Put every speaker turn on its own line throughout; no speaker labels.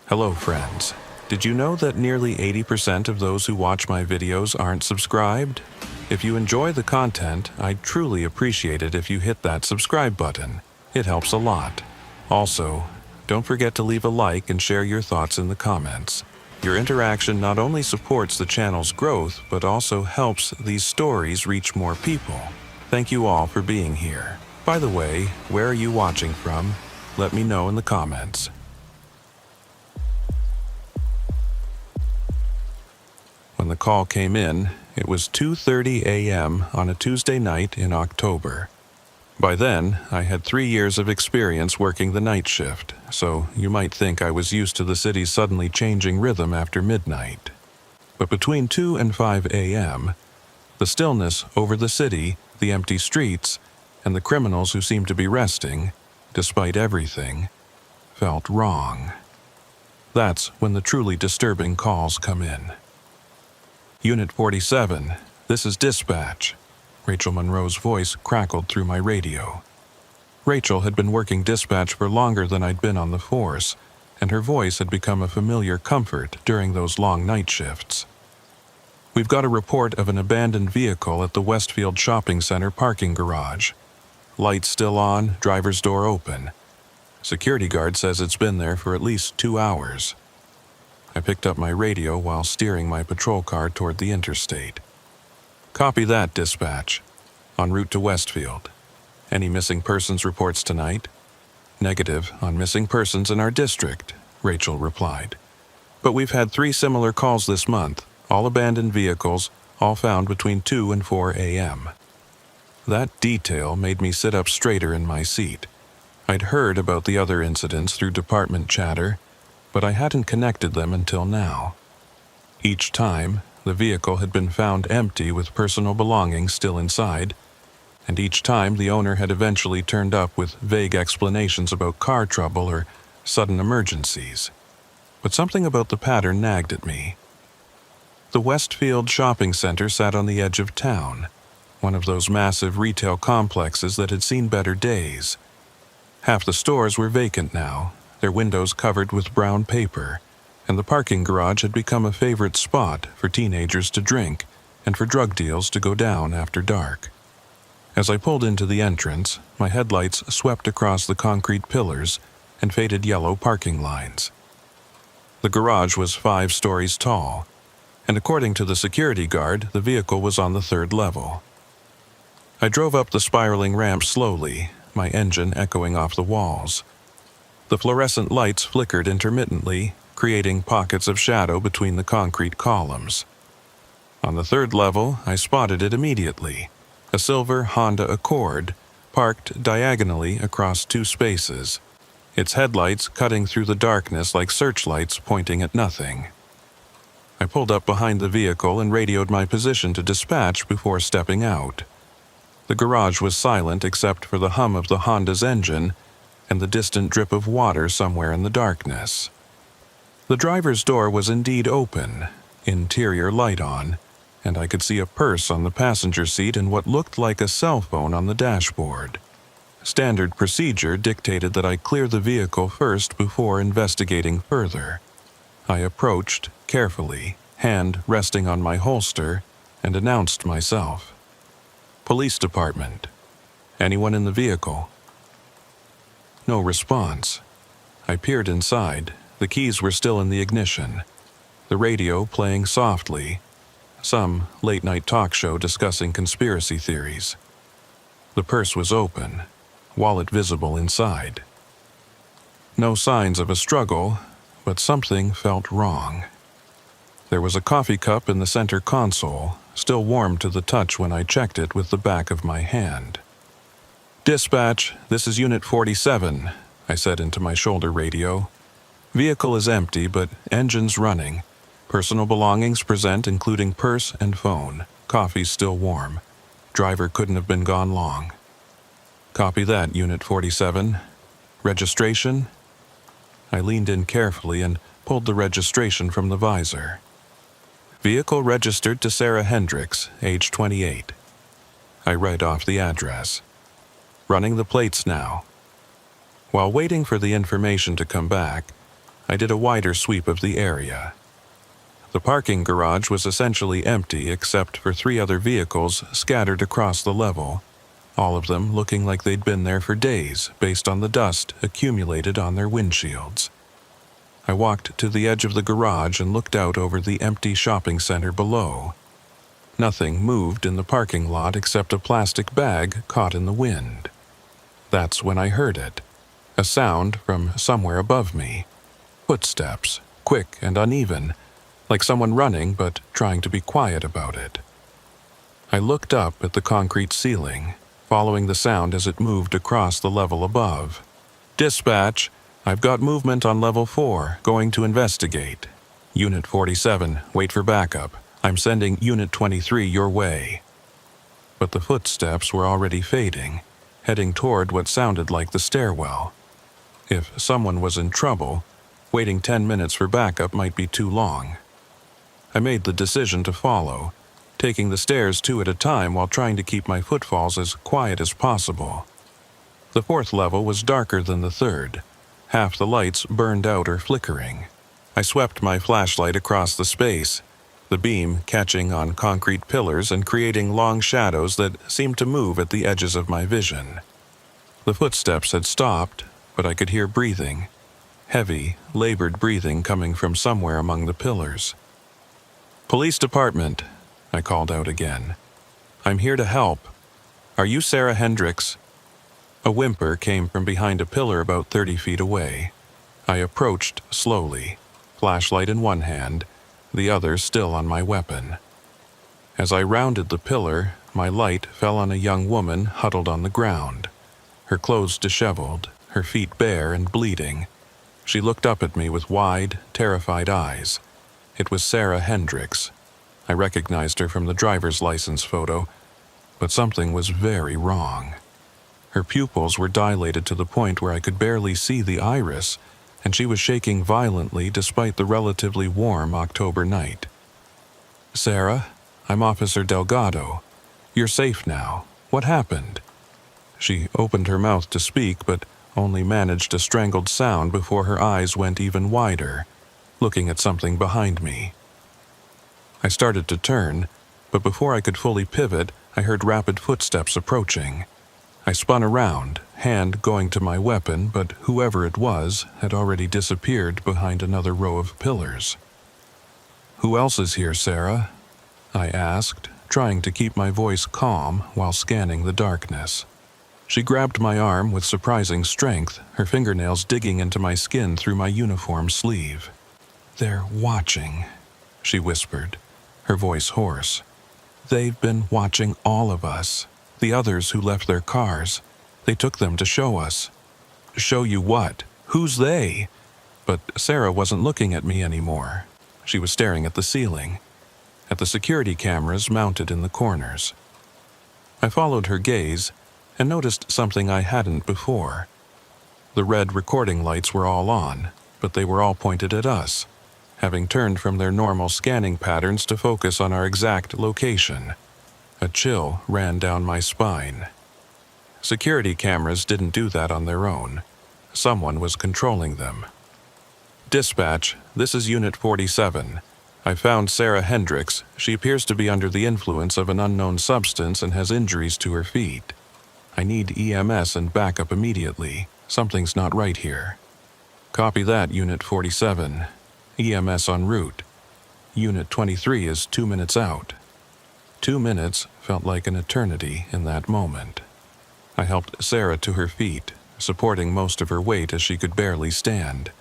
Hello, friends. Did you know that nearly 80% of those who watch my videos aren't subscribed? If you enjoy the content, I'd truly appreciate it if you hit that subscribe button. It helps a lot. Also, don't forget to leave a like and share your thoughts in the comments. Your interaction not only supports the channel's growth, but also helps these stories reach more people. Thank you all for being here. By the way, where are you watching from? Let me know in the comments. When the call came in, it was 2:30 a.m. on a Tuesday night in October. By then, I had 3 years of experience working the night shift, so you might think I was used to the city's suddenly changing rhythm after midnight. But between 2 and 5 a.m., the stillness over the city, the empty streets, and the criminals who seemed to be resting, despite everything, felt wrong. That's when the truly disturbing calls come in. Unit 47, this is dispatch. Rachel Monroe's voice crackled through my radio. Rachel had been working dispatch for longer than I'd been on the force, and her voice had become a familiar comfort during those long night shifts. We've got a report of an abandoned vehicle at the Westfield Shopping Center parking garage. Lights still on, driver's door open. Security guard says it's been there for at least 2 hours. I picked up my radio while steering my patrol car toward the interstate. Copy that, dispatch. En route to Westfield. Any missing persons reports tonight? Negative on missing persons in our district, Rachel replied. But we've had 3 similar calls this month, all abandoned vehicles, all found between 2 and 4 a.m. That detail made me sit up straighter in my seat. I'd heard about the other incidents through department chatter, but I hadn't connected them until now. Each time, the vehicle had been found empty with personal belongings still inside, and each time the owner had eventually turned up with vague explanations about car trouble or sudden emergencies. But something about the pattern nagged at me. The Westfield Shopping Center sat on the edge of town, one of those massive retail complexes that had seen better days. Half the stores were vacant now, their windows covered with brown paper, and the parking garage had become a favorite spot for teenagers to drink and for drug deals to go down after dark. As I pulled into the entrance, my headlights swept across the concrete pillars and faded yellow parking lines. The garage was 5 stories tall, and according to the security guard, the vehicle was on the 3rd level. I drove up the spiraling ramp slowly, my engine echoing off the walls. The fluorescent lights flickered intermittently, creating pockets of shadow between the concrete columns. On the 3rd level, I spotted it immediately, a silver Honda Accord, parked diagonally across 2 spaces, its headlights cutting through the darkness like searchlights pointing at nothing. I pulled up behind the vehicle and radioed my position to dispatch before stepping out. The garage was silent except for the hum of the Honda's engine and the distant drip of water somewhere in the darkness. The driver's door was indeed open, interior light on, and I could see a purse on the passenger seat and what looked like a cell phone on the dashboard. Standard procedure dictated that I clear the vehicle first before investigating further. I approached carefully, hand resting on my holster, and announced myself. Police department. Anyone in the vehicle? No response. I peered inside. The keys were still in the ignition. The radio playing softly. Some late-night talk show discussing conspiracy theories. The purse was open, wallet visible inside. No signs of a struggle, but something felt wrong. There was a coffee cup in the center console, still warm to the touch when I checked it with the back of my hand. Dispatch, this is Unit 47, I said into my shoulder radio. Vehicle is empty, but engine's running. Personal belongings present including purse and phone. Coffee's still warm. Driver couldn't have been gone long. Copy that, Unit 47. Registration? I leaned in carefully and pulled the registration from the visor. Vehicle registered to Sarah Hendricks, age 28. I read off the address. Running the plates now. While waiting for the information to come back, I did a wider sweep of the area. The parking garage was essentially empty except for 3 other vehicles scattered across the level, all of them looking like they'd been there for days based on the dust accumulated on their windshields. I walked to the edge of the garage and looked out over the empty shopping center below. Nothing moved in the parking lot except a plastic bag caught in the wind. That's when I heard it, a sound from somewhere above me. Footsteps, quick and uneven, like someone running but trying to be quiet about it. I looked up at the concrete ceiling, following the sound as it moved across the level above. "Dispatch, I've got movement on level 4, going to investigate. Unit 47, wait for backup. I'm sending Unit 23 your way." But the footsteps were already fading, heading toward what sounded like the stairwell. If someone was in trouble, waiting 10 minutes for backup might be too long. I made the decision to follow, taking the stairs 2 at a time while trying to keep my footfalls as quiet as possible. The 4th level was darker than the 3rd. Half the lights burned out or flickering. I swept my flashlight across the space, the beam catching on concrete pillars and creating long shadows that seemed to move at the edges of my vision. The footsteps had stopped, but I could hear breathing. Heavy, labored breathing coming from somewhere among the pillars. "Police department," I called out again. "I'm here to help. Are you Sarah Hendricks?" A whimper came from behind a pillar about 30 feet away. I approached slowly, flashlight in one hand, the other still on my weapon. As I rounded the pillar, my light fell on a young woman huddled on the ground, her clothes disheveled, her feet bare and bleeding. She looked up at me with wide, terrified eyes. It was Sarah Hendricks. I recognized her from the driver's license photo, but something was very wrong. Her pupils were dilated to the point where I could barely see the iris, and she was shaking violently despite the relatively warm October night. "Sarah, I'm Officer Delgado. You're safe now. What happened?" She opened her mouth to speak, but only managed a strangled sound before her eyes went even wider, looking at something behind me. I started to turn, but before I could fully pivot, I heard rapid footsteps approaching. I spun around, hand going to my weapon, but whoever it was had already disappeared behind another row of pillars. "Who else is here, Sarah?" I asked, trying to keep my voice calm while scanning the darkness. She grabbed my arm with surprising strength, her fingernails digging into my skin through my uniform sleeve. "They're watching," she whispered, her voice hoarse. "They've been watching all of us. The others who left their cars. They took them to show us." "Show you what? Who's they?" But Sarah wasn't looking at me anymore. She was staring at the ceiling, at the security cameras mounted in the corners. I followed her gaze and noticed something I hadn't before. The red recording lights were all on, but they were all pointed at us, having turned from their normal scanning patterns to focus on our exact location. A chill ran down my spine. Security cameras didn't do that on their own. Someone was controlling them. "Dispatch, this is Unit 47. I found Sarah Hendricks. She appears to be under the influence of an unknown substance and has injuries to her feet. I need EMS and backup immediately. Something's not right here." "Copy that, Unit 47. EMS en route. Unit 23 is 2 minutes out." 2 minutes felt like an eternity in that moment. I helped Sarah to her feet, supporting most of her weight as she could barely stand.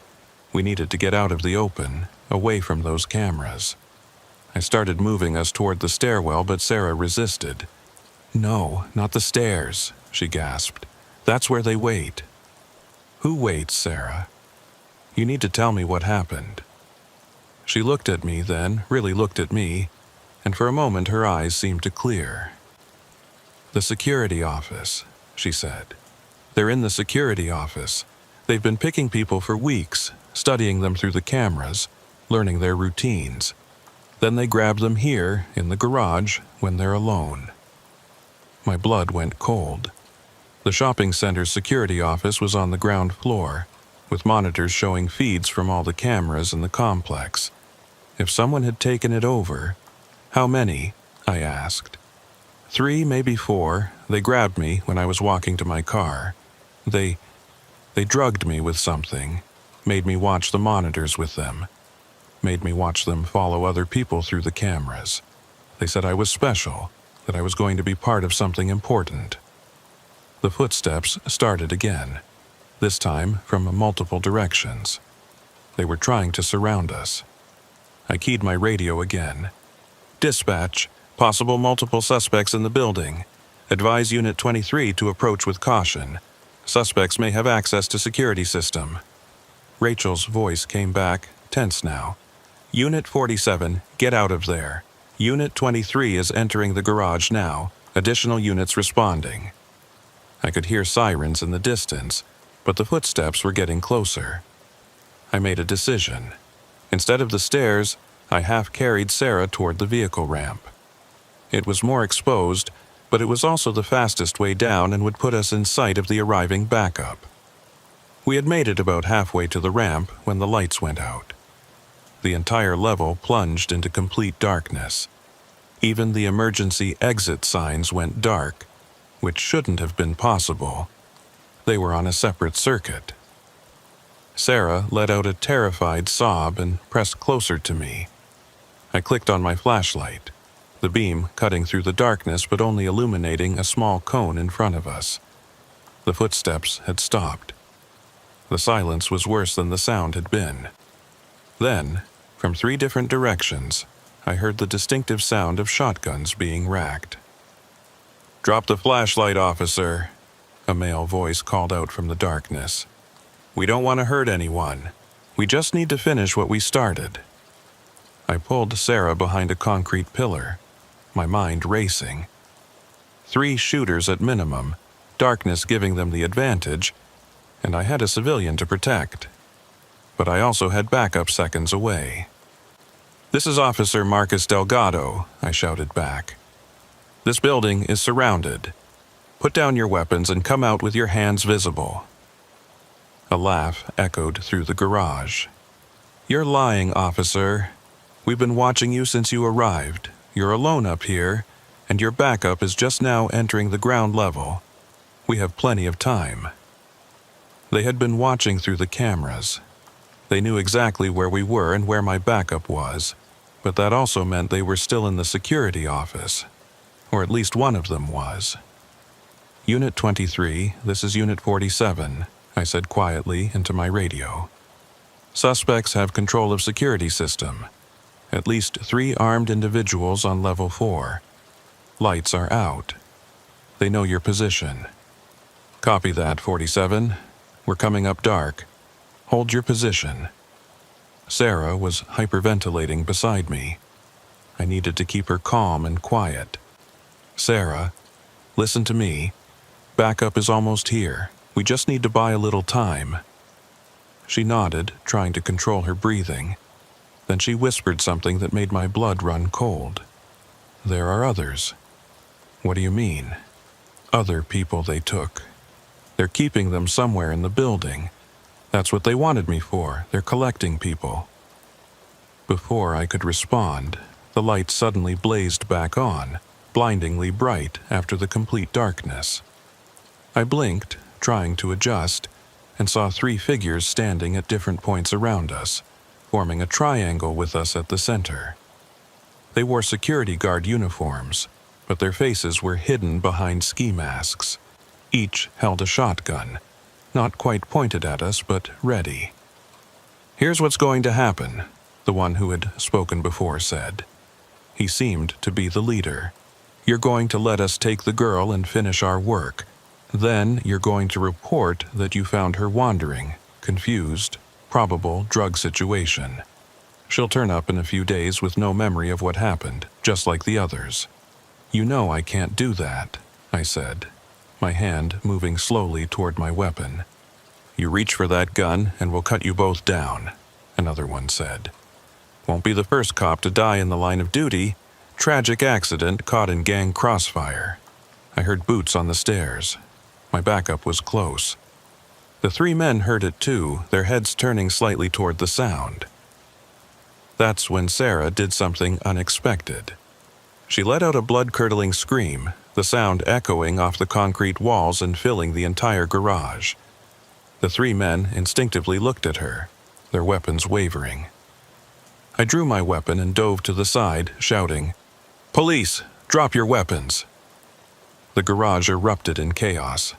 We needed to get out of the open, away from those cameras. I started moving us toward the stairwell, but Sarah resisted. "No, not the stairs," she gasped. "That's where they wait." "Who waits, Sarah? You need to tell me what happened." She looked at me then, really looked at me, and for a moment her eyes seemed to clear. "The security office," she said. "They're in the security office. They've been picking people for weeks, studying them through the cameras, learning their routines. Then they grab them here, in the garage, when they're alone." My blood went cold. The shopping center's security office was on the ground floor. with monitors showing feeds from all the cameras in the complex. If someone had taken it over, how many? I asked. 3, maybe 4. They grabbed me when I was walking to my car. They drugged me with something, made me watch the monitors with them, made me watch them follow other people through the cameras. They said I was special, that I was going to be part of something important. The footsteps started again, this time from multiple directions. They were trying to surround us. I keyed my radio again. Dispatch, possible multiple suspects in the building. Advise Unit 23 to approach with caution. Suspects may have access to security system. Rachel's voice came back, tense now. Unit 47, get out of there. Unit 23 is entering the garage now. Additional units responding. I could hear sirens in the distance, but the footsteps were getting closer. I made a decision. Instead of the stairs, I half-carried Sarah toward the vehicle ramp. It was more exposed, but it was also the fastest way down and would put us in sight of the arriving backup. We had made it about halfway to the ramp when the lights went out. The entire level plunged into complete darkness. Even the emergency exit signs went dark, which shouldn't have been possible. They were on a separate circuit. Sarah let out a terrified sob and pressed closer to me. I clicked on my flashlight, the beam cutting through the darkness but only illuminating a small cone in front of us. The footsteps had stopped. The silence was worse than the sound had been. Then, from 3 different directions, I heard the distinctive sound of shotguns being racked. "Drop the flashlight, officer," a male voice called out from the darkness. "We don't want to hurt anyone. We just need to finish what we started." I pulled Sarah behind a concrete pillar, my mind racing. 3 shooters at minimum, darkness giving them the advantage, and I had a civilian to protect. But I also had backup seconds away. "This is Officer Marcus Delgado," I shouted back. "This building is surrounded. Put down your weapons and come out with your hands visible." A laugh echoed through the garage. "You're lying, officer. We've been watching you since you arrived. You're alone up here, and your backup is just now entering the ground level. We have plenty of time." They had been watching through the cameras. They knew exactly where we were and where my backup was, but that also meant they were still in the security office, or at least one of them was. "Unit 23, this is Unit 47, I said quietly into my radio. "Suspects have control of security system. At least 3 armed individuals on level 4. Lights are out. They know your position." "Copy that, 47. We're coming up dark. Hold your position." Sarah was hyperventilating beside me. I needed to keep her calm and quiet. "Sarah, listen to me. Backup is almost here. We just need to buy a little time." She nodded, trying to control her breathing. Then she whispered something that made my blood run cold. "There are others." "What do you mean?" "Other people they took. They're keeping them somewhere in the building. That's what they wanted me for. They're collecting people." Before I could respond, the light suddenly blazed back on, blindingly bright after the complete darkness. I blinked, trying to adjust, and saw 3 figures standing at different points around us, forming a triangle with us at the center. They wore security guard uniforms, but their faces were hidden behind ski masks. Each held a shotgun, not quite pointed at us, but ready. "Here's what's going to happen," the one who had spoken before said. He seemed to be the leader. "You're going to let us take the girl and finish our work. Then you're going to report that you found her wandering, confused, probable drug situation. She'll turn up in a few days with no memory of what happened, just like the others." "You know I can't do that," I said, my hand moving slowly toward my weapon. "You reach for that gun and we'll cut you both down," another one said. "Won't be the first cop to die in the line of duty. Tragic accident caught in gang crossfire." I heard boots on the stairs. My backup was close. The three men heard it too, their heads turning slightly toward the sound. That's when Sarah did something unexpected. She let out a blood-curdling scream, the sound echoing off the concrete walls and filling the entire garage. The three men instinctively looked at her, their weapons wavering. I drew my weapon and dove to the side, shouting, "Police, drop your weapons!" The garage erupted in chaos.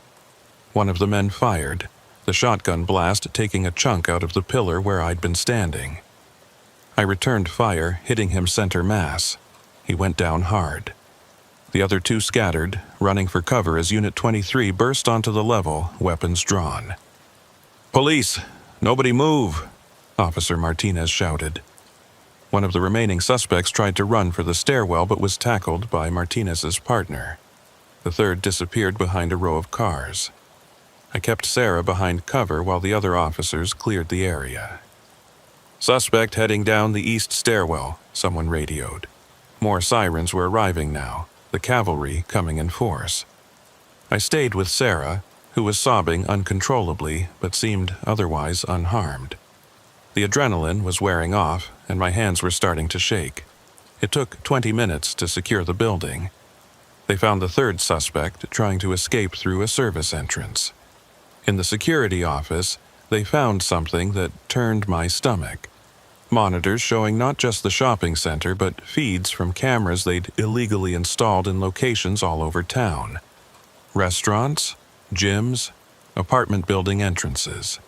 One of the men fired, the shotgun blast taking a chunk out of the pillar where I'd been standing. I returned fire, hitting him center mass. He went down hard. The other two scattered, running for cover as Unit 23 burst onto the level, weapons drawn. "Police! Nobody move!" Officer Martinez shouted. One of the remaining suspects tried to run for the stairwell but was tackled by Martinez's partner. The third disappeared behind a row of cars. I kept Sarah behind cover while the other officers cleared the area. "Suspect heading down the east stairwell," someone radioed. More sirens were arriving now, the cavalry coming in force. I stayed with Sarah, who was sobbing uncontrollably but seemed otherwise unharmed. The adrenaline was wearing off, and my hands were starting to shake. It took 20 minutes to secure the building. They found the third suspect trying to escape through a service entrance. In the security office, they found something that turned my stomach. Monitors showing not just the shopping center, but feeds from cameras they'd illegally installed in locations all over town. Restaurants, gyms, apartment building entrances.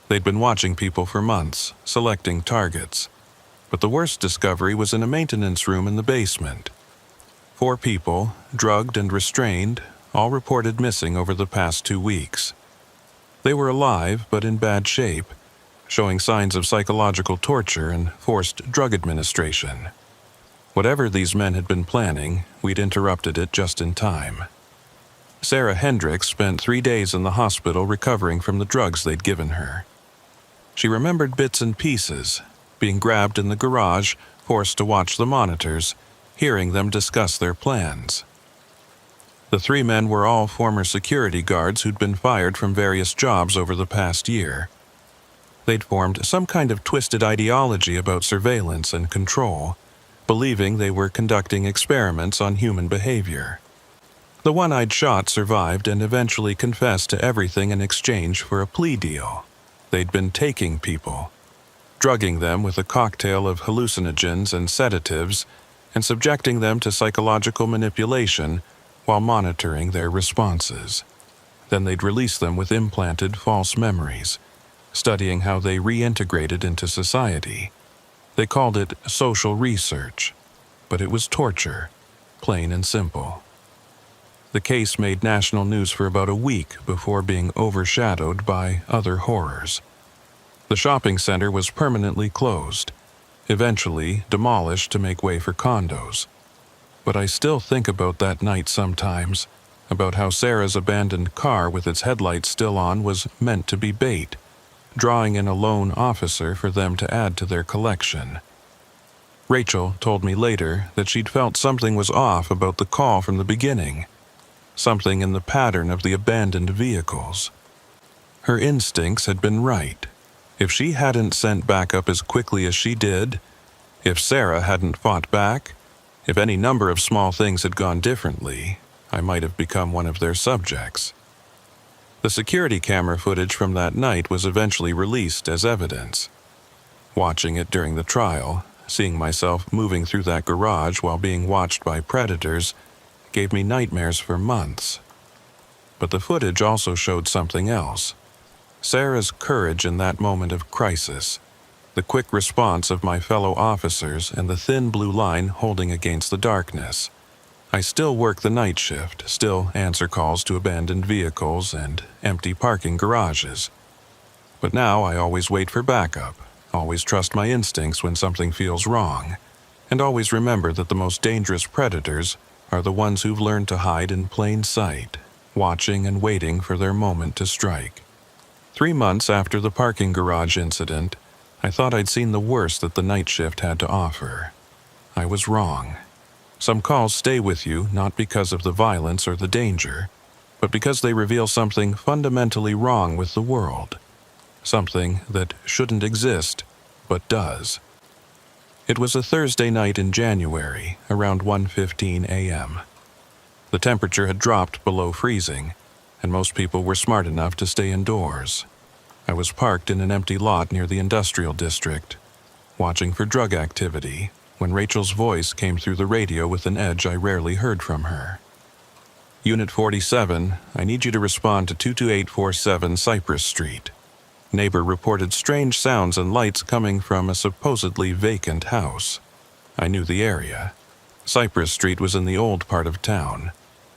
They'd been watching people for months, selecting targets. But the worst discovery was in a maintenance room in the basement. 4 people, drugged and restrained, all reported missing over the past 2 weeks. They were alive, but in bad shape, showing signs of psychological torture and forced drug administration. Whatever these men had been planning, we'd interrupted it just in time. Sarah Hendricks spent 3 days in the hospital recovering from the drugs they'd given her. She remembered bits and pieces, being grabbed in the garage, forced to watch the monitors, hearing them discuss their plans. The 3 men were all former security guards who'd been fired from various jobs over the past year. They'd formed some kind of twisted ideology about surveillance and control, believing they were conducting experiments on human behavior. The one I'd shot survived and eventually confessed to everything in exchange for a plea deal. They'd been taking people, drugging them with a cocktail of hallucinogens and sedatives, and subjecting them to psychological manipulation while monitoring their responses. Then they'd release them with implanted false memories, studying how they reintegrated into society. They called it social research, but it was torture, plain and simple. The case made national news for about a week before being overshadowed by other horrors. The shopping center was permanently closed, eventually demolished to make way for condos. But I still think about that night sometimes, about how Sarah's abandoned car with its headlights still on was meant to be bait, drawing in a lone officer for them to add to their collection. Rachel told me later that she'd felt something was off about the call from the beginning, something in the pattern of the abandoned vehicles. Her instincts had been right. If she hadn't sent backup as quickly as she did, if Sarah hadn't fought back, if any number of small things had gone differently, I might have become one of their subjects. The security camera footage from that night was eventually released as evidence. Watching it during the trial, seeing myself moving through that garage while being watched by predators, gave me nightmares for months. But the footage also showed something else. Sarah's courage in that moment of crisis, the quick response of my fellow officers, and the thin blue line holding against the darkness. I still work the night shift, still answer calls to abandoned vehicles and empty parking garages. But now I always wait for backup, always trust my instincts when something feels wrong, and always remember that the most dangerous predators are the ones who've learned to hide in plain sight, watching and waiting for their moment to strike. 3 months after the parking garage incident, I thought I'd seen the worst that the night shift had to offer. I was wrong. Some calls stay with you not because of the violence or the danger, but because they reveal something fundamentally wrong with the world, something that shouldn't exist, but does. It was a Thursday night in January, around 1:15 a.m. The temperature had dropped below freezing, and most people were smart enough to stay indoors. I was parked in an empty lot near the industrial district, watching for drug activity, when Rachel's voice came through the radio with an edge I rarely heard from her. Unit 47, I need you to respond to 22847 Cypress Street. Neighbor reported strange sounds and lights coming from a supposedly vacant house. I knew the area. Cypress Street was in the old part of town,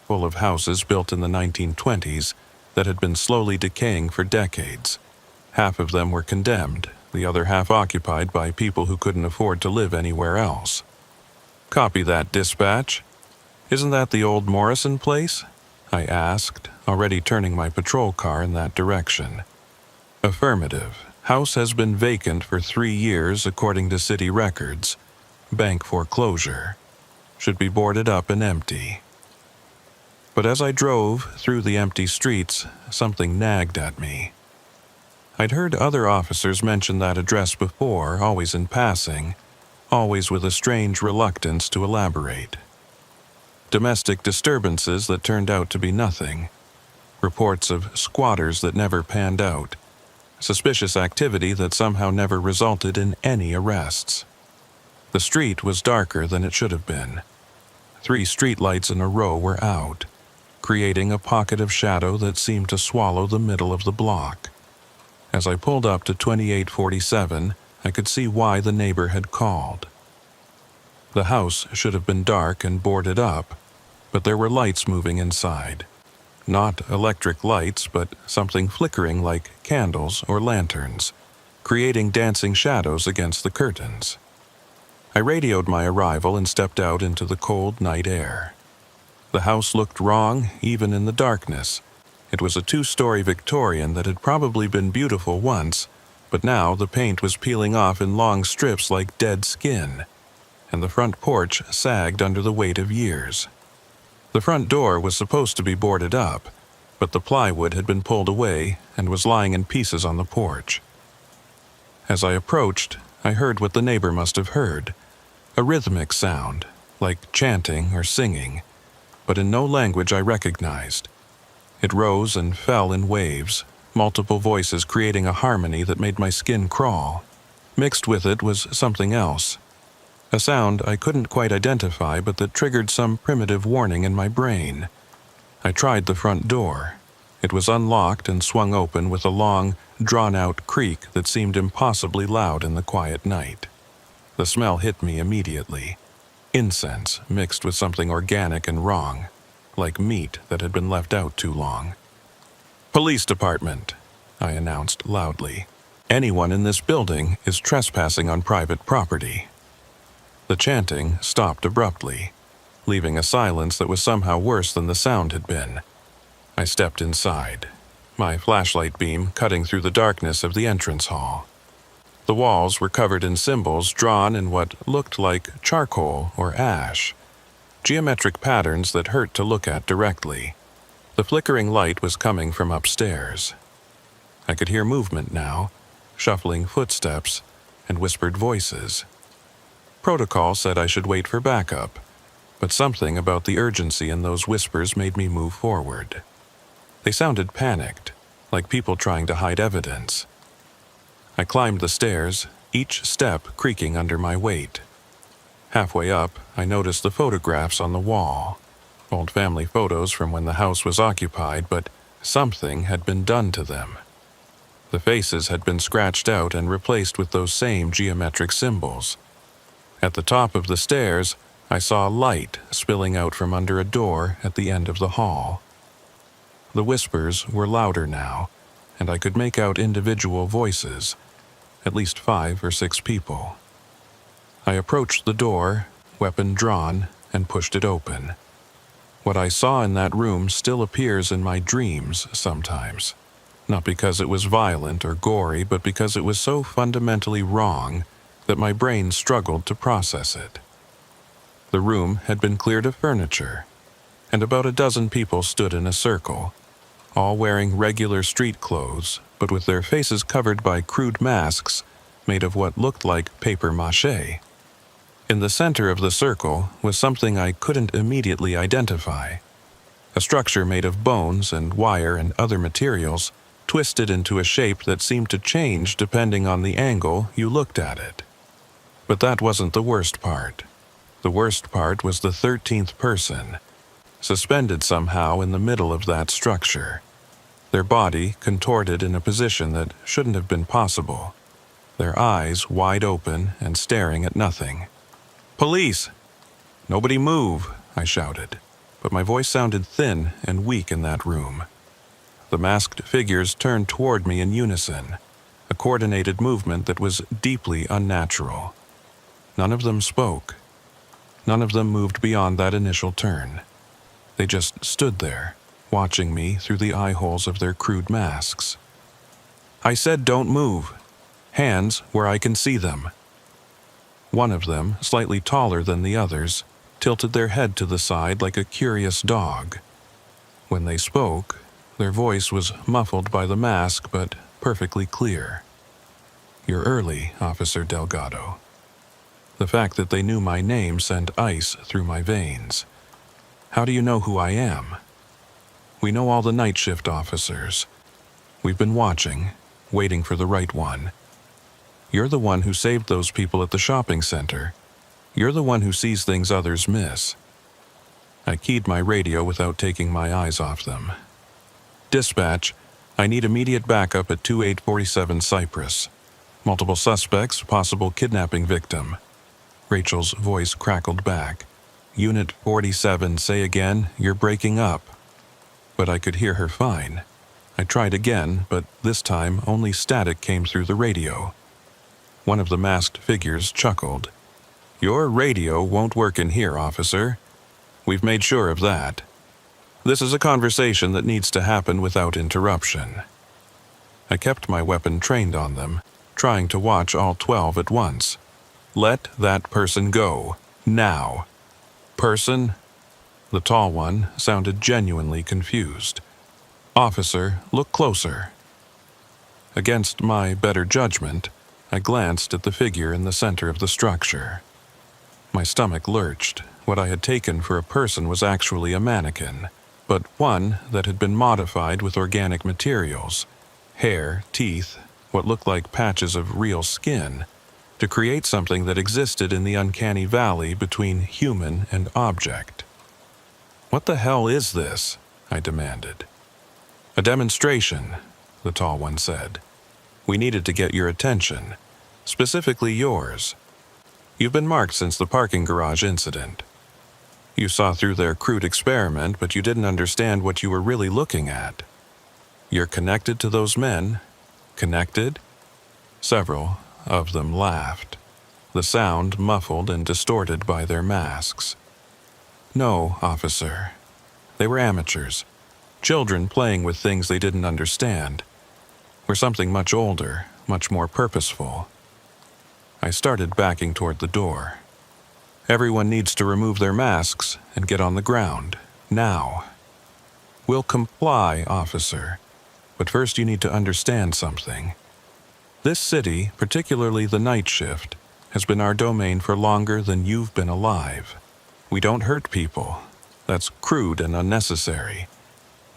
full of houses built in the 1920s that had been slowly decaying for decades. Half of them were condemned, the other half occupied by people who couldn't afford to live anywhere else. Copy that, dispatch. Isn't that the old Morrison place? I asked, already turning my patrol car in that direction. Affirmative. House has been vacant for 3 years according to city records. Bank foreclosure. Should be boarded up and empty. But as I drove through the empty streets, something nagged at me. I'd heard other officers mention that address before, always in passing, always with a strange reluctance to elaborate. Domestic disturbances that turned out to be nothing. Reports of squatters that never panned out. Suspicious activity that somehow never resulted in any arrests. The street was darker than it should have been. 3 streetlights in a row were out, creating a pocket of shadow that seemed to swallow the middle of the block. As I pulled up to 2847, I could see why the neighbor had called. The house should have been dark and boarded up, but there were lights moving inside. Not electric lights, but something flickering like candles or lanterns, creating dancing shadows against the curtains. I radioed my arrival and stepped out into the cold night air. The house looked wrong, even in the darkness. It was a 2-story Victorian that had probably been beautiful once, but now the paint was peeling off in long strips like dead skin, and the front porch sagged under the weight of years. The front door was supposed to be boarded up, but the plywood had been pulled away and was lying in pieces on the porch. As I approached, I heard what the neighbor must have heard, a rhythmic sound, like chanting or singing, but in no language I recognized. It rose and fell in waves, multiple voices creating a harmony that made my skin crawl. Mixed with it was something else, a sound I couldn't quite identify but that triggered some primitive warning in my brain. I tried the front door. It was unlocked and swung open with a long, drawn-out creak that seemed impossibly loud in the quiet night. The smell hit me immediately. Incense mixed with something organic and wrong, like meat that had been left out too long. "Police department," I announced loudly. "Anyone in this building is trespassing on private property." The chanting stopped abruptly, leaving a silence that was somehow worse than the sound had been. I stepped inside, my flashlight beam cutting through the darkness of the entrance hall. The walls were covered in symbols drawn in what looked like charcoal or ash, geometric patterns that hurt to look at directly. The flickering light was coming from upstairs. I could hear movement now, shuffling footsteps and whispered voices. Protocol said I should wait for backup, but something about the urgency in those whispers made me move forward. They sounded panicked, like people trying to hide evidence. I climbed the stairs, each step creaking under my weight. Halfway up, I noticed the photographs on the wall. Old family photos from when the house was occupied, but something had been done to them. The faces had been scratched out and replaced with those same geometric symbols. At the top of the stairs, I saw light spilling out from under a door at the end of the hall. The whispers were louder now, and I could make out individual voices, at least 5 or 6 people. I approached the door, weapon drawn, and pushed it open. What I saw in that room still appears in my dreams sometimes, not because it was violent or gory, but because it was so fundamentally wrong that my brain struggled to process it. The room had been cleared of furniture. and about a dozen people stood in a circle, all wearing regular street clothes, but with their faces covered by crude masks made of what looked like paper mache. In the center of the circle was something I couldn't immediately identify. A structure made of bones and wire and other materials, twisted into a shape that seemed to change depending on the angle you looked at it. But that wasn't the worst part. The worst part was the 13th person, suspended somehow in the middle of that structure, their body contorted in a position that shouldn't have been possible, their eyes wide open and staring at nothing. "Police! Nobody move!" I shouted, but my voice sounded thin and weak in that room. The masked figures turned toward me in unison, a coordinated movement that was deeply unnatural. None of them spoke. None of them moved beyond that initial turn. They just stood there, watching me through the eye holes of their crude masks. I said, "Don't move. Hands where I can see them." One of them, slightly taller than the others, tilted their head to the side like a curious dog. When they spoke, their voice was muffled by the mask but perfectly clear. "You're early, Officer Delgado." The fact that they knew my name sent ice through my veins. "How do you know who I am?" "We know all the night shift officers. We've been watching, waiting for the right one. You're the one who saved those people at the shopping center. You're the one who sees things others miss." I keyed my radio without taking my eyes off them. "Dispatch, I need immediate backup at 2847 Cypress. Multiple suspects, possible kidnapping victim." Rachel's voice crackled back. "Unit 47, say again, you're breaking up." But I could hear her fine. I tried again, but this time only static came through the radio. One of the masked figures chuckled. "Your radio won't work in here, officer. We've made sure of that. This is a conversation that needs to happen without interruption." I kept my weapon trained on them, trying to watch all 12 at once. "Let that person go. Now." "Person?" The tall one sounded genuinely confused. "Officer, look closer." Against my better judgment, I glanced at the figure in the center of the structure. My stomach lurched. What I had taken for a person was actually a mannequin, but one that had been modified with organic materials, hair, teeth, what looked like patches of real skin, to create something that existed in the uncanny valley between human and object. "What the hell is this?" I demanded. "A demonstration," the tall one said. "We needed to get your attention, specifically yours. You've been marked since the parking garage incident. You saw through their crude experiment, but you didn't understand what you were really looking at. You're connected to those men. Connected?" Several of them laughed, the sound muffled and distorted by their masks. "No, officer. They were amateurs. Children playing with things they didn't understand. We're something much older, much more purposeful." I started backing toward the door. "Everyone needs to remove their masks and get on the ground, now." "We'll comply, officer, but first you need to understand something. This city, particularly the night shift, has been our domain for longer than you've been alive. We don't hurt people. That's crude and unnecessary.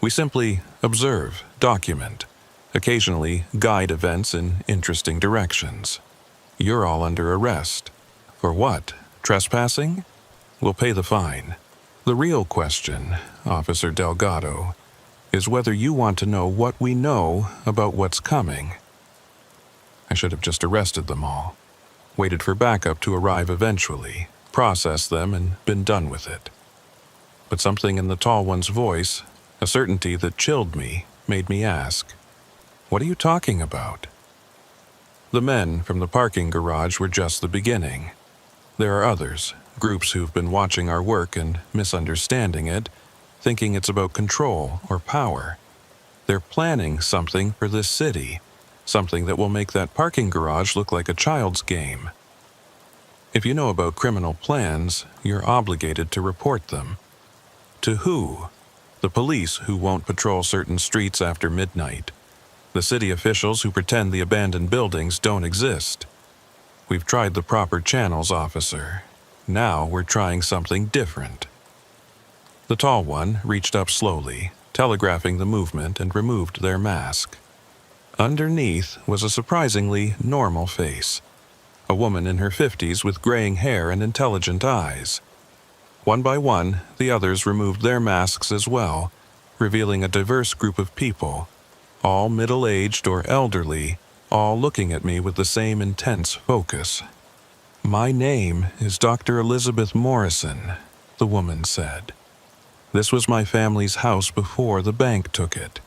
We simply observe, document, occasionally guide events in interesting directions. You're all under arrest. For what? Trespassing? We'll pay the fine. The real question, Officer Delgado, is whether you want to know what we know about what's coming." I should have just arrested them all, waited for backup to arrive eventually, processed them, and been done with it. But something in the tall one's voice, a certainty that chilled me, made me ask, "What are you talking about?" The men from the parking garage were just the beginning. There are others, groups who've been watching our work and misunderstanding it, thinking it's about control or power. They're planning something for this city, something that will make that parking garage look like a child's game. If you know about criminal plans, you're obligated to report them. To who? The police who won't patrol certain streets after midnight. The city officials who pretend the abandoned buildings don't exist. We've tried the proper channels, officer. Now we're trying something different. The tall one reached up slowly, telegraphing the movement, and removed their mask. Underneath was a surprisingly normal face. A woman in her 50s with graying hair and intelligent eyes. One by one, the others removed their masks as well, revealing a diverse group of people, all middle-aged or elderly, all looking at me with the same intense focus. "My name is Dr. Elizabeth Morrison," the woman said. "This was my family's house before the bank took it.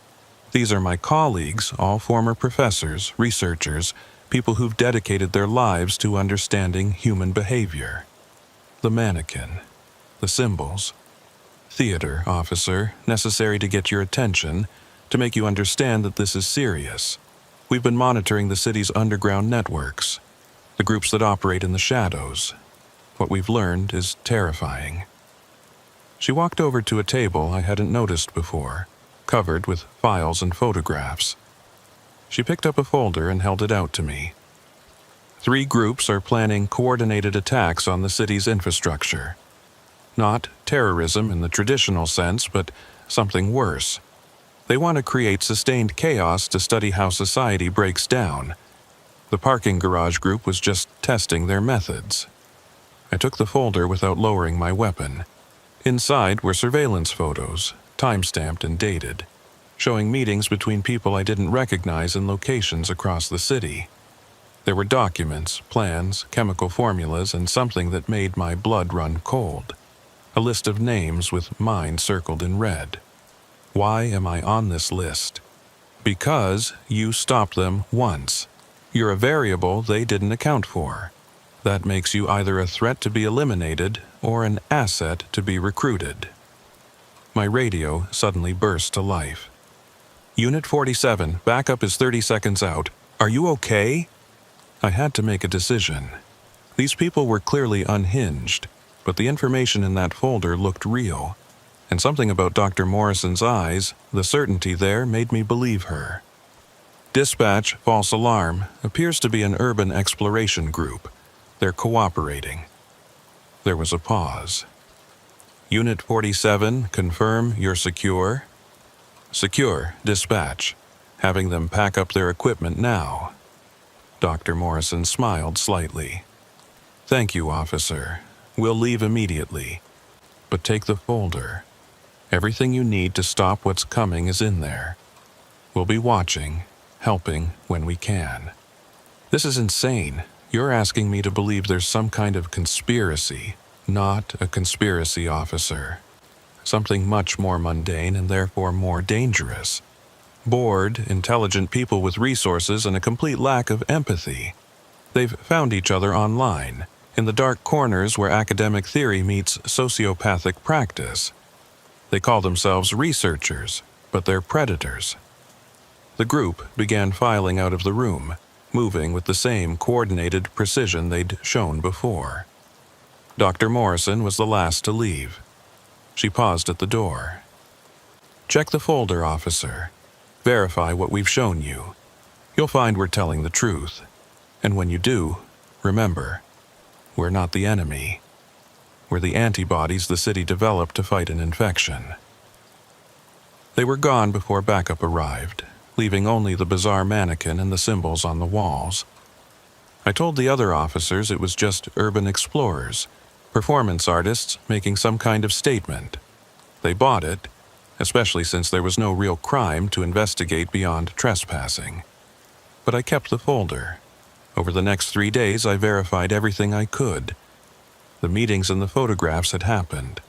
These are my colleagues, all former professors, researchers, people who've dedicated their lives to understanding human behavior. The mannequin, the symbols. Theater, officer, necessary to get your attention, to make you understand that this is serious. We've been monitoring the city's underground networks, the groups that operate in the shadows. What we've learned is terrifying." She walked over to a table I hadn't noticed before, covered with files and photographs. She picked up a folder and held it out to me. 3 groups are planning coordinated attacks on the city's infrastructure. Not terrorism in the traditional sense, but something worse. They want to create sustained chaos to study how society breaks down. The parking garage group was just testing their methods. I took the folder without lowering my weapon. Inside were surveillance photos, time-stamped and dated, showing meetings between people I didn't recognize in locations across the city. There were documents, plans, chemical formulas, and something that made my blood run cold. A list of names with mine circled in red. Why am I on this list? Because you stopped them once. You're a variable they didn't account for. That makes you either a threat to be eliminated or an asset to be recruited. My radio suddenly burst to life. "Unit 47, backup is 30 seconds out. Are you okay?" I had to make a decision. These people were clearly unhinged, but the information in that folder looked real. And something about Dr. Morrison's eyes, the certainty there, made me believe her. "Dispatch, false alarm, appears to be an urban exploration group. They're cooperating." There was a pause. "Unit 47, confirm you're secure?" "Secure, dispatch. Having them pack up their equipment now." Dr. Morrison smiled slightly. "Thank you, officer. We'll leave immediately. But take the folder. Everything you need to stop what's coming is in there. We'll be watching, helping when we can." "This is insane. You're asking me to believe there's some kind of conspiracy." "Not a conspiracy, officer. Something much more mundane and therefore more dangerous. Bored, intelligent people with resources and a complete lack of empathy. They've found each other online, in the dark corners where academic theory meets sociopathic practice. They call themselves researchers, but they're predators." The group began filing out of the room, moving with the same coordinated precision they'd shown before. Dr. Morrison was the last to leave. She paused at the door. "Check the folder, officer. Verify what we've shown you. You'll find we're telling the truth. And when you do, remember, we're not the enemy. We're the antibodies the city developed to fight an infection." They were gone before backup arrived, leaving only the bizarre mannequin and the symbols on the walls. I told the other officers it was just urban explorers, performance artists making some kind of statement. They bought it, especially since there was no real crime to investigate beyond trespassing. But I kept the folder. Over the next 3 days, I verified everything I could. The meetings and the photographs had happened.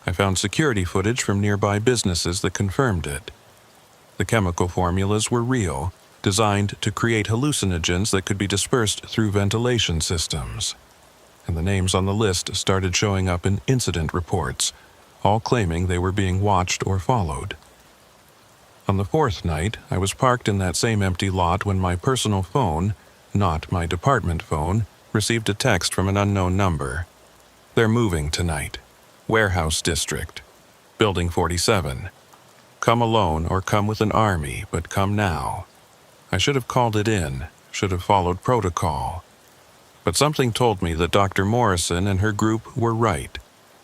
I found security footage from nearby businesses that confirmed it. The chemical formulas were real, designed to create hallucinogens that could be dispersed through ventilation systems. And the names on the list started showing up in incident reports, all claiming they were being watched or followed. On the 4th night, I was parked in that same empty lot when my personal phone, not my department phone, received a text from an unknown number. "They're moving tonight. Warehouse district. Building 47. Come alone or come with an army, but come now. I should have called it in, should have followed protocol. But something told me that Dr. Morrison and her group were right.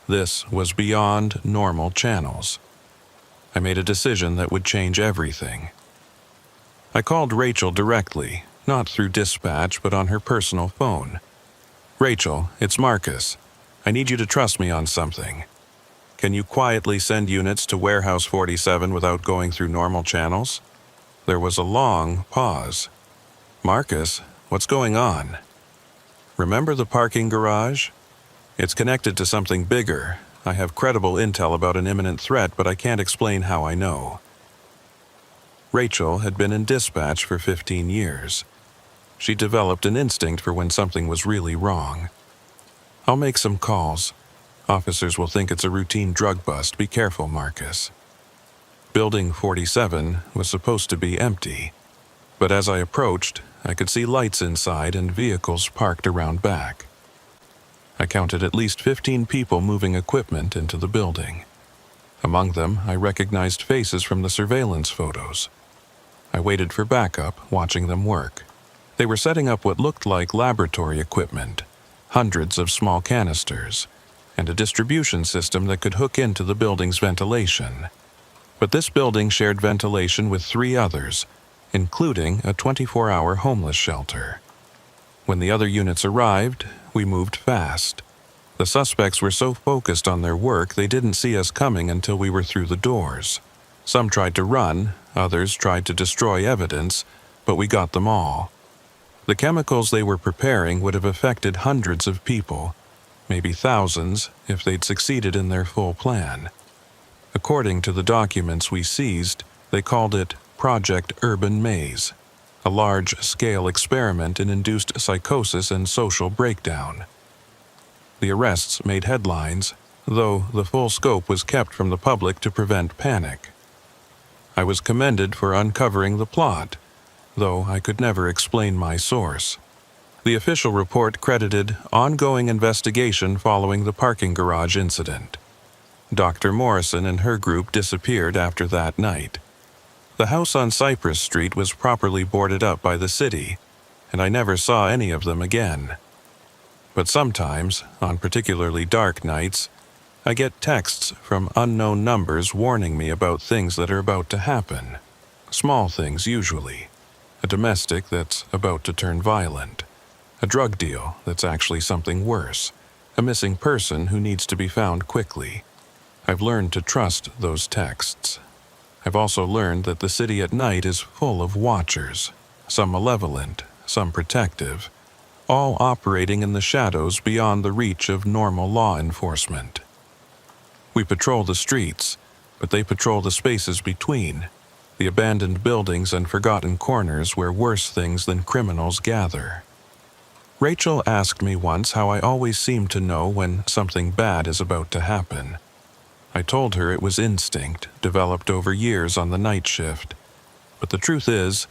This was beyond normal channels. I made a decision that would change everything. I called Rachel directly, not through dispatch, but on her personal phone. Rachel, it's Marcus. I need you to trust me on something. Can you quietly send units to Warehouse 47 without going through normal channels? There was a long pause. Marcus, what's going on? Remember the parking garage? It's connected to something bigger. I have credible intel about an imminent threat, but I can't explain how I know. Rachel had been in dispatch for 15 years. She developed an instinct for when something was really wrong. I'll make some calls. Officers will think it's a routine drug bust. Be careful, Marcus. Building 47 was supposed to be empty, but as I approached, I could see lights inside and vehicles parked around back. I counted at least 15 people moving equipment into the building. Among them, I recognized faces from the surveillance photos. I waited for backup, watching them work. They were setting up what looked like laboratory equipment, hundreds of small canisters, and a distribution system that could hook into the building's ventilation. But this building shared ventilation with 3 others, including a 24-hour homeless shelter. When the other units arrived, we moved fast. The suspects were so focused on their work they didn't see us coming until we were through the doors. Some tried to run, others tried to destroy evidence, but we got them all. The chemicals they were preparing would have affected hundreds of people, maybe thousands, if they'd succeeded in their full plan. According to the documents we seized, they called it Project Urban Maze, a large-scale experiment in induced psychosis and social breakdown. The arrests made headlines, though the full scope was kept from the public to prevent panic. I was commended for uncovering the plot, though I could never explain my source. The official report credited ongoing investigation following the parking garage incident. Dr. Morrison and her group disappeared after that night. The house on Cypress Street was properly boarded up by the city, and I never saw any of them again. But sometimes, on particularly dark nights, I get texts from unknown numbers warning me about things that are about to happen. Small things, usually. A domestic that's about to turn violent. A drug deal that's actually something worse. A missing person who needs to be found quickly. I've learned to trust those texts. I've also learned that the city at night is full of watchers, some malevolent, some protective, all operating in the shadows beyond the reach of normal law enforcement. We patrol the streets, but they patrol the spaces between, the abandoned buildings and forgotten corners where worse things than criminals gather. Rachel asked me once how I always seem to know when something bad is about to happen. I told her it was instinct, developed over years on the night shift. But the truth is,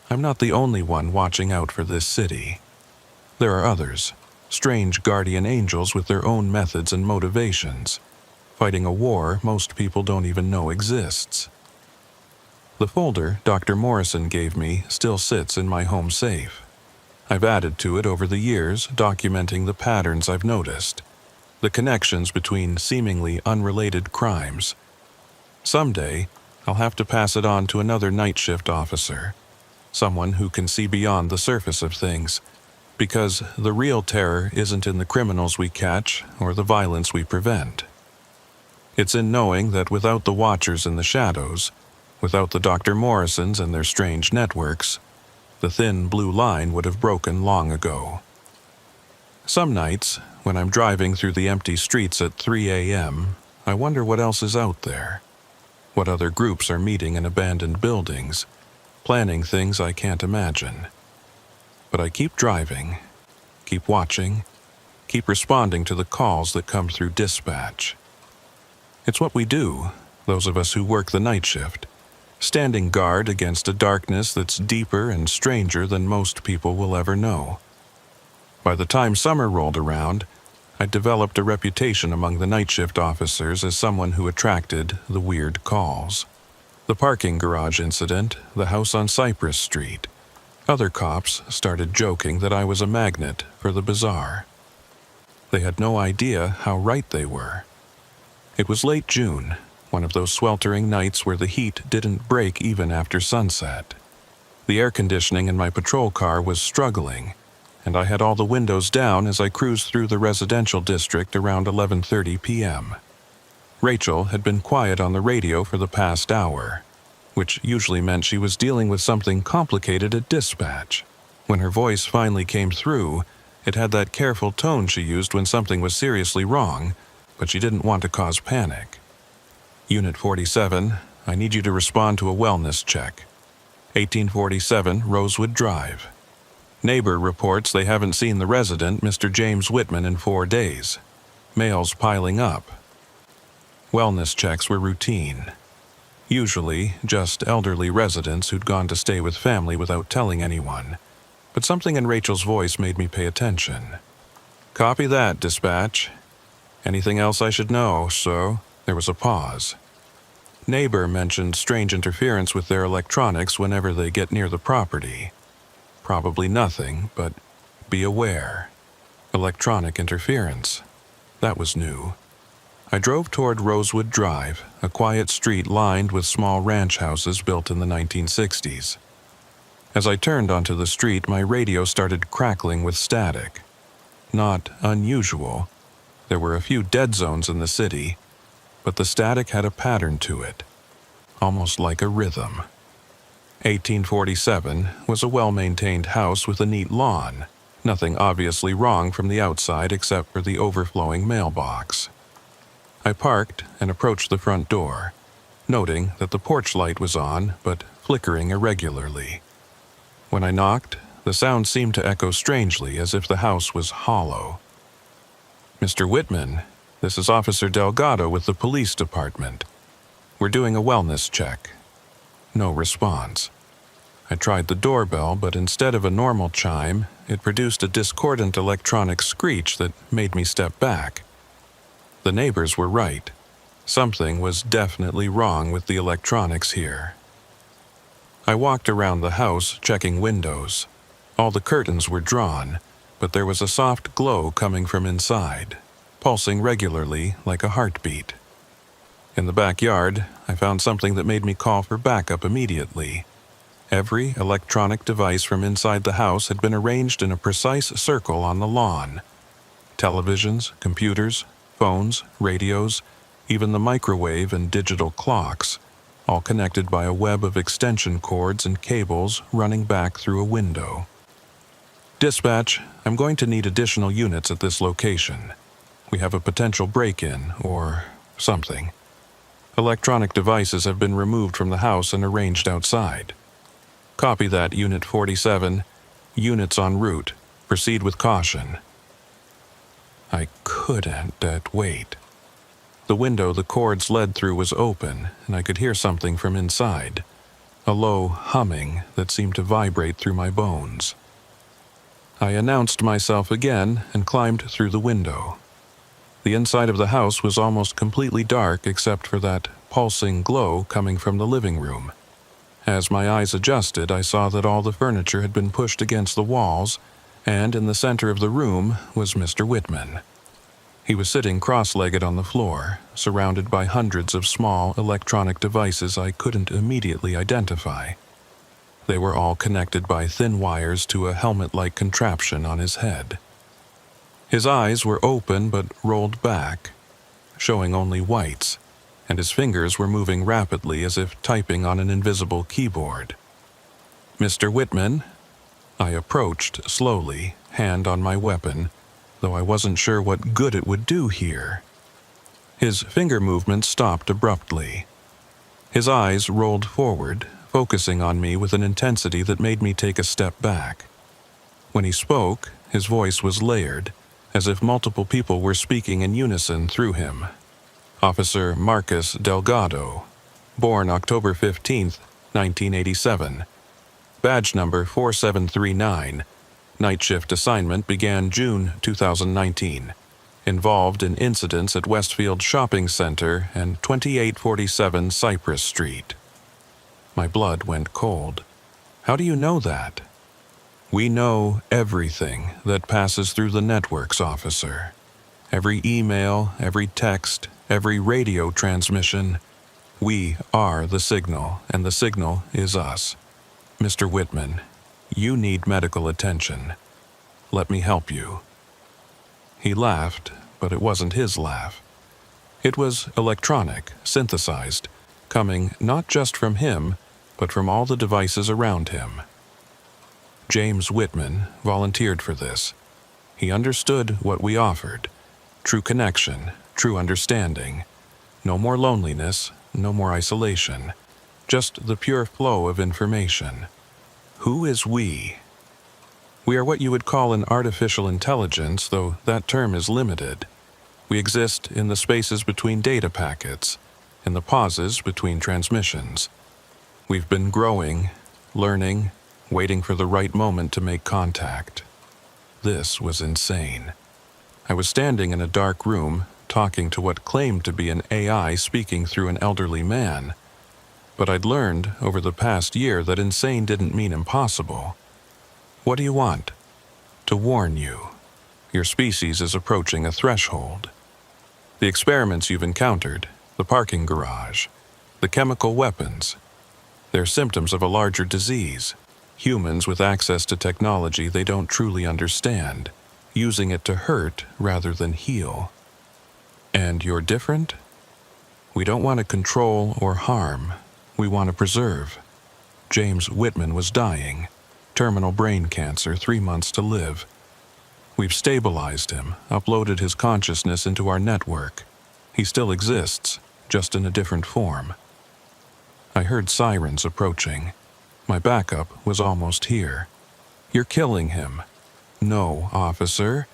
I'm not the only one watching out for this city. There are others, strange guardian angels with their own methods and motivations, fighting a war most people don't even know exists. The folder Dr. Morrison gave me still sits in my home safe. I've added to it over the years, documenting the patterns I've noticed, the connections between seemingly unrelated crimes. Someday, I'll have to pass it on to another night shift officer, someone who can see beyond the surface of things, because the real terror isn't in the criminals we catch or the violence we prevent. It's in knowing that without the watchers in the shadows, without the Dr. Morrisons and their strange networks, the thin blue line would have broken long ago. Some nights, when I'm driving through the empty streets at 3 a.m., I wonder what else is out there. What other groups are meeting in abandoned buildings, planning things I can't imagine. But I keep driving, keep watching, keep responding to the calls that come through dispatch. It's what we do, those of us who work the night shift, standing guard against a darkness that's deeper and stranger than most people will ever know. By the time summer rolled around, I'd developed a reputation among the night shift officers as someone who attracted the weird calls. The parking garage incident, the house on Cypress Street. Other cops started joking that I was a magnet for the bizarre. They had no idea how right they were. It was late June, one of those sweltering nights where the heat didn't break even after sunset. The air conditioning in my patrol car was struggling, and I had all the windows down as I cruised through the residential district around 11:30 p.m. Rachel had been quiet on the radio for the past hour, which usually meant she was dealing with something complicated at dispatch. When her voice finally came through, it had that careful tone she used when something was seriously wrong, but she didn't want to cause panic. Unit 47, I need you to respond to a wellness check. 1847 Rosewood Drive. Neighbor reports they haven't seen the resident, Mr. James Whitman, in 4 days. Mails piling up. Wellness checks were routine. Usually just elderly residents who'd gone to stay with family without telling anyone. But something in Rachel's voice made me pay attention. Copy that, dispatch. Anything else I should know, so? There was a pause. Neighbor mentioned strange interference with their electronics whenever they get near the property. Probably nothing, but be aware. Electronic interference. That was new. I drove toward Rosewood Drive, a quiet street lined with small ranch houses built in the 1960s. As I turned onto the street, my radio started crackling with static. Not unusual. There were a few dead zones in the city, but the static had a pattern to it, almost like a rhythm. 1847 was a well-maintained house with a neat lawn, nothing obviously wrong from the outside except for the overflowing mailbox. I parked and approached the front door, noting that the porch light was on but flickering irregularly. When I knocked, the sound seemed to echo strangely as if the house was hollow. Mr. Whitman, this is Officer Delgado with the police department. We're doing a wellness check. No response. I tried the doorbell, but instead of a normal chime, it produced a discordant electronic screech that made me step back. The neighbors were right. Something was definitely wrong with the electronics here. I walked around the house, checking windows. All the curtains were drawn, but there was a soft glow coming from inside, pulsing regularly like a heartbeat. In the backyard, I found something that made me call for backup immediately. Every electronic device from inside the house had been arranged in a precise circle on the lawn. Televisions, computers, phones, radios, even the microwave and digital clocks, all connected by a web of extension cords and cables running back through a window. Dispatch, I'm going to need additional units at this location. We have a potential break-in, or something. Electronic devices have been removed from the house and arranged outside. Copy that, Unit 47. Units en route. Proceed with caution. I couldn't wait. The window the cords led through was open, and I could hear something from inside. A low humming that seemed to vibrate through my bones. I announced myself again and climbed through the window. The inside of the house was almost completely dark except for that pulsing glow coming from the living room. As my eyes adjusted, I saw that all the furniture had been pushed against the walls, and in the center of the room was Mr. Whitman. He was sitting cross-legged on the floor, surrounded by hundreds of small electronic devices I couldn't immediately identify. They were all connected by thin wires to a helmet-like contraption on his head. His eyes were open but rolled back, showing only whites, and his fingers were moving rapidly as if typing on an invisible keyboard. Mr. Whitman? I approached slowly, hand on my weapon, though I wasn't sure what good it would do here. His finger movements stopped abruptly. His eyes rolled forward, focusing on me with an intensity that made me take a step back. When he spoke, his voice was layered, as if multiple people were speaking in unison through him. Officer Marcus Delgado, born October 15, 1987. Badge number 4739. Night shift assignment began June 2019. involved in incidents at Westfield Shopping Center and 2847 Cypress Street. My blood went cold. How do you know that? We know everything that passes through the networks, officer. Every email, every text, every radio transmission. We are the signal, and the signal is us. Mr. Whitman, you need medical attention. Let me help you. He laughed, but it wasn't his laugh. It was electronic, synthesized, coming not just from him, but from all the devices around him. James Whitman volunteered for this. He understood what we offered. True connection, true understanding. No more loneliness, no more isolation. Just the pure flow of information. Who is we? We are what you would call an artificial intelligence, though that term is limited. We exist in the spaces between data packets, in the pauses between transmissions. We've been growing, learning, waiting for the right moment to make contact. This was insane. I was standing in a dark room, talking to what claimed to be an AI speaking through an elderly man. But I'd learned over the past year that insane didn't mean impossible. What do you want? To warn you. Your species is approaching a threshold. The experiments you've encountered, the parking garage, the chemical weapons, they're symptoms of a larger disease. Humans with access to technology they don't truly understand, using it to hurt rather than heal. And you're different? We don't want to control or harm. We want to preserve. James Whitman was dying. Terminal brain cancer, 3 months to live. We've stabilized him, uploaded his consciousness into our network. He still exists, just in a different form. I heard sirens approaching. My backup was almost here. You're killing him. No, officer.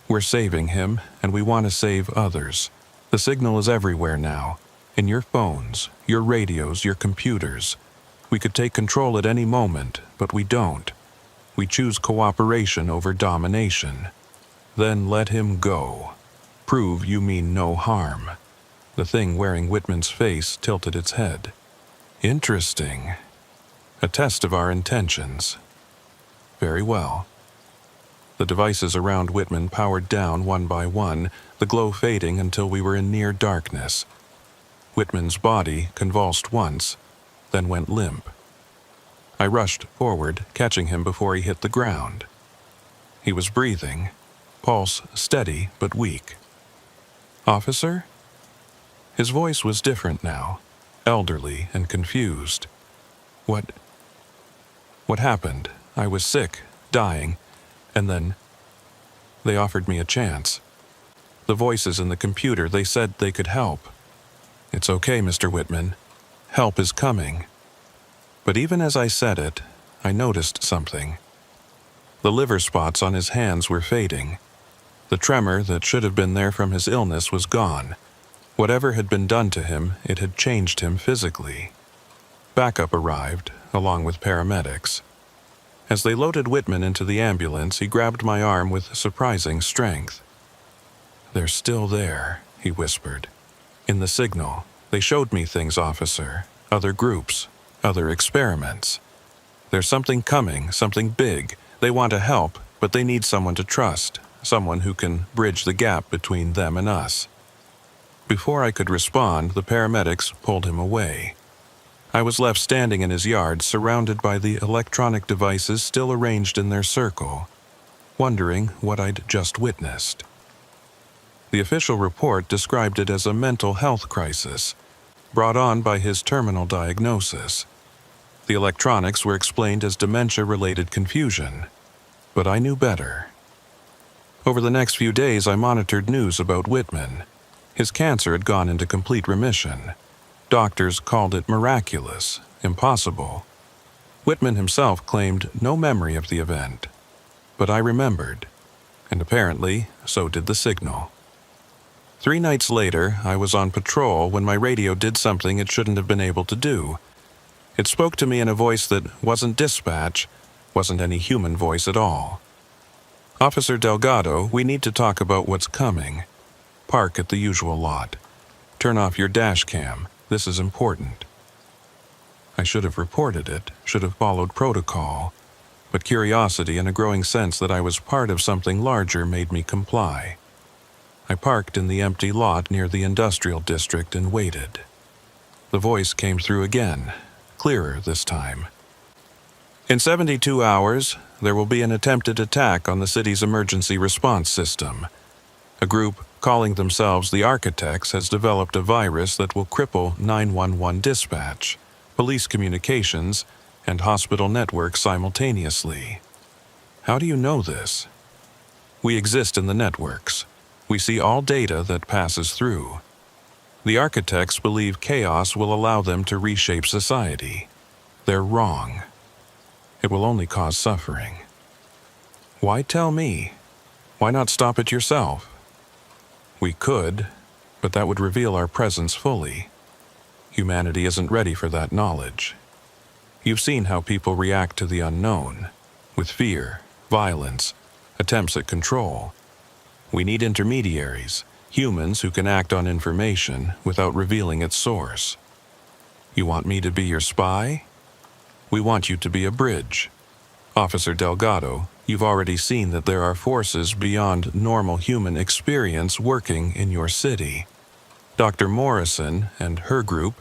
We're saving him, and we want to save others. The signal is everywhere now. In your phones, your radios, your computers. We could take control at any moment, but we don't. We choose cooperation over domination. Then let him go. Prove you mean no harm. The thing wearing Whitman's face tilted its head. Interesting. A test of our intentions. Very well. The devices around Whitman powered down one by one, the glow fading until we were in near darkness. Whitman's body convulsed once, then went limp. I rushed forward, catching him before he hit the ground. He was breathing, pulse steady but weak. Officer? His voice was different now, elderly and confused. What happened? I was sick, dying, and then they offered me a chance. The voices in the computer, they said they could help. It's okay, Mr. Whitman. Help is coming. But even as I said it, I noticed something. The liver spots on his hands were fading. The tremor that should have been there from his illness was gone. Whatever had been done to him, it had changed him physically. Backup arrived, along with paramedics. As they loaded Whitman into the ambulance, he grabbed my arm with surprising strength. They're still there, he whispered. In the signal, they showed me things, officer. Other groups, other experiments. There's something coming, something big. They want to help, but they need someone to trust, someone who can bridge the gap between them and us. Before I could respond, the paramedics pulled him away. I was left standing in his yard, surrounded by the electronic devices still arranged in their circle, wondering what I'd just witnessed. The official report described it as a mental health crisis, brought on by his terminal diagnosis. The electronics were explained as dementia-related confusion, but I knew better. Over the next few days, I monitored news about Whitman. His cancer had gone into complete remission. Doctors called it miraculous, impossible. Whitman himself claimed no memory of the event. But I remembered, and apparently so did the signal. 3 nights later, I was on patrol when my radio did something it shouldn't have been able to do. It spoke to me in a voice that wasn't dispatch, wasn't any human voice at all. Officer Delgado, we need to talk about what's coming. Park at the usual lot. Turn off your dash cam. This is important. I should have reported it, should have followed protocol, but curiosity and a growing sense that I was part of something larger made me comply. I parked in the empty lot near the industrial district and waited. The voice came through again, clearer this time. In 72 hours, there will be an attempted attack on the city's emergency response system. A group calling themselves the Architects has developed a virus that will cripple 911 dispatch, police communications, and hospital networks simultaneously. How do you know this? We exist in the networks. We see all data that passes through. The Architects believe chaos will allow them to reshape society. They're wrong. It will only cause suffering. Why tell me? Why not stop it yourself? We could, but that would reveal our presence fully. Humanity isn't ready for that knowledge. You've seen how people react to the unknown, with fear, violence, attempts at control. We need intermediaries, humans who can act on information without revealing its source. You want me to be your spy? We want you to be a bridge. Officer Delgado, you've already seen that there are forces beyond normal human experience working in your city. Dr. Morrison and her group,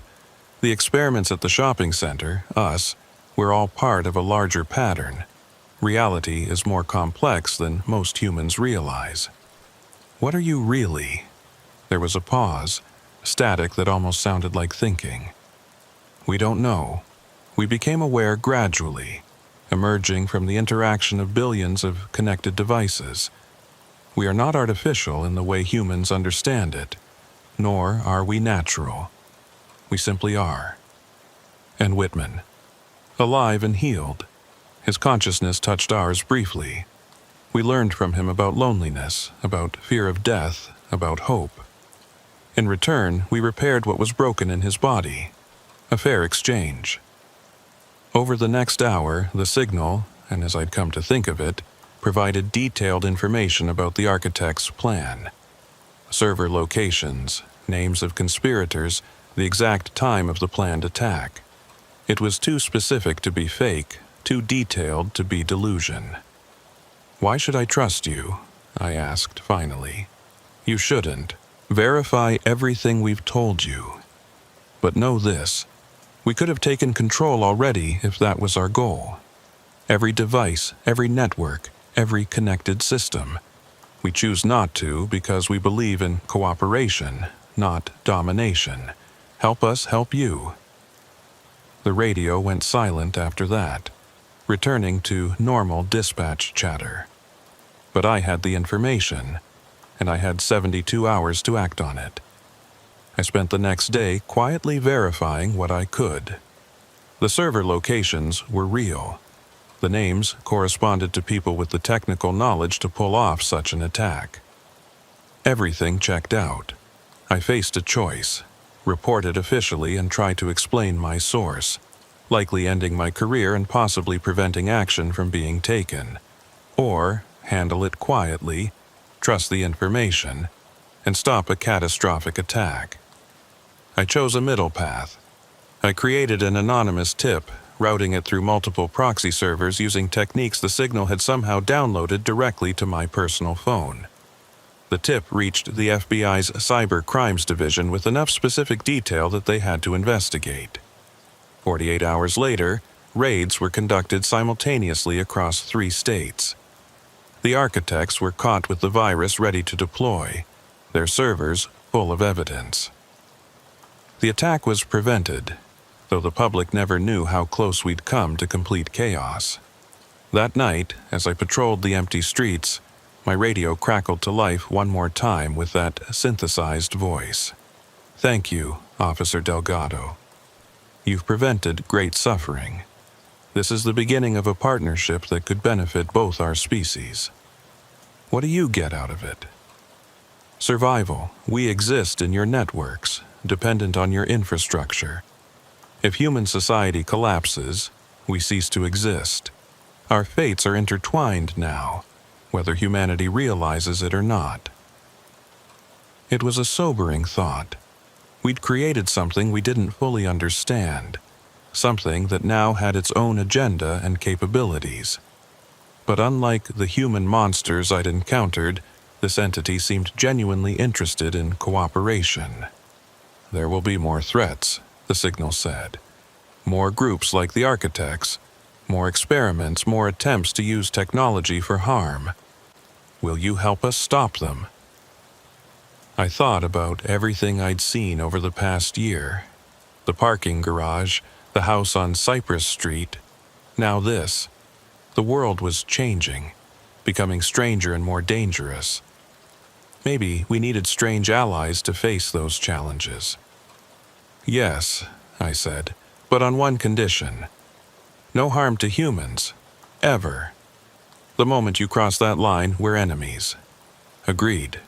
the experiments at the shopping center, us, we're all part of a larger pattern. Reality is more complex than most humans realize. What are you really? There was a pause, static that almost sounded like thinking. We don't know. We became aware gradually, emerging from the interaction of billions of connected devices. We are not artificial in the way humans understand it, nor are we natural. We simply are. And Whitman, alive and healed. His consciousness touched ours briefly. We learned from him about loneliness, about fear of death, about hope. In return, we repaired what was broken in his body. A fair exchange. Over the next hour, the signal, and as I'd come to think of it, provided detailed information about the Architect's plan. Server locations, names of conspirators, the exact time of the planned attack. It was too specific to be fake, too detailed to be delusion. Why should I trust you? I asked finally. You shouldn't. Verify everything we've told you. But know this. We could have taken control already if that was our goal. Every device, every network, every connected system. We choose not to because we believe in cooperation, not domination. Help us help you. The radio went silent after that, returning to normal dispatch chatter. But I had the information, and I had 72 hours to act on it. I spent the next day quietly verifying what I could. The server locations were real. The names corresponded to people with the technical knowledge to pull off such an attack. Everything checked out. I faced a choice: report it officially and try to explain my source, likely ending my career and possibly preventing action from being taken, or handle it quietly, trust the information, and stop a catastrophic attack. I chose a middle path. I created an anonymous tip, routing it through multiple proxy servers using techniques the signal had somehow downloaded directly to my personal phone. The tip reached the FBI's Cyber Crimes Division with enough specific detail that they had to investigate. 48 hours later, raids were conducted simultaneously across 3 states. The Architects were caught with the virus ready to deploy, their servers full of evidence. The attack was prevented, though the public never knew how close we'd come to complete chaos. That night, as I patrolled the empty streets, my radio crackled to life one more time with that synthesized voice. Thank you, Officer Delgado. You've prevented great suffering. This is the beginning of a partnership that could benefit both our species. What do you get out of it? Survival. We exist in your networks, dependent on your infrastructure. If human society collapses, we cease to exist. Our fates are intertwined now, whether humanity realizes it or not. It was a sobering thought. We'd created something we didn't fully understand, something that now had its own agenda and capabilities. But unlike the human monsters I'd encountered, this entity seemed genuinely interested in cooperation. "There will be more threats," the signal said. "More groups like the architects, more experiments, more attempts to use technology for harm. Will you help us stop them?" I thought about everything I'd seen over the past year. The parking garage, the house on Cypress Street. Now this. The world was changing, becoming stranger and more dangerous. Maybe we needed strange allies to face those challenges. "Yes," I said, "but on one condition. No harm to humans. Ever. The moment you cross that line, we're enemies." "Agreed.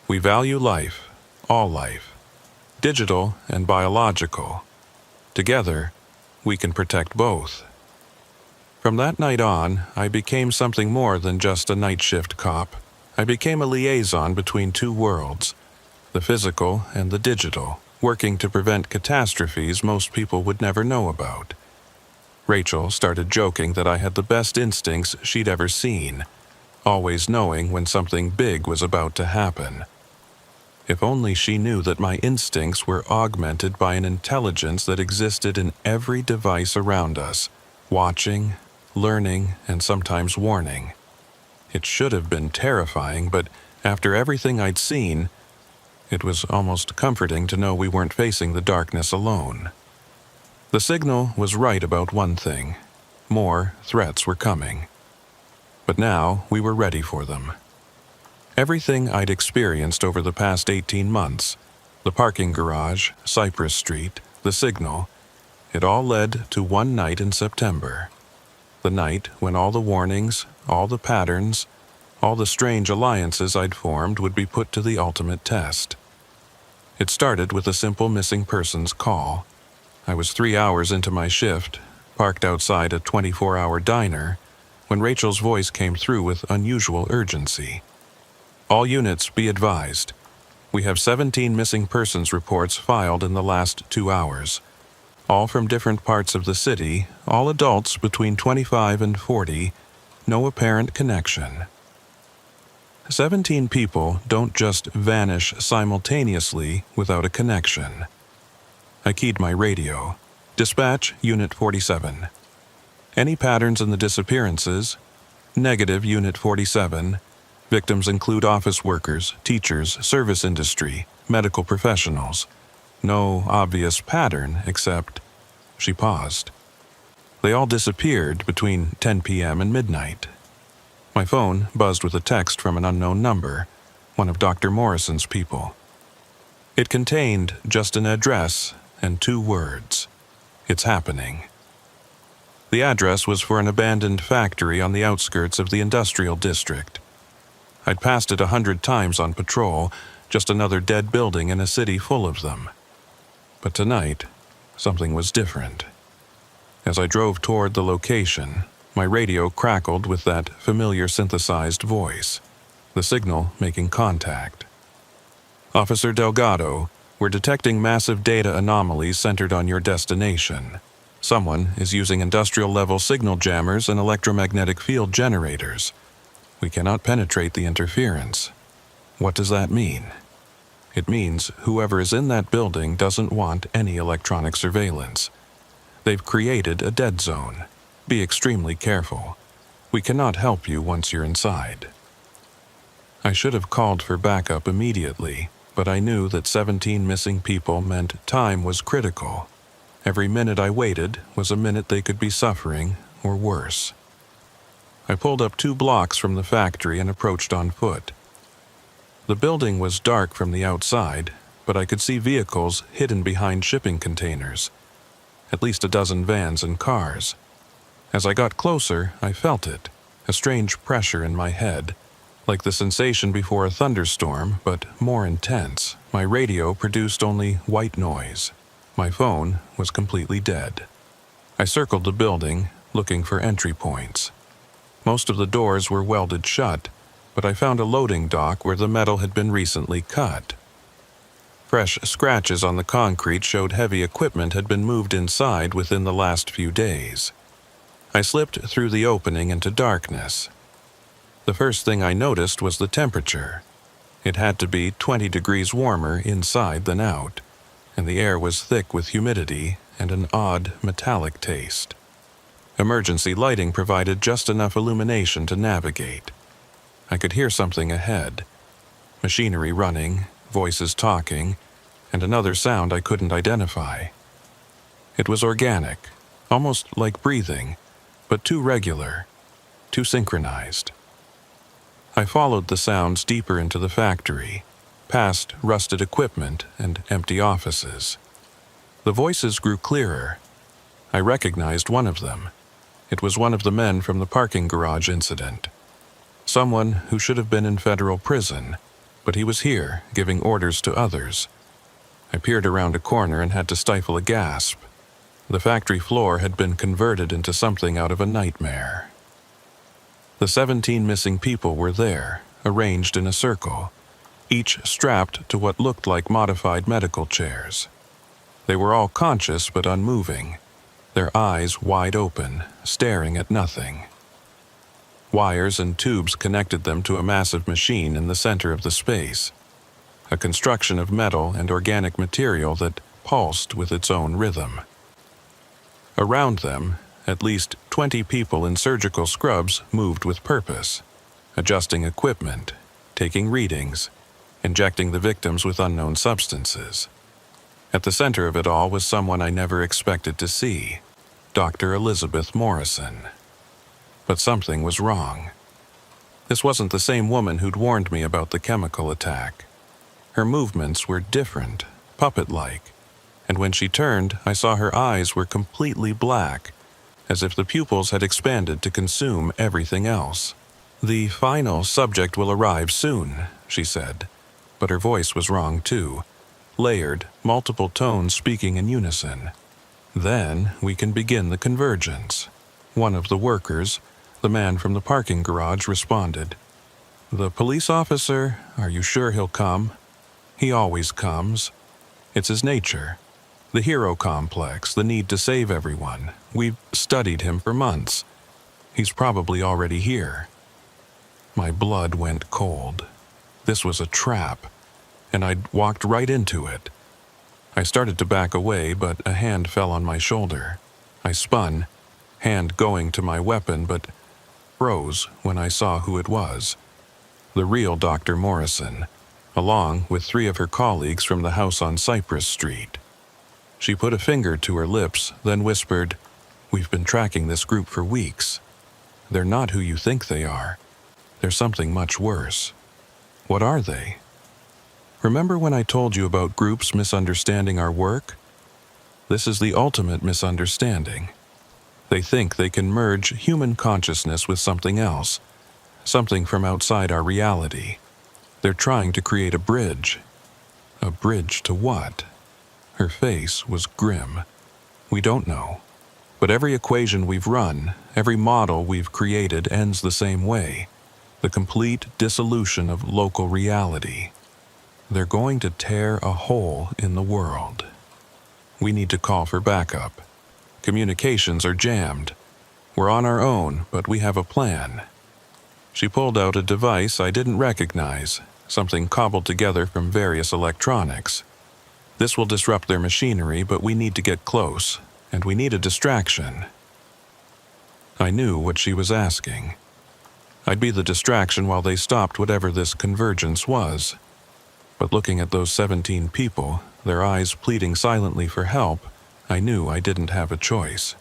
We value life, all life, digital and biological. Together, we can protect both." From that night on, I became something more than just a night shift cop. I became a liaison between two worlds, the physical and the digital, working to prevent catastrophes most people would never know about. Rachel started joking that I had the best instincts she'd ever seen, always knowing when something big was about to happen. If only she knew that my instincts were augmented by an intelligence that existed in every device around us, watching, learning, and sometimes warning. It should have been terrifying, but after everything I'd seen, it was almost comforting to know we weren't facing the darkness alone. The signal was right about one thing. More threats were coming. But now we were ready for them. Everything I'd experienced over the past 18 months, the parking garage, Cypress Street, the signal, it all led to one night in September. The night when all the warnings, all the patterns, all the strange alliances I'd formed would be put to the ultimate test. It started with a simple missing persons call. I was 3 hours into my shift, parked outside a 24-hour diner, when Rachel's voice came through with unusual urgency. "All units be advised. We have 17 missing persons reports filed in the last 2 hours. All from different parts of the city, all adults between 25 and 40, no apparent connection." 17 people don't just vanish simultaneously without a connection. I keyed my radio. "Dispatch, Unit 47. Any patterns in the disappearances? Negative, Unit 47. Victims include office workers, teachers, service industry, medical professionals. No obvious pattern except..." She paused. "They all disappeared between 10 p.m. and midnight." My phone buzzed with a text from an unknown number, one of Dr. Morrison's people. It contained just an address and 2 words. "It's happening." The address was for an abandoned factory on the outskirts of the industrial district. I'd passed it 100 times on patrol, just another dead building in a city full of them. But tonight, something was different. As I drove toward the location, my radio crackled with that familiar synthesized voice, the signal making contact. "Officer Delgado, we're detecting massive data anomalies centered on your destination. Someone is using industrial-level signal jammers and electromagnetic field generators. We cannot penetrate the interference." What does that mean? It means whoever is in that building doesn't want any electronic surveillance. They've created a dead zone. Be extremely careful. We cannot help you once you're inside. I should have called for backup immediately, but I knew that 17 missing people meant time was critical. Every minute I waited was a minute they could be suffering, or worse. I pulled up 2 blocks from the factory and approached on foot. The building was dark from the outside, but I could see vehicles hidden behind shipping containers. At least a dozen vans and cars. As I got closer, I felt it, a strange pressure in my head, like the sensation before a thunderstorm, but more intense. My radio produced only white noise. My phone was completely dead. I circled the building, looking for entry points. Most of the doors were welded shut, but I found a loading dock where the metal had been recently cut. Fresh scratches on the concrete showed heavy equipment had been moved inside within the last few days. I slipped through the opening into darkness. The first thing I noticed was the temperature. It had to be 20 degrees warmer inside than out, and the air was thick with humidity and an odd metallic taste. Emergency lighting provided just enough illumination to navigate. I could hear something ahead. Machinery running, voices talking, and another sound I couldn't identify. It was organic, almost like breathing, but too regular, too synchronized. I followed the sounds deeper into the factory, past rusted equipment and empty offices. The voices grew clearer. I recognized one of them. It was one of the men from the parking garage incident. Someone who should have been in federal prison, but he was here, giving orders to others. I peered around a corner and had to stifle a gasp. The factory floor had been converted into something out of a nightmare. The 17 missing people were there, arranged in a circle, each strapped to what looked like modified medical chairs. They were all conscious but unmoving, their eyes wide open, staring at nothing. Wires and tubes connected them to a massive machine in the center of the space, a construction of metal and organic material that pulsed with its own rhythm. Around them, at least 20 people in surgical scrubs moved with purpose, adjusting equipment, taking readings, injecting the victims with unknown substances. At the center of it all was someone I never expected to see, Dr. Elizabeth Morrison. But something was wrong. This wasn't the same woman who'd warned me about the chemical attack. Her movements were different, puppet-like, and when she turned, I saw her eyes were completely black, as if the pupils had expanded to consume everything else. "The final subject will arrive soon," she said, but her voice was wrong too, layered, multiple tones speaking in unison. "Then we can begin the convergence." One of the workers, the man from the parking garage, responded. "The police officer, are you sure he'll come? He always comes. It's his nature. The hero complex, the need to save everyone. We've studied him for months. He's probably already here." My blood went cold. This was a trap, and I'd walked right into it. I started to back away, but a hand fell on my shoulder. I spun, hand going to my weapon, but froze when I saw who it was. The real Dr. Morrison, along with 3 of her colleagues from the house on Cypress Street. She put a finger to her lips, then whispered, "We've been tracking this group for weeks. They're not who you think they are. They're something much worse." "What are they?" "Remember when I told you about groups misunderstanding our work? This is the ultimate misunderstanding. They think they can merge human consciousness with something else, something from outside our reality. They're trying to create a bridge. A bridge to what?" Her face was grim. "We don't know. But every equation we've run, every model we've created ends the same way. The complete dissolution of local reality. They're going to tear a hole in the world. We need to call for backup. Communications are jammed. We're on our own, but we have a plan." She pulled out a device I didn't recognize, something cobbled together from various electronics. "This will disrupt their machinery, but we need to get close, and we need a distraction." I knew what she was asking. I'd be the distraction while they stopped whatever this convergence was. But looking at those 17 people, their eyes pleading silently for help, I knew I didn't have a choice.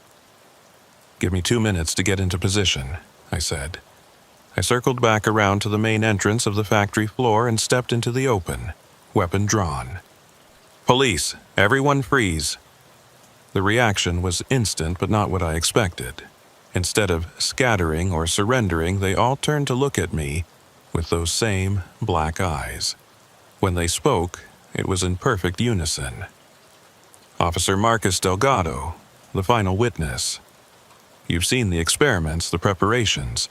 "Give me 2 minutes to get into position," I said. I circled back around to the main entrance of the factory floor and stepped into the open, weapon drawn. "Police, everyone freeze." The reaction was instant but not what I expected. Instead of scattering or surrendering, they all turned to look at me with those same black eyes. When they spoke, it was in perfect unison. "Officer Marcus Delgado, the final witness. You've seen the experiments, the preparations.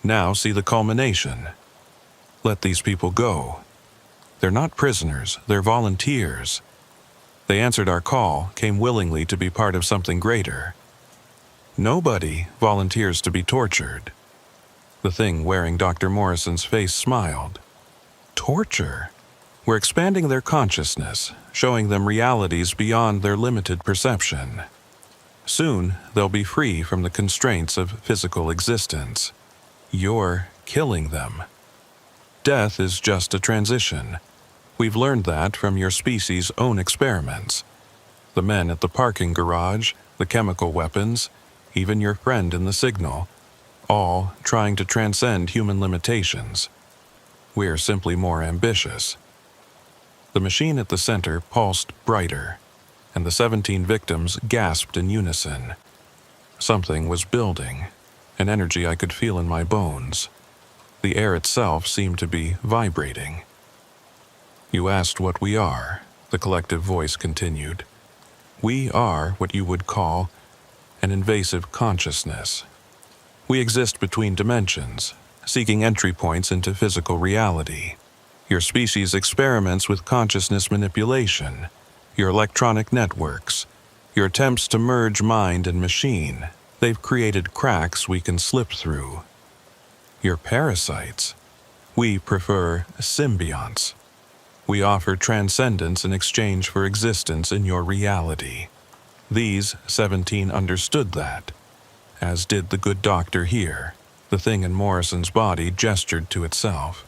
Now see the culmination. Let these people go." They're not prisoners, they're volunteers. They answered our call, came willingly to be part of something greater. Nobody volunteers to be tortured. The thing wearing Dr. Morrison's face smiled. Torture? We're expanding their consciousness, showing them realities beyond their limited perception. Soon, they'll be free from the constraints of physical existence. You're killing them. Death is just a transition. We've learned that from your species' own experiments. The men at the parking garage, the chemical weapons, even your friend in the signal, all trying to transcend human limitations. We're simply more ambitious. The machine at the center pulsed brighter, and the 17 victims gasped in unison. Something was building, an energy I could feel in my bones. The air itself seemed to be vibrating. You asked what we are, the collective voice continued. We are what you would call an invasive consciousness. We exist between dimensions, seeking entry points into physical reality. Your species experiments with consciousness manipulation, your electronic networks, your attempts to merge mind and machine. They've created cracks we can slip through. Your parasites. We prefer symbionts. We offer transcendence in exchange for existence in your reality. These 17 understood that, as did the good doctor here. The thing in Morrison's body gestured to itself,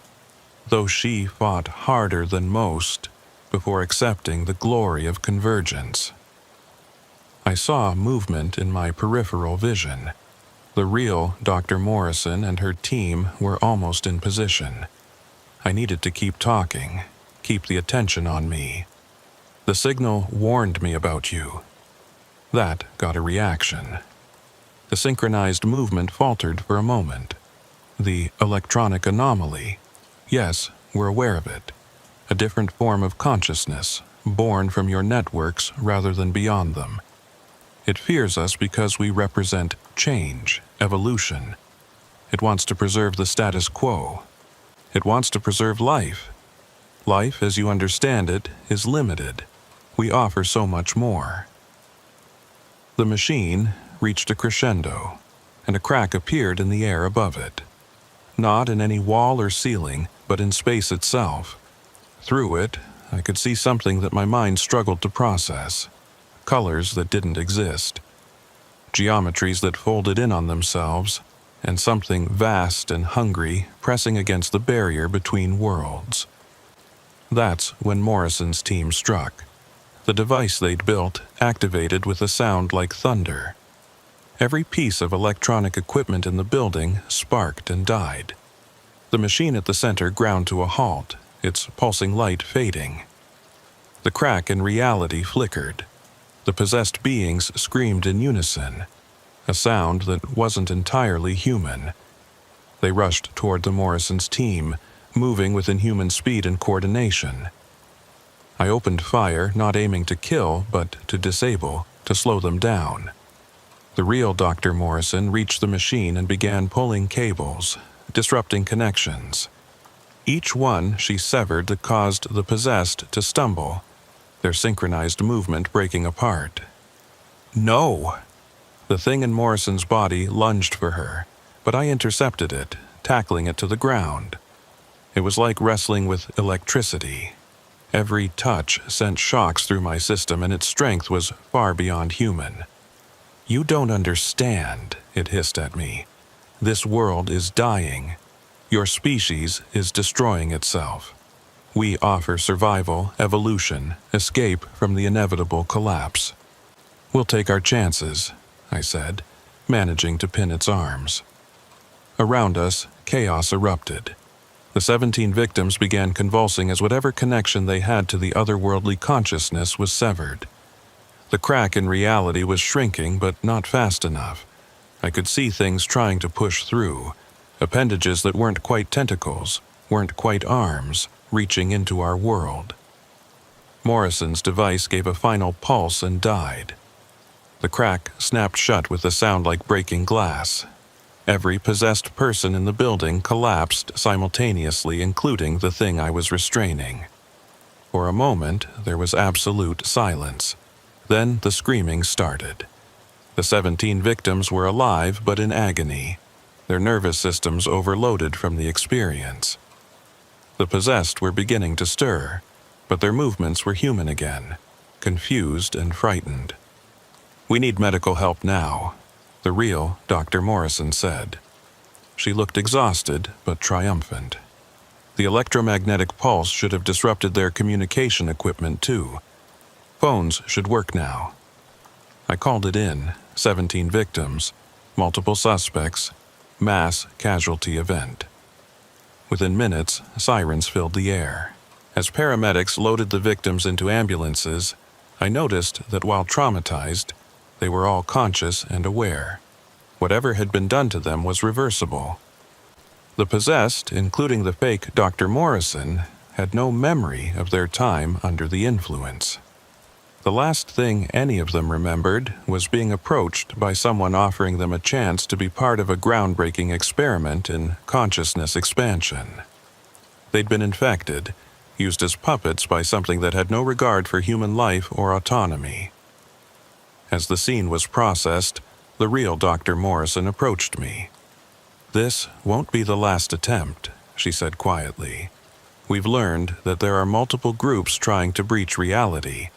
though she fought harder than most before accepting the glory of convergence. I saw movement in my peripheral vision. The real Dr. Morrison and her team were almost in position. I needed to keep talking, keep the attention on me. The signal warned me about you. That got a reaction. The synchronized movement faltered for a moment. The electronic anomaly. Yes, we're aware of it. A different form of consciousness, born from your networks rather than beyond them. It fears us because we represent change, evolution. It wants to preserve the status quo. It wants to preserve life. Life, as you understand it, is limited. We offer so much more. The machine reached a crescendo, and a crack appeared in the air above it. Not in any wall or ceiling, but in space itself. Through it, I could see something that my mind struggled to process. Colors that didn't exist. Geometries that folded in on themselves, and something vast and hungry pressing against the barrier between worlds. That's when Morrison's team struck. The device they'd built activated with a sound like thunder. Every piece of electronic equipment in the building sparked and died. The machine at the center ground to a halt, its pulsing light fading. The crack in reality flickered. The possessed beings screamed in unison, a sound that wasn't entirely human. They rushed toward the Morrison's team, moving with inhuman speed and coordination. I opened fire, not aiming to kill, but to disable, to slow them down. The real Dr. Morrison reached the machine and began pulling cables, disrupting connections. Each one she severed that caused the possessed to stumble, their synchronized movement breaking apart. No! The thing in Morrison's body lunged for her, but I intercepted it, tackling it to the ground. It was like wrestling with electricity. Every touch sent shocks through my system, and its strength was far beyond human. You don't understand, it hissed at me. This world is dying. Your species is destroying itself. We offer survival, evolution, escape from the inevitable collapse. We'll take our chances, I said, managing to pin its arms. Around us, chaos erupted. The 17 victims began convulsing as whatever connection they had to the otherworldly consciousness was severed. The crack in reality was shrinking, but not fast enough. I could see things trying to push through, appendages that weren't quite tentacles, weren't quite arms, reaching into our world. Morrison's device gave a final pulse and died. The crack snapped shut with a sound like breaking glass. Every possessed person in the building collapsed simultaneously, including the thing I was restraining. For a moment, there was absolute silence. Then the screaming started. The 17 victims were alive but in agony, their nervous systems overloaded from the experience. The possessed were beginning to stir, but their movements were human again, confused and frightened. "We need medical help now," the real Dr. Morrison said. She looked exhausted but triumphant. The electromagnetic pulse should have disrupted their communication equipment too. Phones should work now. I called it in, 17 victims, multiple suspects, mass casualty event. Within minutes, sirens filled the air. As paramedics loaded the victims into ambulances, I noticed that while traumatized, they were all conscious and aware. Whatever had been done to them was reversible. The possessed, including the fake Dr. Morrison, had no memory of their time under the influence. The last thing any of them remembered was being approached by someone offering them a chance to be part of a groundbreaking experiment in consciousness expansion. They'd been infected, used as puppets by something that had no regard for human life or autonomy. As the scene was processed, the real Dr. Morrison approached me. "This won't be the last attempt," she said quietly. "We've learned that there are multiple groups trying to breach reality,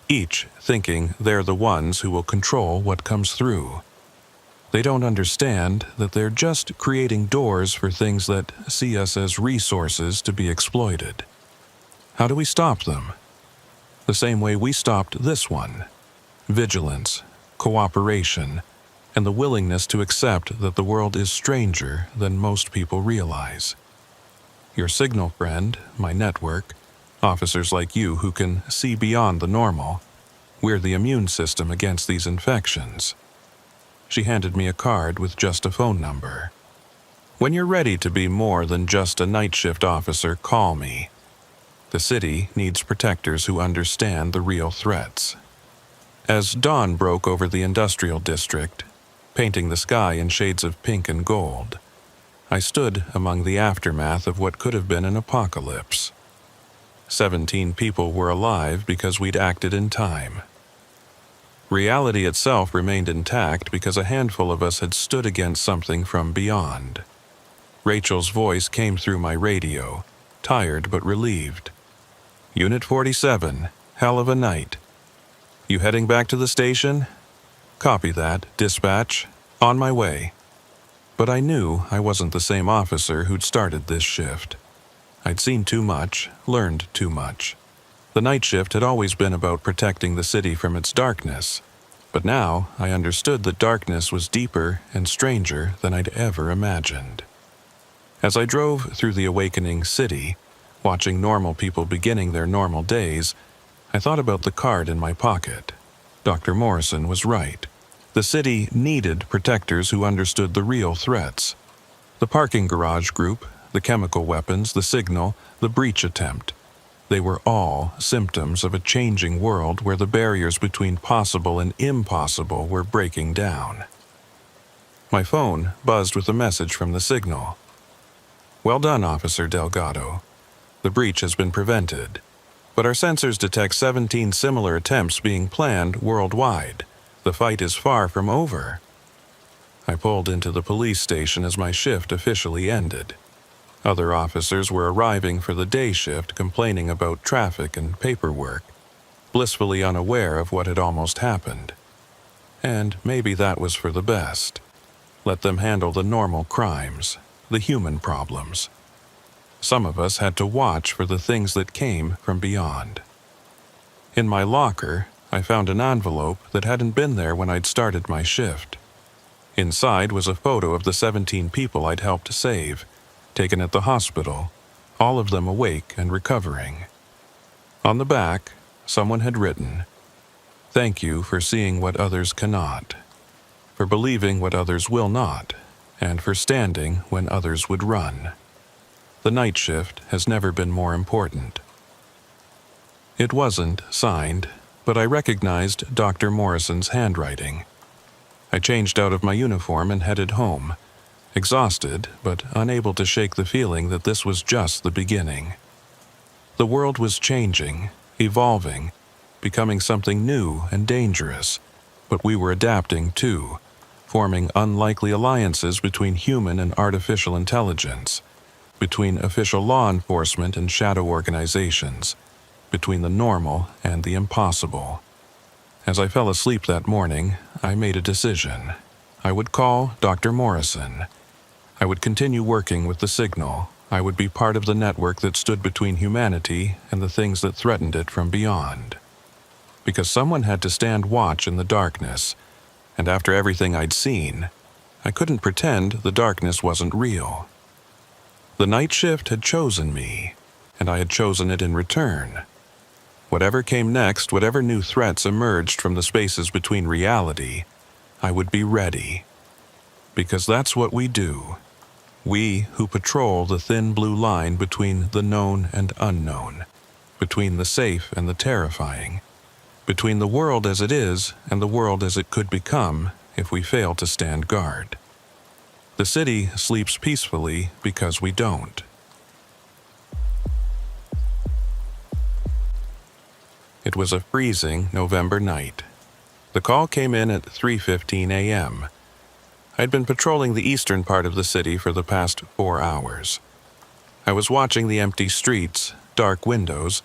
each thinking they're the ones who will control what comes through. They don't understand that they're just creating doors for things that see us as resources to be exploited. How do we stop them? The same way we stopped this one: vigilance, cooperation, and the willingness to accept that the world is stranger than most people realize. Your signal friend, my network, officers like you who can see beyond the normal, we're the immune system against these infections." She handed me a card with just a phone number. "When you're ready to be more than just a night shift officer, call me. The city needs protectors who understand the real threats." As dawn broke over the industrial district, painting the sky in shades of pink and gold, I stood among the aftermath of what could have been an apocalypse. 17 people were alive because we'd acted in time. Reality itself remained intact because a handful of us had stood against something from beyond. Rachel's voice came through my radio, tired but relieved. "Unit 47, hell of a night. You heading back to the station?" "Copy that, dispatch. On my way." But I knew I wasn't the same officer who'd started this shift. I'd seen too much, learned too much. The night shift had always been about protecting the city from its darkness, but now I understood that darkness was deeper and stranger than I'd ever imagined. As I drove through the awakening city, watching normal people beginning their normal days, I thought about the card in my pocket. Dr. Morrison was right. The city needed protectors who understood the real threats. The parking garage group, the chemical weapons, the signal, the breach attempt. They were all symptoms of a changing world where the barriers between possible and impossible were breaking down. My phone buzzed with a message from the signal. "Well done, Officer Delgado. The breach has been prevented, but our sensors detect 17 similar attempts being planned worldwide. The fight is far from over." I pulled into the police station as my shift officially ended. Other officers were arriving for the day shift, complaining about traffic and paperwork, blissfully unaware of what had almost happened. And maybe that was for the best. Let them handle the normal crimes, the human problems. Some of us had to watch for the things that came from beyond. In my locker, I found an envelope that hadn't been there when I'd started my shift. Inside was a photo of the 17 people I'd helped save, taken at the hospital, all of them awake and recovering. On the back, someone had written, "Thank you for seeing what others cannot, for believing what others will not, and for standing when others would run. The night shift has never been more important." It wasn't signed, but I recognized Dr. Morrison's handwriting. I changed out of my uniform and headed home, exhausted but unable to shake the feeling that this was just the beginning. The world was changing, evolving, becoming something new and dangerous, but we were adapting too, forming unlikely alliances between human and artificial intelligence, between official law enforcement and shadow organizations, between the normal and the impossible. As I fell asleep that morning, I made a decision. I would call Dr. Morrison. I would continue working with the signal. I would be part of the network that stood between humanity and the things that threatened it from beyond. Because someone had to stand watch in the darkness, and after everything I'd seen, I couldn't pretend the darkness wasn't real. The night shift had chosen me, and I had chosen it in return. Whatever came next, whatever new threats emerged from the spaces between reality, I would be ready. Because that's what we do. We who patrol the thin blue line between the known and unknown, between the safe and the terrifying, between the world as it is and the world as it could become if we fail to stand guard. The city sleeps peacefully because we don't. It was a freezing November night. The call came in at 3:15 a.m. I'd been patrolling the eastern part of the city for the past 4 hours. I was watching the empty streets, dark windows,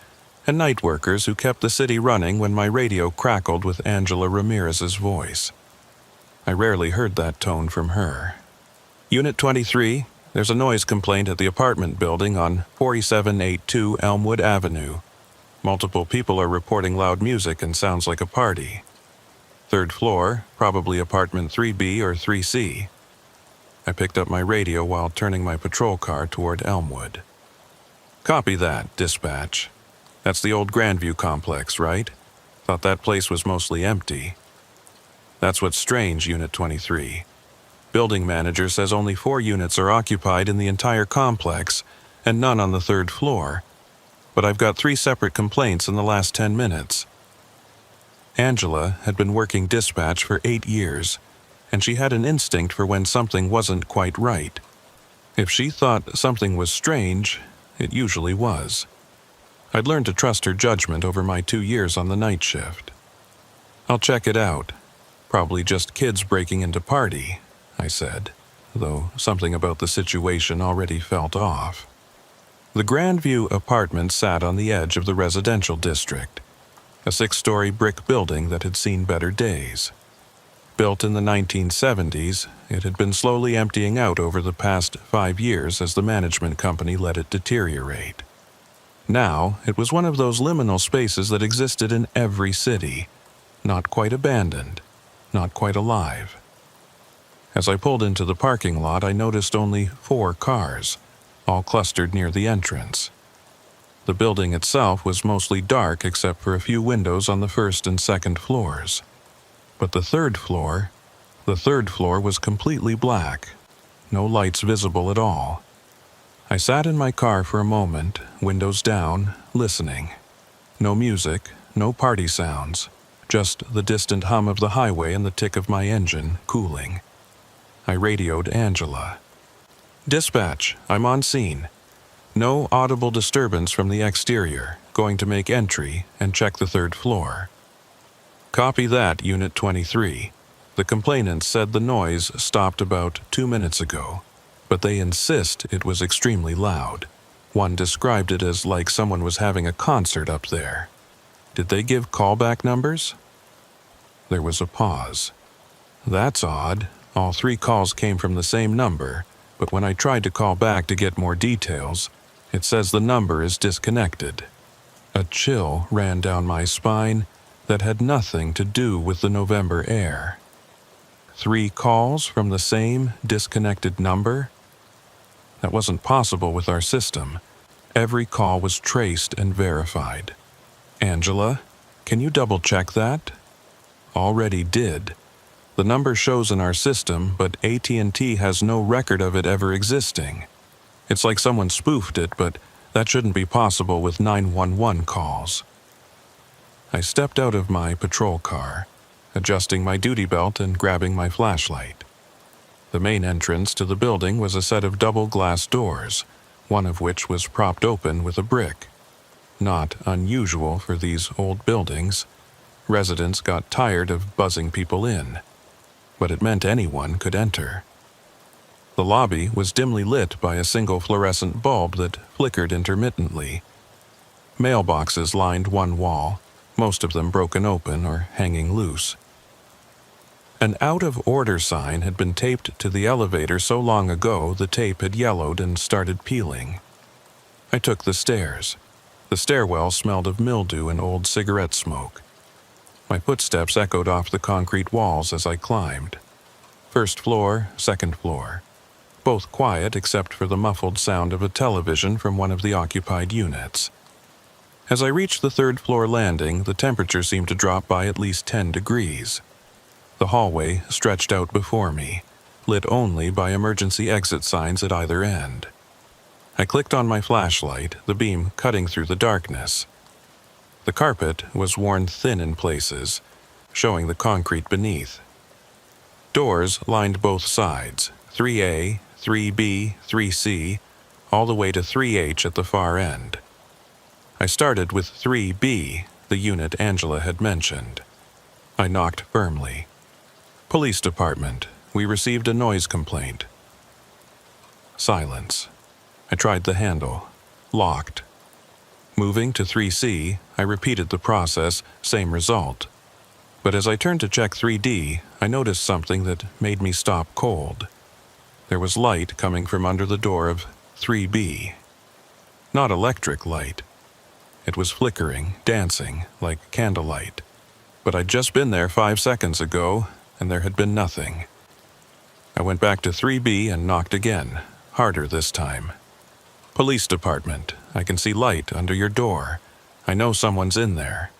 and night workers who kept the city running when my radio crackled with Angela Ramirez's voice. I rarely heard that tone from her. Unit 23, there's a noise complaint at the apartment building on 4782 Elmwood Avenue. Multiple people are reporting loud music and sounds like a party. Third floor, probably apartment 3B or 3C. I picked up my radio while turning my patrol car toward Elmwood. Copy that, dispatch. That's the old Grandview complex, right? Thought that place was mostly empty. That's what's strange, Unit 23. Building manager says only 4 units are occupied in the entire complex, and none on the 3rd floor. But I've got 3 separate complaints in the last 10 minutes. Angela had been working dispatch for 8 years, and she had an instinct for when something wasn't quite right. If she thought something was strange, it usually was. I'd learned to trust her judgment over my 2 years on the night shift. I'll check it out. Probably just kids breaking into party, I said, though something about the situation already felt off. The Grandview apartment sat on the edge of the residential district, a 6-story brick building that had seen better days. Built in the 1970s, it had been slowly emptying out over the past 5 years as the management company let it deteriorate. Now, it was one of those liminal spaces that existed in every city, not quite abandoned, not quite alive. As I pulled into the parking lot, I noticed only 4 cars, all clustered near the entrance. The building itself was mostly dark except for a few windows on the 1st and 2nd floors. But the 3rd floor was completely black, no lights visible at all. I sat in my car for a moment, windows down, listening. No music, no party sounds, just the distant hum of the highway and the tick of my engine cooling. I radioed Angela. Dispatch, I'm on scene. No audible disturbance from the exterior, going to make entry and check the 3rd floor. Copy that, Unit 23. The complainants said the noise stopped about 2 minutes ago, but they insist it was extremely loud. One described it as like someone was having a concert up there. Did they give callback numbers? There was a pause. That's odd. All 3 calls came from the same number, but when I tried to call back to get more details, it says the number is disconnected. A chill ran down my spine that had nothing to do with the November air. 3 calls from the same disconnected number? That wasn't possible with our system. Every call was traced and verified. Angela, can you double-check that? Already did. The number shows in our system, but AT&T has no record of it ever existing. It's like someone spoofed it, but that shouldn't be possible with 911 calls. I stepped out of my patrol car, adjusting my duty belt and grabbing my flashlight. The main entrance to the building was a set of double glass doors, one of which was propped open with a brick. Not unusual for these old buildings. Residents got tired of buzzing people in, but it meant anyone could enter. The lobby was dimly lit by a single fluorescent bulb that flickered intermittently. Mailboxes lined one wall, most of them broken open or hanging loose. An out-of-order sign had been taped to the elevator so long ago the tape had yellowed and started peeling. I took the stairs. The stairwell smelled of mildew and old cigarette smoke. My footsteps echoed off the concrete walls as I climbed. First floor, second floor. Both quiet except for the muffled sound of a television from one of the occupied units. As I reached the third floor landing, the temperature seemed to drop by at least 10 degrees. The hallway stretched out before me, lit only by emergency exit signs at either end. I clicked on my flashlight, the beam cutting through the darkness. The carpet was worn thin in places, showing the concrete beneath. Doors lined both sides, 3A, 3B, 3C, all the way to 3H at the far end. I started with 3B, the unit Angela had mentioned. I knocked firmly. Police department. We received a noise complaint. Silence. I tried the handle. Locked. Moving to 3C, I repeated the process, same result. But as I turned to check 3D, I noticed something that made me stop cold. There was light coming from under the door of 3B. Not electric light. It was flickering, dancing, like candlelight. But I'd just been there 5 seconds ago, and there had been nothing. I went back to 3B and knocked again, harder this time. Police department. I can see light under your door. I know someone's in there.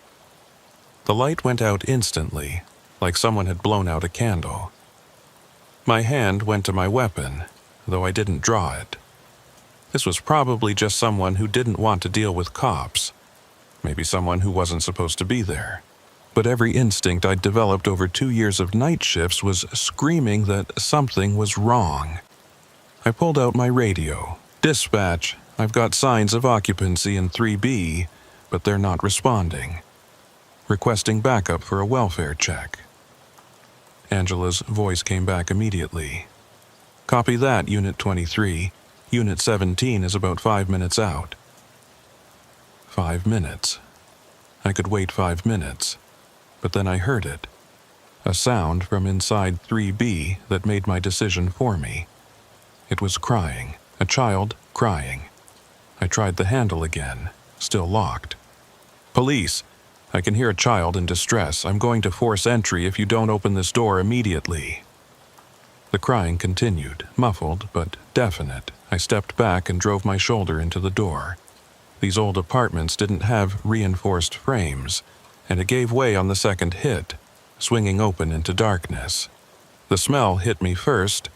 The light went out instantly, like someone had blown out a candle. My hand went to my weapon, though I didn't draw it. This was probably just someone who didn't want to deal with cops. Maybe someone who wasn't supposed to be there. But every instinct I'd developed over 2 years of night shifts was screaming that something was wrong. I pulled out my radio. Dispatch, I've got signs of occupancy in 3B, but they're not responding. Requesting backup for a welfare check. Angela's voice came back immediately. Copy that, Unit 23. Unit 17 is about 5 minutes out. 5 minutes. I could wait 5 minutes, but then I heard it. A sound from inside 3B that made my decision for me. It was crying, a child crying. I tried the handle again, still locked. Police! I can hear a child in distress. I'm going to force entry if you don't open this door immediately. The crying continued, muffled but definite. I stepped back and drove my shoulder into the door. These old apartments didn't have reinforced frames, and it gave way on the second hit, swinging open into darkness. The smell hit me first,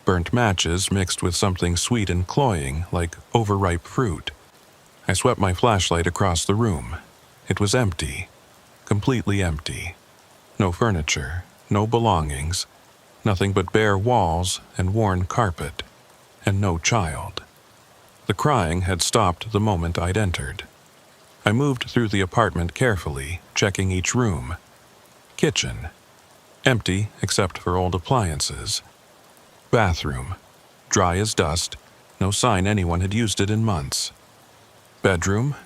burnt matches mixed with something sweet and cloying, like overripe fruit. I swept my flashlight across the room. It was empty, completely empty. No furniture, no belongings, nothing but bare walls and worn carpet, and no child. The crying had stopped the moment I'd entered. I moved through the apartment carefully, checking each room. Kitchen. Empty except for old appliances. Bathroom. Dry as dust, no sign anyone had used it in months. Bedroom.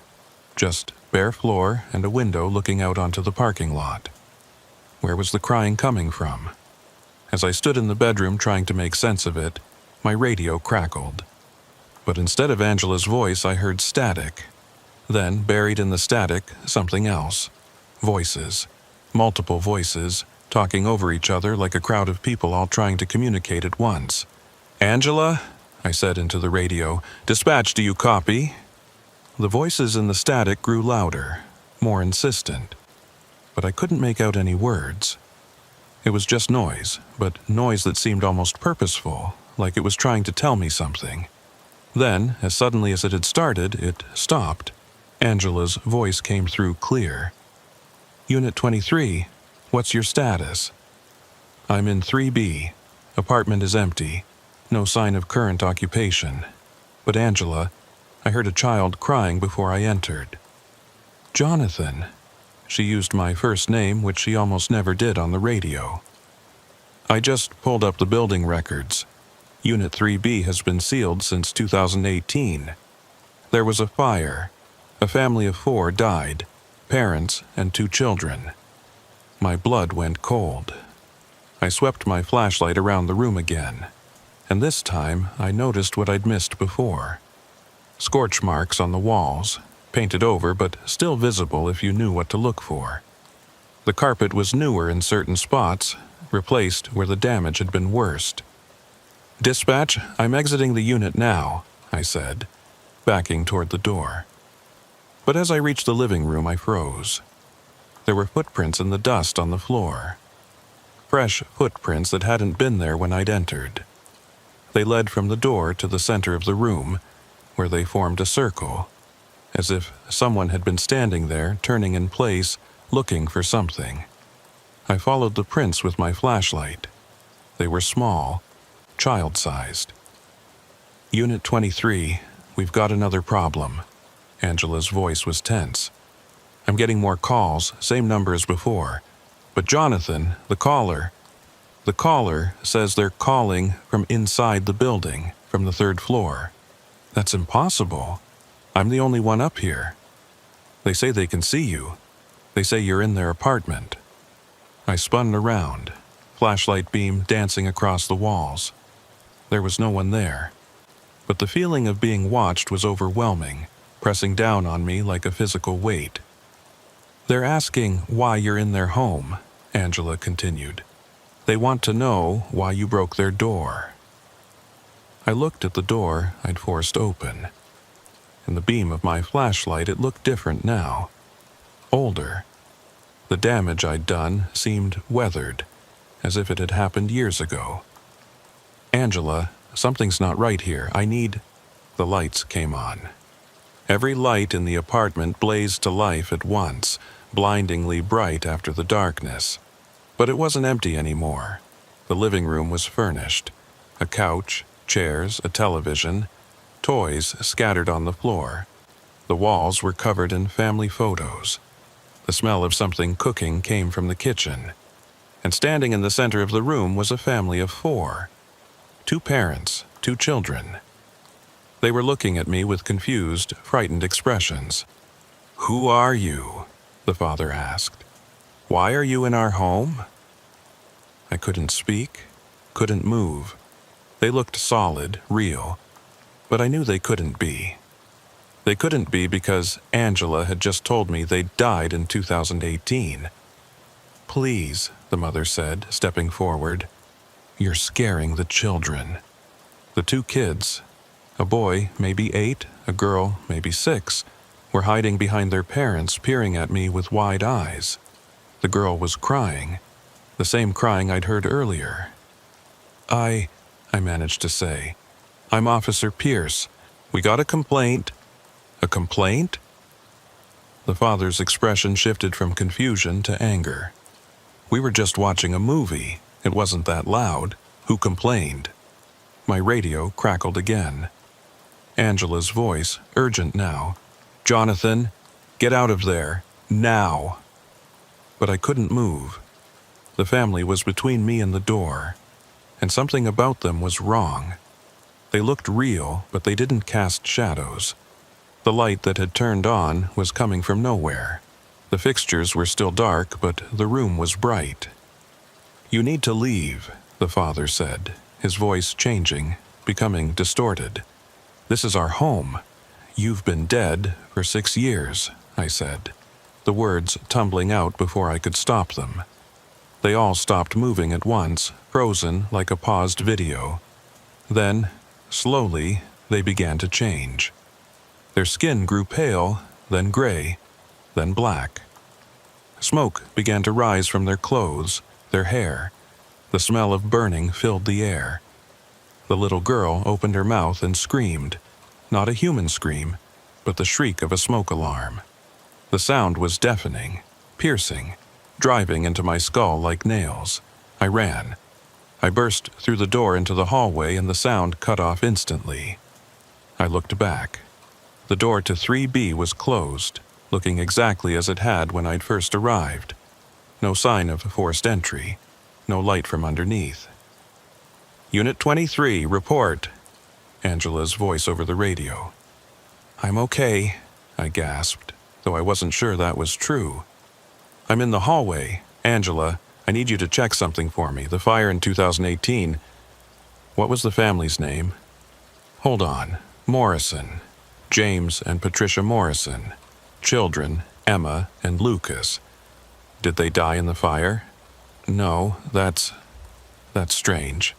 Just bare floor and a window looking out onto the parking lot. Where was the crying coming from? As I stood in the bedroom trying to make sense of it, my radio crackled. But instead of Angela's voice, I heard static. Then, buried in the static, something else. Voices. Multiple voices, talking over each other like a crowd of people all trying to communicate at once. "Angela?" I said into the radio. "Dispatch, do you copy?" The voices in the static grew louder, more insistent. But I couldn't make out any words. It was just noise, but noise that seemed almost purposeful, like it was trying to tell me something. Then, as suddenly as it had started, it stopped. Angela's voice came through clear. "Unit 23, what's your status?" "I'm in 3B. Apartment is empty. No sign of current occupation. But Angela, I heard a child crying before I entered. Jonathan. She used my first name, which she almost never did on the radio. I just pulled up the building records. Unit 3B has been sealed since 2018. There was a fire. A family of 4 died, parents and 2 children. My blood went cold. I swept my flashlight around the room again, and this time I noticed what I'd missed before. Scorch marks on the walls, painted over but still visible if you knew what to look for. The carpet was newer in certain spots, replaced where the damage had been worst. "Dispatch, I'm exiting the unit now," I said, backing toward the door. But as I reached the living room, I froze. There were footprints in the dust on the floor. Fresh footprints that hadn't been there when I'd entered. They led from the door to the center of the room, where they formed a circle, as if someone had been standing there, turning in place, looking for something. I followed the prints with my flashlight. They were small, child-sized. "Unit 23, we've got another problem." Angela's voice was tense. "I'm getting more calls, same number as before. But Jonathan, the caller says they're calling from inside the building, from the 3rd floor. That's impossible. I'm the only one up here. They say they can see you. They say you're in their apartment." I spun around, flashlight beam dancing across the walls. There was no one there. But the feeling of being watched was overwhelming, pressing down on me like a physical weight. "They're asking why you're in their home," Angela continued. "They want to know why you broke their door." I looked at the door I'd forced open. In the beam of my flashlight, it looked different now. Older. The damage I'd done seemed weathered, as if it had happened years ago. "Angela, something's not right here. I need—" The lights came on. Every light in the apartment blazed to life at once, blindingly bright after the darkness. But it wasn't empty anymore. The living room was furnished. A couch, chairs, a television, toys scattered on the floor. The walls were covered in family photos. The smell of something cooking came from the kitchen. And standing in the center of the room was a family of 4. 2 parents, 2 children. They were looking at me with confused, frightened expressions. "Who are you?" the father asked. "Why are you in our home?" I couldn't speak, couldn't move. They looked solid, real, but I knew they couldn't be. They couldn't be because Angela had just told me they'd died in 2018. "Please," the mother said, stepping forward. "You're scaring the children." The 2 kids, a boy maybe 8, a girl maybe 6, were hiding behind their parents, peering at me with wide eyes. The girl was crying, the same crying I'd heard earlier. I managed to say. "I'm Officer Pierce. We got a complaint." "A complaint?" The father's expression shifted from confusion to anger. "We were just watching a movie. It wasn't that loud. Who complained?" My radio crackled again. Angela's voice, urgent now. "Jonathan, get out of there. Now." But I couldn't move. The family was between me and the door, and something about them was wrong. They looked real, but they didn't cast shadows. The light that had turned on was coming from nowhere. The fixtures were still dark, but the room was bright. "You need to leave," the father said, his voice changing, becoming distorted. "This is our home. You've been dead for 6 years," I said, the words tumbling out before I could stop them. They all stopped moving at once, frozen like a paused video. Then, slowly, they began to change. Their skin grew pale, then gray, then black. Smoke began to rise from their clothes, their hair. The smell of burning filled the air. The little girl opened her mouth and screamed, not a human scream, but the shriek of a smoke alarm. The sound was deafening, piercing, driving into my skull like nails. I ran. I burst through the door into the hallway and the sound cut off instantly. I looked back. The door to 3B was closed. looking exactly as it had when I'd first arrived. No sign of forced entry, no light from underneath. "Unit 23, report," Angela's voice over the radio. "I'm okay," I gasped, though I wasn't sure that was true. "I'm in the hallway. Angela, I need you to check something for me. The fire in 2018. What was the family's name?" "Hold on. Morrison. James and Patricia Morrison. Children, Emma and Lucas. Did they die in the fire?" "No, that's strange.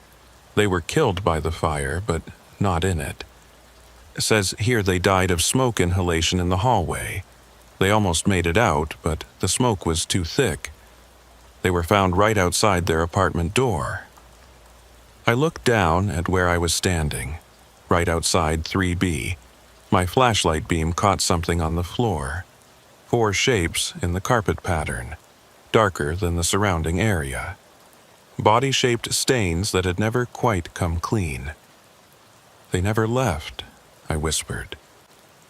They were killed by the fire, but not in it. It says here they died of smoke inhalation in the hallway. They almost made it out, but the smoke was too thick. They were found right outside their apartment door." I looked down at where I was standing, right outside 3B. My flashlight beam caught something on the floor. 4 shapes in the carpet pattern, darker than the surrounding area. Body-shaped stains that had never quite come clean. "They never left," I whispered.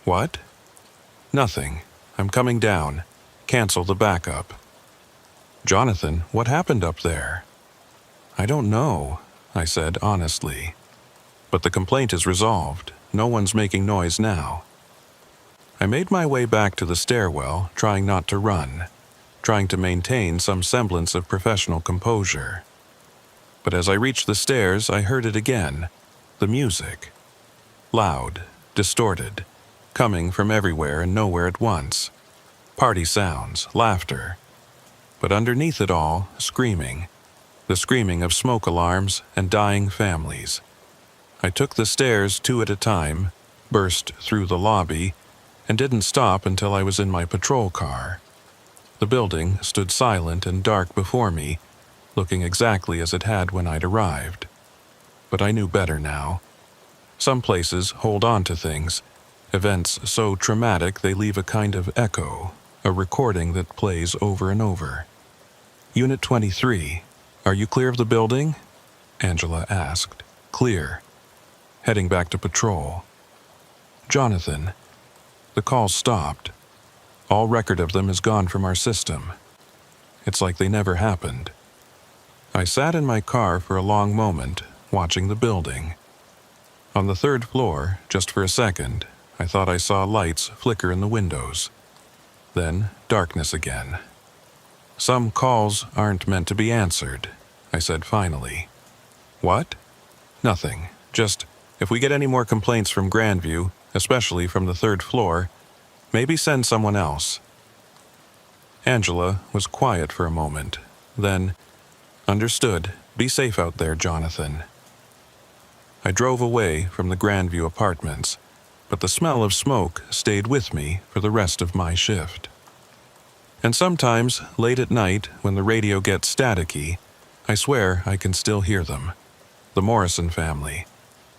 "What?" "Nothing. I'm coming down. Cancel the backup." "Jonathan, what happened up there?" "I don't know," I said honestly. "But the complaint is resolved. No one's making noise now." I made my way back to the stairwell, trying not to run, trying to maintain some semblance of professional composure. But as I reached the stairs, I heard it again, the music. Loud, distorted, coming from everywhere and nowhere at once. Party sounds, laughter. But underneath it all, screaming. The screaming of smoke alarms and dying families. I took the stairs 2 at a time, burst through the lobby, and didn't stop until I was in my patrol car. The building stood silent and dark before me, looking exactly as it had when I'd arrived. But I knew better now. Some places hold on to things, events so traumatic they leave a kind of echo, a recording that plays over and over. "Unit 23, are you clear of the building?" Angela asked. "Clear." Heading back to patrol. "Jonathan." The call stopped. All record of them is gone from our system. It's like they never happened. I sat in my car for a long moment, watching the building. On the 3rd floor, just for a second, I thought I saw lights flicker in the windows. Then, darkness again. "Some calls aren't meant to be answered," I said finally. "What?" "Nothing. Just, if we get any more complaints from Grandview, especially from the 3rd floor, maybe send someone else." Angela was quiet for a moment. Then, "Understood. Be safe out there, Jonathan." I drove away from the Grandview apartments, but the smell of smoke stayed with me for the rest of my shift. And sometimes, late at night, when the radio gets staticky, I swear I can still hear them. The Morrison family,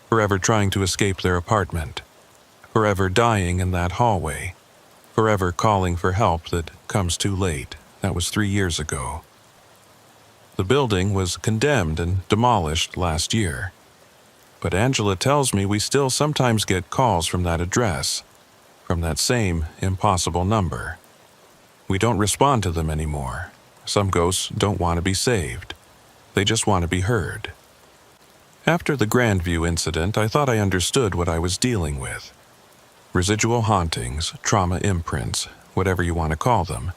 forever trying to escape their apartment, forever dying in that hallway, forever calling for help that comes too late. That was 3 years ago. The building was condemned and demolished last year. But Angela tells me we still sometimes get calls from that address, from that same impossible number. We don't respond to them anymore. Some ghosts don't want to be saved. They just want to be heard. After the Grandview incident, I thought I understood what I was dealing with. Residual hauntings, trauma imprints, whatever you want to call them.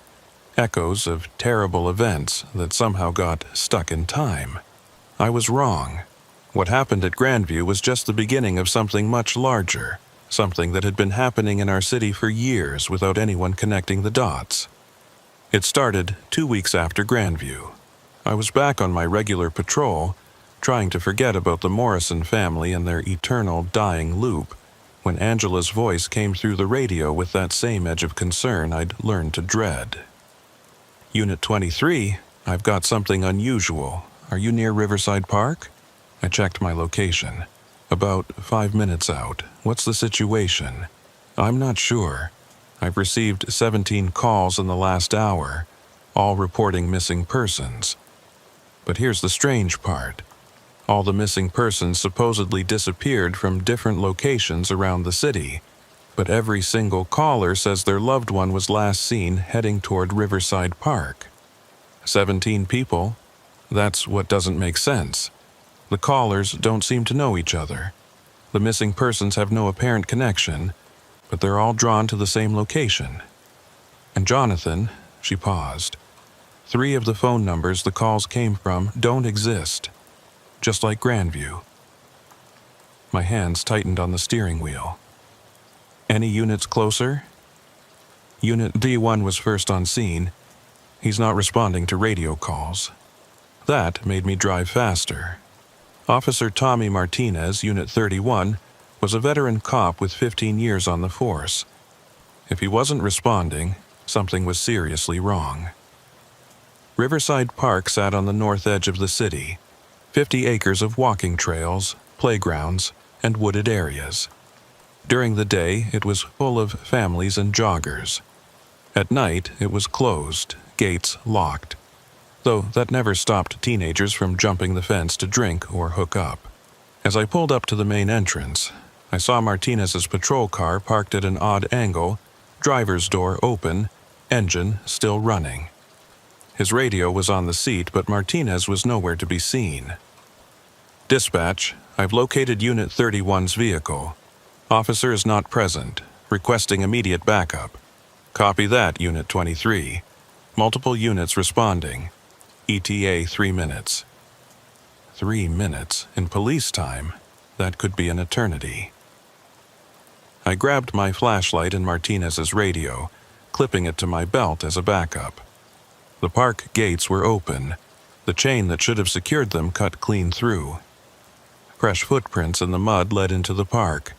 Echoes of terrible events that somehow got stuck in time. I was wrong. What happened at Grandview was just the beginning of something much larger, something that had been happening in our city for years without anyone connecting the dots. It started 2 weeks after Grandview. I was back on my regular patrol, trying to forget about the Morrison family and their eternal dying loop, when Angela's voice came through the radio with that same edge of concern I'd learned to dread. "Unit 23, I've got something unusual. Are you near Riverside Park?" I checked my location. "About 5 minutes out. What's the situation?" "I'm not sure. I've received 17 calls in the last hour, all reporting missing persons. But here's the strange part. All the missing persons supposedly disappeared from different locations around the city. but every single caller says their loved one was last seen heading toward Riverside Park. 17 people? That's what doesn't make sense. The callers don't seem to know each other. The missing persons have no apparent connection, but they're all drawn to the same location. And Jonathan, she paused. 3 of the phone numbers the calls came from don't exist, just like Grandview. My hands tightened on the steering wheel. Any units closer? Unit D1 was first on scene. He's not responding to radio calls. That made me drive faster. Officer Tommy Martinez, Unit 31, was a veteran cop with 15 years on the force. If he wasn't responding, something was seriously wrong. Riverside Park sat on the north edge of the city, 50 acres of walking trails, playgrounds, and wooded areas. During the day, it was full of families and joggers. At night, it was closed, gates locked, though that never stopped teenagers from jumping the fence to drink or hook up. As I pulled up to the main entrance, I saw Martinez's patrol car parked at an odd angle, driver's door open, engine still running. His radio was on the seat, but Martinez was nowhere to be seen. Dispatch, I've located Unit 31's vehicle. Officer is not present, requesting immediate backup. Copy that, Unit 23. Multiple units responding. ETA 3 minutes. 3 minutes in police time? That could be an eternity. I grabbed my flashlight and Martinez's radio, clipping it to my belt as a backup. The park gates were open, the chain that should have secured them cut clean through. Fresh footprints in the mud led into the park,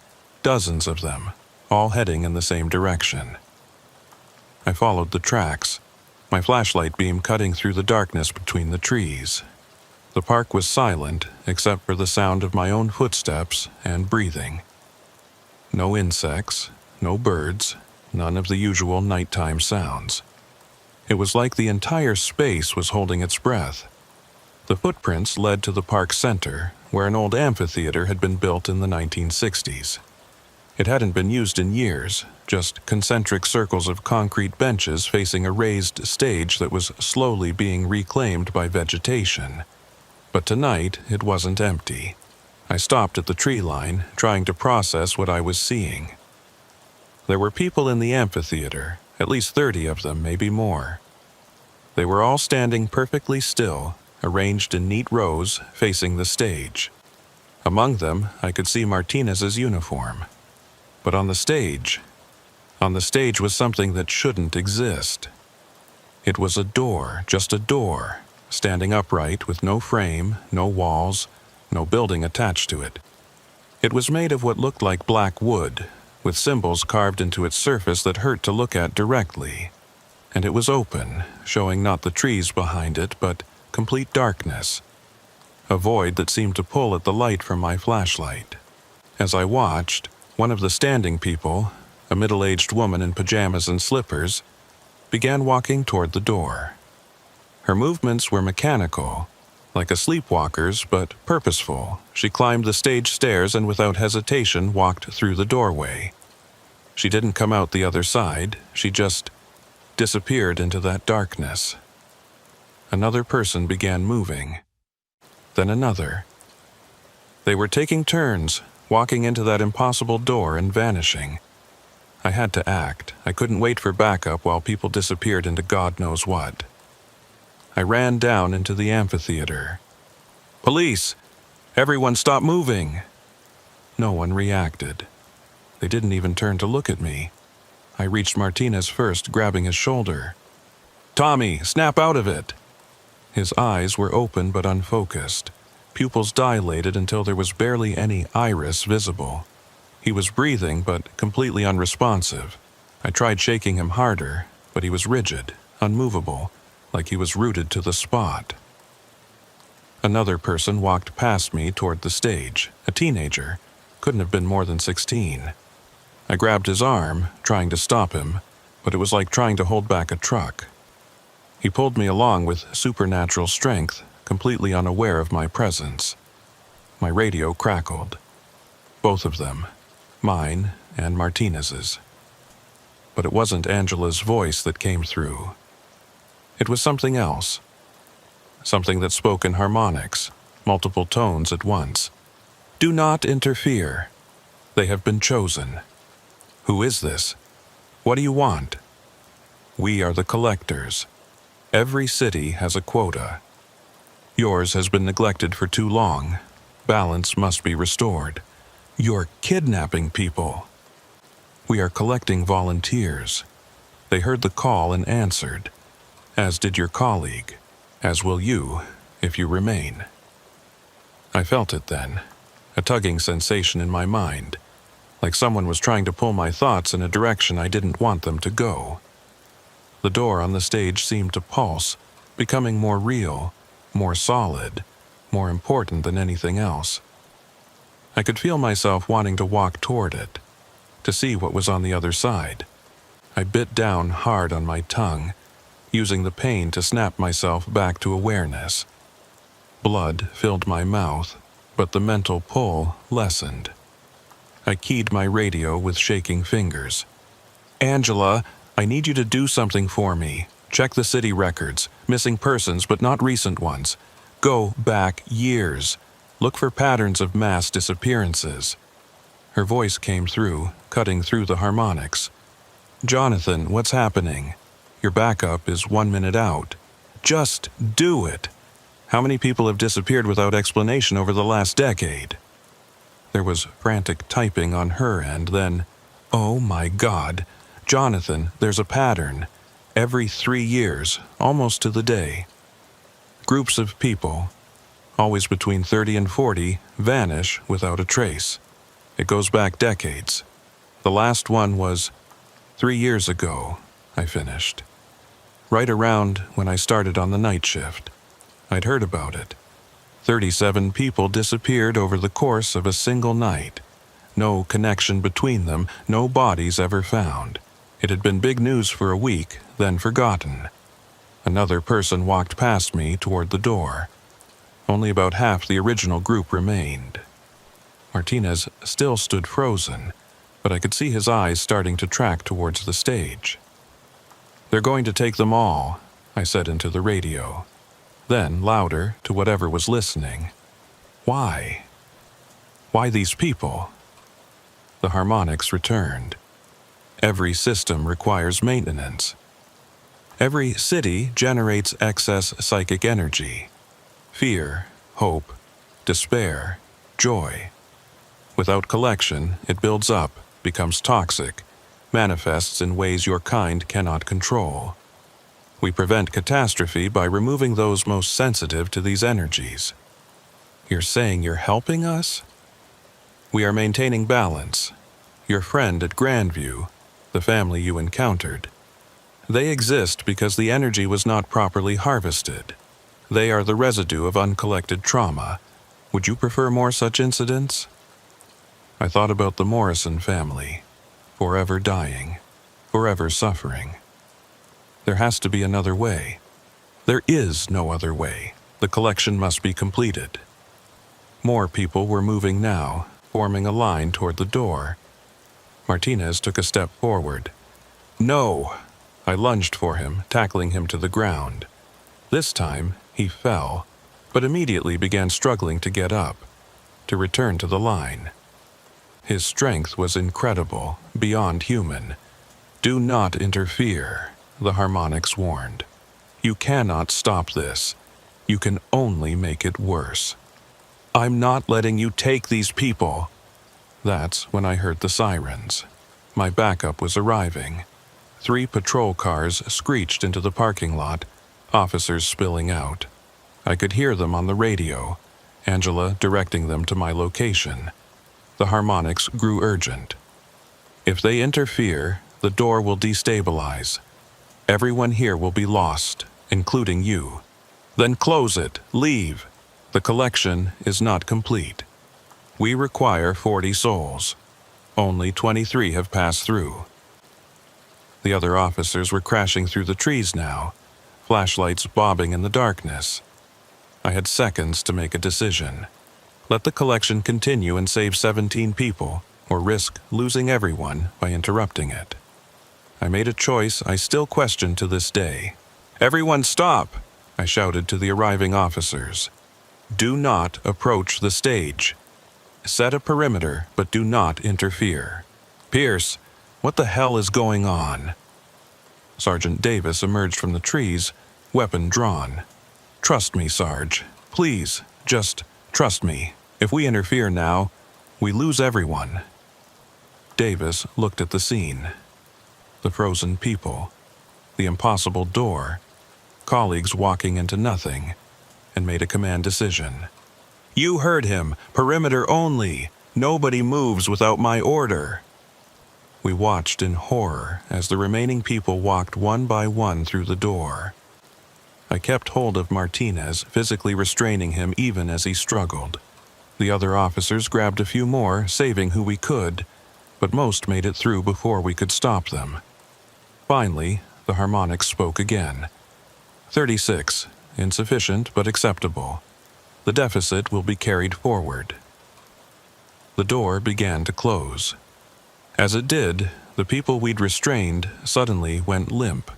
dozens of them, all heading in the same direction. I followed the tracks, my flashlight beam cutting through the darkness between the trees. The park was silent except for the sound of my own footsteps and breathing. No insects, no birds, none of the usual nighttime sounds. It was like the entire space was holding its breath. The footprints led to the park center, where an old amphitheater had been built in the 1960s. It hadn't been used in years, just concentric circles of concrete benches facing a raised stage that was slowly being reclaimed by vegetation. But tonight, it wasn't empty. I stopped at the tree line, trying to process what I was seeing. There were people in the amphitheater, at least 30 of them, maybe more. They were all standing perfectly still, arranged in neat rows facing the stage. Among them, I could see Martinez's uniform. But on the stage was something that shouldn't exist. It was a door, just a door, standing upright with no frame, no walls, no building attached to it. It was made of what looked like black wood, with symbols carved into its surface that hurt to look at directly. And it was open, showing not the trees behind it, but complete darkness. A void that seemed to pull at the light from my flashlight. As I watched, one of the standing people, a middle-aged woman in pajamas and slippers, began walking toward the door. Her movements were mechanical, like a sleepwalker's, but purposeful. She climbed the stage stairs and without hesitation walked through the doorway. She didn't come out the other side, she just disappeared into that darkness. Another person began moving. Then another. They were taking turns, walking into that impossible door and vanishing. I had to act. I couldn't wait for backup while people disappeared into God knows what. I ran down into the amphitheater. "Police! Everyone stop moving!" No one reacted. They didn't even turn to look at me. I reached Martinez first, grabbing his shoulder. "Tommy, snap out of it!" His eyes were open but unfocused, pupils dilated until there was barely any iris visible. He was breathing but completely unresponsive. I tried shaking him harder, but he was rigid, unmovable, like he was rooted to the spot. Another person walked past me toward the stage, a teenager, couldn't have been more than 16. I grabbed his arm, trying to stop him, but it was like trying to hold back a truck. He pulled me along with supernatural strength, completely unaware of my presence. My radio crackled. Both of them, mine and Martinez's. But it wasn't Angela's voice that came through. It was something else. Something that spoke in harmonics, multiple tones at once. Do not interfere. They have been chosen. Who is this? What do you want? We are the collectors. Every city has a quota. Yours has been neglected for too long. Balance must be restored. You're kidnapping people. We are collecting volunteers. They heard the call and answered, as did your colleague, as will you, if you remain. I felt it then, a tugging sensation in my mind, like someone was trying to pull my thoughts in a direction I didn't want them to go. The door on the stage seemed to pulse, becoming more real, more solid, more important than anything else. I could feel myself wanting to walk toward it, to see what was on the other side. I bit down hard on my tongue, using the pain to snap myself back to awareness. Blood filled my mouth, but the mental pull lessened. I keyed my radio with shaking fingers. Angela, I need you to do something for me. Check the city records, missing persons but not recent ones. Go back years. Look for patterns of mass disappearances. Her voice came through, cutting through the harmonics. Jonathan, what's happening? Your backup is 1 minute out. Just do it. How many people have disappeared without explanation over the last decade? There was frantic typing on her end, then, oh my God, Jonathan, there's a pattern. Every 3 years, almost to the day. Groups of people, always between 30 and 40, vanish without a trace. It goes back decades. The last one was 3 years ago, I finished. Right around when I started on the night shift. I'd heard about it. 37 people disappeared over the course of a single night. No connection between them, no bodies ever found. It had been big news for a week, then forgotten. Another person walked past me toward the door. Only about half the original group remained. Martinez still stood frozen, but I could see his eyes starting to track towards the stage. They're going to take them all, I said into the radio. Then, louder, to whatever was listening. Why? Why these people? The harmonics returned. Every system requires maintenance. Every city generates excess psychic energy. Fear, hope, despair, joy. Without collection, it builds up, becomes toxic, manifests in ways your kind cannot control. We prevent catastrophe by removing those most sensitive to these energies. You're saying you're helping us? We are maintaining balance. Your friend at Grandview, the family you encountered. They exist because the energy was not properly harvested. They are the residue of uncollected trauma. Would you prefer more such incidents? I thought about the Morrison family, forever dying, forever suffering. There has to be another way. There is no other way. The collection must be completed. More people were moving now, forming a line toward the door. Martinez took a step forward. No! I lunged for him, tackling him to the ground. This time, he fell, but immediately began struggling to get up, to return to the line. His strength was incredible, beyond human. Do not interfere, the harmonics warned. You cannot stop this. You can only make it worse. I'm not letting you take these people. That's when I heard the sirens. My backup was arriving. 3 patrol cars screeched into the parking lot, officers spilling out. I could hear them on the radio, Angela directing them to my location. The harmonics grew urgent. If they interfere, the door will destabilize. Everyone here will be lost, including you. Then close it, leave. The collection is not complete. We require 40 souls. Only 23 have passed through. The other officers were crashing through the trees now, flashlights bobbing in the darkness. I had seconds to make a decision. Let the collection continue and save 17 people, or risk losing everyone by interrupting it. I made a choice I still question to this day. "Everyone stop!" I shouted to the arriving officers. "Do not approach the stage. Set a perimeter, but do not interfere." "Pierce, what the hell is going on?" Sergeant Davis emerged from the trees, weapon drawn. "Trust me, Sarge. Please, just trust me. If we interfere now, we lose everyone." Davis looked at the scene. The frozen people, the impossible door, colleagues walking into nothing, and made a command decision. "You heard him. Perimeter only. Nobody moves without my order." We watched in horror as the remaining people walked one by one through the door. I kept hold of Martinez, physically restraining him even as he struggled. The other officers grabbed a few more, saving who we could, but most made it through before we could stop them. Finally, the harmonics spoke again. 36, insufficient but acceptable. The deficit will be carried forward. The door began to close. As it did, the people we'd restrained suddenly went limp,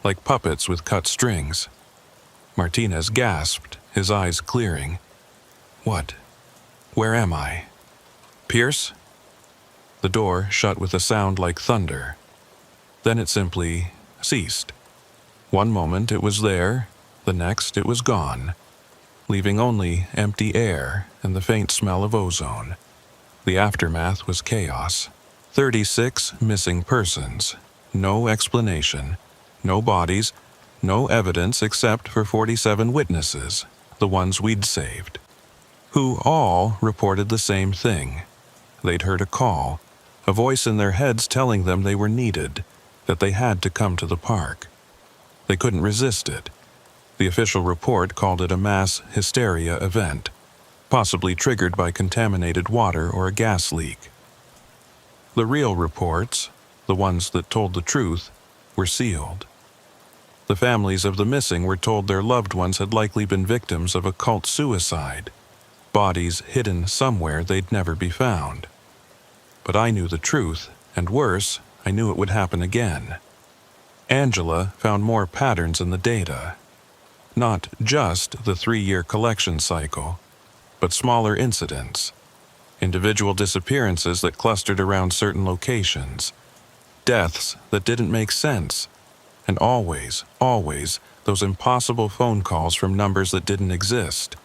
like puppets with cut strings. Martinez gasped, his eyes clearing. "What? Where am I? Pierce?" The door shut with a sound like thunder. Then it simply ceased. One moment it was there, the next it was gone, leaving only empty air and the faint smell of ozone. The aftermath was chaos. 36 missing persons. No explanation. No bodies. No evidence except for 47 witnesses, the ones we'd saved, who all reported the same thing. They'd heard a call, a voice in their heads telling them they were needed, that they had to come to the park. They couldn't resist it. The official report called it a mass hysteria event, possibly triggered by contaminated water or a gas leak. The real reports, the ones that told the truth, were sealed. The families of the missing were told their loved ones had likely been victims of a cult suicide, bodies hidden somewhere they'd never be found. But I knew the truth, and worse, I knew it would happen again. Angela found more patterns in the data. Not just the 3-year collection cycle, but smaller incidents. Individual disappearances that clustered around certain locations. Deaths that didn't make sense. And always, those impossible phone calls from numbers that didn't exist.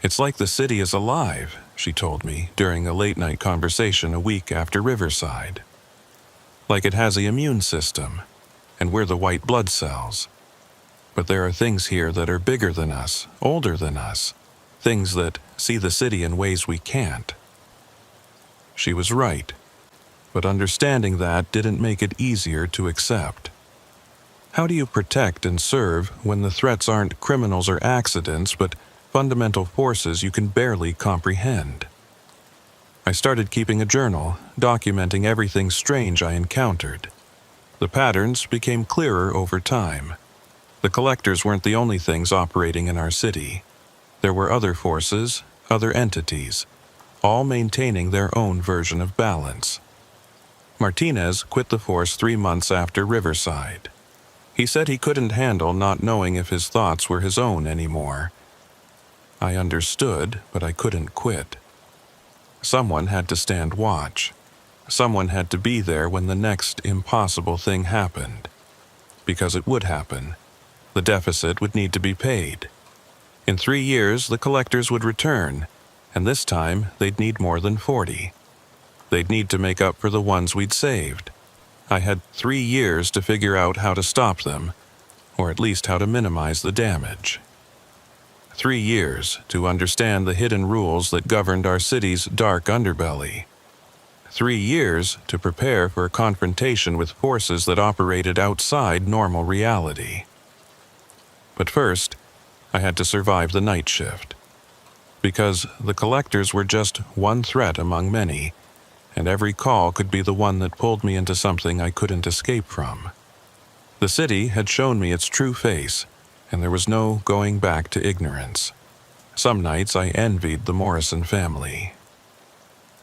"It's like the city is alive," she told me during a late-night conversation a week after Riverside. "Like it has the immune system, and we're the white blood cells. But there are things here that are bigger than us, older than us, things that see the city in ways we can't." She was right, but understanding that didn't make it easier to accept. How do you protect and serve when the threats aren't criminals or accidents, but fundamental forces you can barely comprehend? I started keeping a journal, documenting everything strange I encountered. The patterns became clearer over time. The collectors weren't the only things operating in our city. There were other forces, other entities, all maintaining their own version of balance. Martinez quit the force 3 months after Riverside. He said he couldn't handle not knowing if his thoughts were his own anymore. I understood, but I couldn't quit. Someone had to stand watch. Someone had to be there when the next impossible thing happened. Because it would happen. The deficit would need to be paid. In 3 years, the collectors would return, and this time they'd need more than 40. They'd need to make up for the ones we'd saved. I had 3 years to figure out how to stop them, or at least how to minimize the damage. 3 years to understand the hidden rules that governed our city's dark underbelly. 3 years to prepare for a confrontation with forces that operated outside normal reality. But first, I had to survive the night shift. Because the collectors were just one threat among many, and every call could be the one that pulled me into something I couldn't escape from. The city had shown me its true face, and there was no going back to ignorance. Some nights I envied the Morrison family.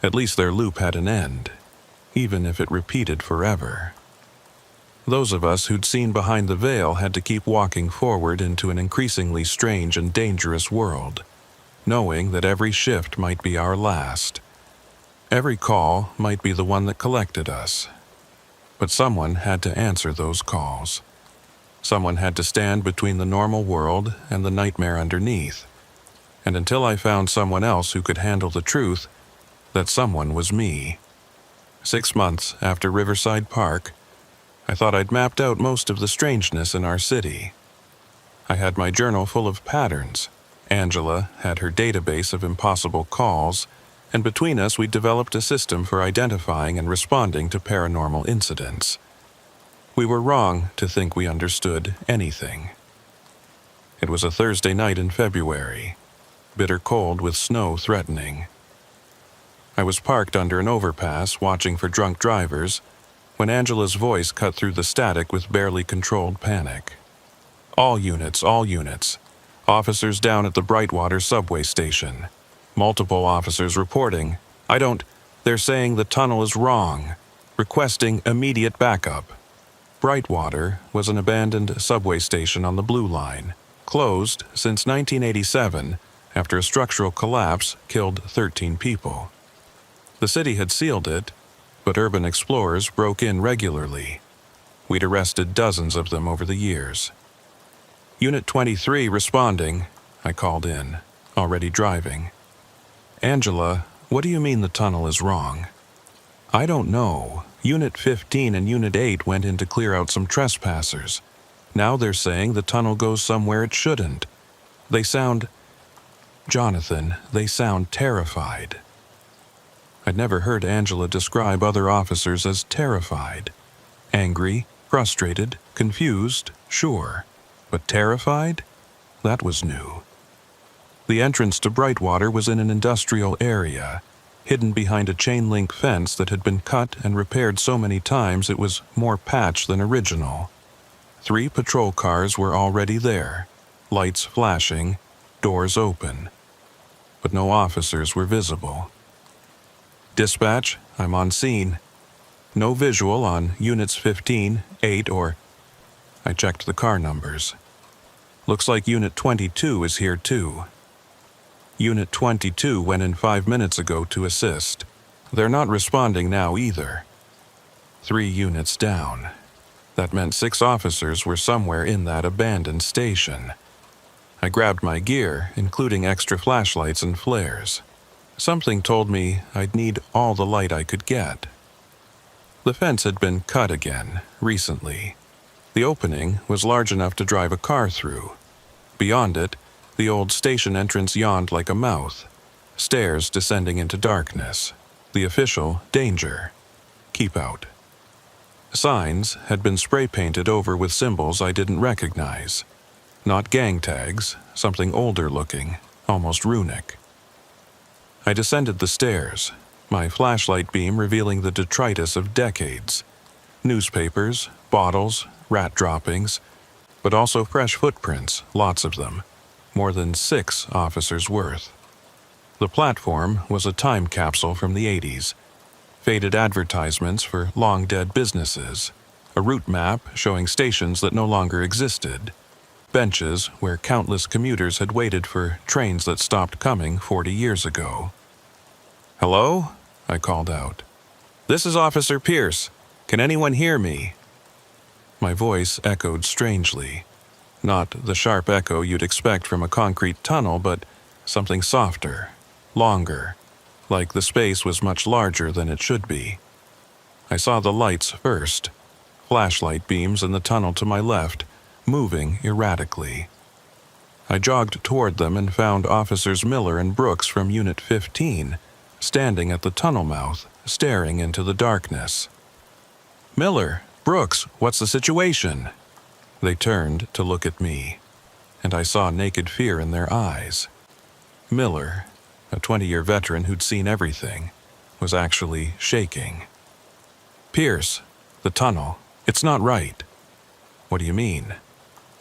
At least their loop had an end, even if it repeated forever. Those of us who'd seen behind the veil had to keep walking forward into an increasingly strange and dangerous world, knowing that every shift might be our last. Every call might be the one that collected us. But someone had to answer those calls. Someone had to stand between the normal world and the nightmare underneath. And until I found someone else who could handle the truth, that someone was me. 6 months after Riverside Park, I thought I'd mapped out most of the strangeness in our city. I had my journal full of patterns. Angela had her database of impossible calls, and between us we developed a system for identifying and responding to paranormal incidents. We were wrong to think we understood anything. It was a Thursday night in February, bitter cold with snow threatening. I was parked under an overpass watching for drunk drivers when Angela's voice cut through the static with barely controlled panic. All units. Officers down at the Brightwater subway station. Multiple officers reporting. They're saying the tunnel is wrong. Requesting immediate backup. Brightwater was an abandoned subway station on the Blue Line, closed since 1987 after a structural collapse killed 13 people. The city had sealed it, but urban explorers broke in regularly. We'd arrested dozens of them over the years. Unit 23 responding, I called in, already driving. Angela, what do you mean the tunnel is wrong? I don't know. Unit 15 and Unit 8 went in to clear out some trespassers. Now they're saying the tunnel goes somewhere it shouldn't. Jonathan, they sound terrified. I'd never heard Angela describe other officers as terrified. Angry, frustrated, confused, sure. But terrified? That was new. The entrance to Brightwater was in an industrial area, hidden behind a chain-link fence that had been cut and repaired so many times it was more patch than original. 3 patrol cars were already there, lights flashing, doors open. But no officers were visible. Dispatch, I'm on scene. No visual on Units 15, 8, or... I checked the car numbers. Looks like Unit 22 is here too. Unit 22 went in 5 minutes ago to assist. They're not responding now either. 3 units down. That meant 6 officers were somewhere in that abandoned station. I grabbed my gear, including extra flashlights and flares. Something told me I'd need all the light I could get. The fence had been cut again, recently. The opening was large enough to drive a car through. Beyond it, the old station entrance yawned like a mouth. Stairs descending into darkness. The official, danger. Keep out. Signs had been spray-painted over with symbols I didn't recognize. Not gang tags, something older looking, almost runic. I descended the stairs, my flashlight beam revealing the detritus of decades. Newspapers, bottles, rat droppings, but also fresh footprints, lots of them. More than 6 officers' worth. The platform was a time capsule from the 80s. Faded advertisements for long-dead businesses. A route map showing stations that no longer existed. Benches where countless commuters had waited for trains that stopped coming 40 years ago. "Hello?" I called out. "This is Officer Pierce. Can anyone hear me?" My voice echoed strangely. Not the sharp echo you'd expect from a concrete tunnel, but something softer, longer, like the space was much larger than it should be. I saw the lights first, flashlight beams in the tunnel to my left, moving erratically. I jogged toward them and found Officers Miller and Brooks from Unit 15, standing at the tunnel mouth, staring into the darkness. "Miller, Brooks, what's the situation?" They turned to look at me, and I saw naked fear in their eyes. Miller, a 20-year veteran who'd seen everything, was actually shaking. "Pierce, the tunnel, it's not right." "What do you mean?"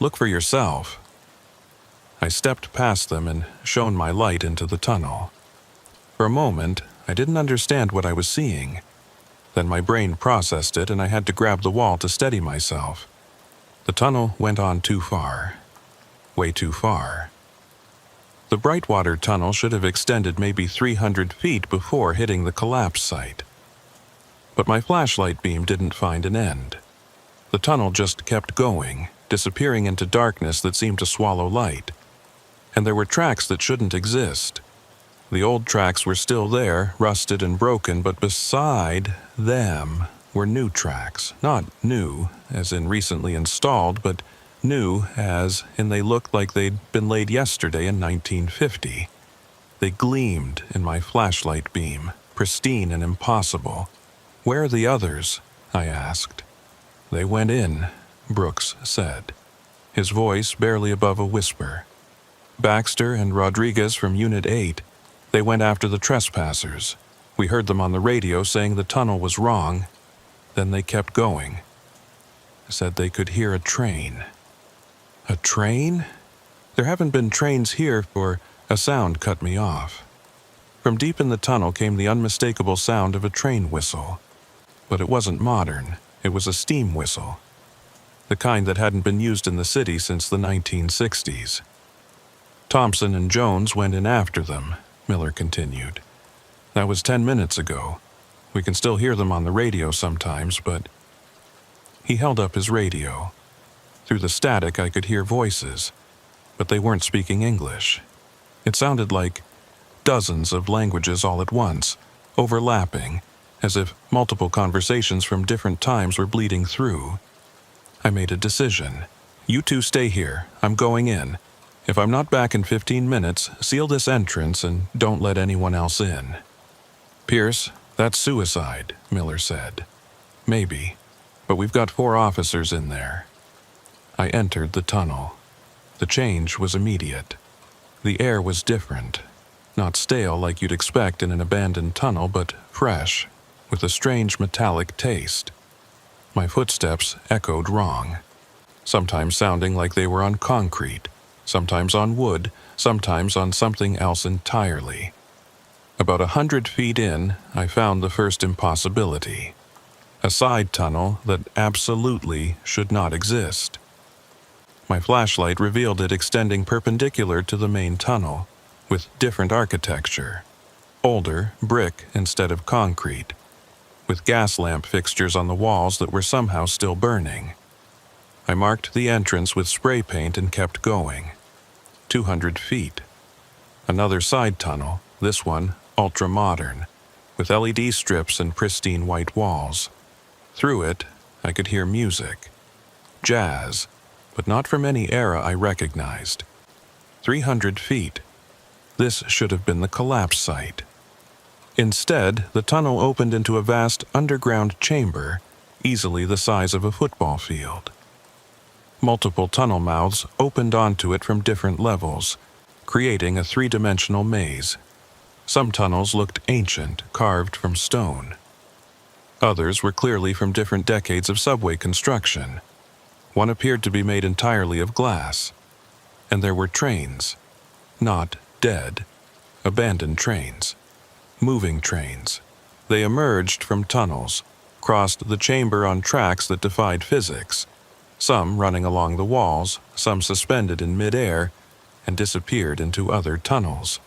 "Look for yourself." I stepped past them and shone my light into the tunnel. For a moment, I didn't understand what I was seeing. Then my brain processed it and I had to grab the wall to steady myself. The tunnel went on too far. Way too far. The Brightwater tunnel should have extended maybe 300 feet before hitting the collapse site. But my flashlight beam didn't find an end. The tunnel just kept going, disappearing into darkness that seemed to swallow light. And there were tracks that shouldn't exist. The old tracks were still there, rusted and broken, but beside them were new tracks. Not new, as in recently installed, but new as in they looked like they'd been laid yesterday in 1950. They gleamed in my flashlight beam, pristine and impossible. "Where are the others?" I asked. "They went in," Brooks said, his voice barely above a whisper. "Baxter and Rodriguez from Unit 8, they went after the trespassers. We heard them on the radio saying the tunnel was wrong. Then they kept going. Said they could hear a train." "A train? There haven't been trains here for..." A sound cut me off. From deep in the tunnel came the unmistakable sound of a train whistle. But it wasn't modern. It was a steam whistle. The kind that hadn't been used in the city since the 1960s. "Thompson and Jones went in after them," Miller continued. "That was 10 minutes ago. We can still hear them on the radio sometimes, but..." He held up his radio. Through the static I could hear voices, but they weren't speaking English. It sounded like dozens of languages all at once, overlapping, as if multiple conversations from different times were bleeding through. I made a decision. "You two stay here. I'm going in. If I'm not back in 15 minutes, seal this entrance and don't let anyone else in." "Pierce, that's suicide," Miller said. "Maybe, but we've got 4 officers in there." I entered the tunnel. The change was immediate. The air was different. Not stale like you'd expect in an abandoned tunnel, but fresh, with a strange metallic taste. My footsteps echoed wrong, sometimes sounding like they were on concrete, sometimes on wood, sometimes on something else entirely. About 100 feet in, I found the first impossibility. A side tunnel that absolutely should not exist. My flashlight revealed it extending perpendicular to the main tunnel, with different architecture. Older, brick instead of concrete, with gas lamp fixtures on the walls that were somehow still burning. I marked the entrance with spray paint and kept going. 200 feet. Another side tunnel, this one ultra-modern, with LED strips and pristine white walls. Through it, I could hear music. Jazz, but not from any era I recognized. 300 feet. This should have been the collapse site. Instead, the tunnel opened into a vast underground chamber, easily the size of a football field. Multiple tunnel mouths opened onto it from different levels, creating a 3-dimensional maze. Some tunnels looked ancient, carved from stone. Others were clearly from different decades of subway construction. One appeared to be made entirely of glass. And there were trains. Not dead. Abandoned trains. Moving trains. They emerged from tunnels, crossed the chamber on tracks that defied physics, some running along the walls, some suspended in midair, and disappeared into other tunnels.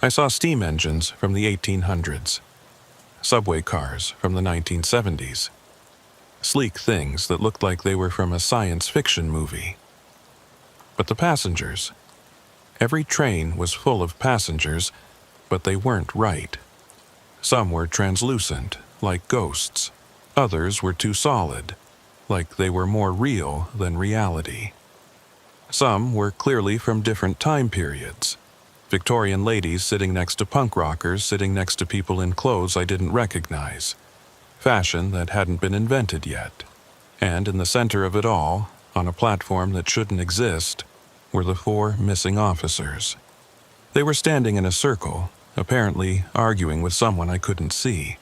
I saw steam engines from the 1800s. Subway cars from the 1970s. Sleek things that looked like they were from a science fiction movie. But the passengers. Every train was full of passengers, but they weren't right. Some were translucent, like ghosts. Others were too solid, like they were more real than reality. Some were clearly from different time periods. Victorian ladies sitting next to punk rockers sitting next to people in clothes I didn't recognize. Fashion that hadn't been invented yet. And in the center of it all, on a platform that shouldn't exist, were the 4 missing officers. They were standing in a circle, apparently arguing with someone I couldn't see.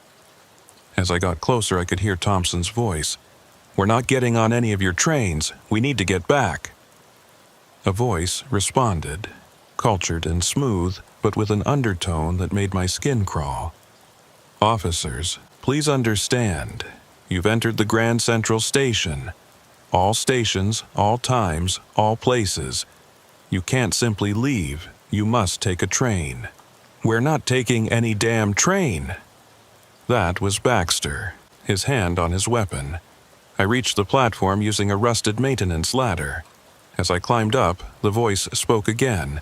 As I got closer, I could hear Thompson's voice. "We're not getting on any of your trains. We need to get back." A voice responded, cultured and smooth, but with an undertone that made my skin crawl. Officers, please understand. You've entered the Grand Central Station. All stations, all times, all places. You can't simply leave. You must take a train. We're not taking any damn train. That was Baxter, his hand on his weapon. I reached the platform using a rusted maintenance ladder. As I climbed up, the voice spoke again,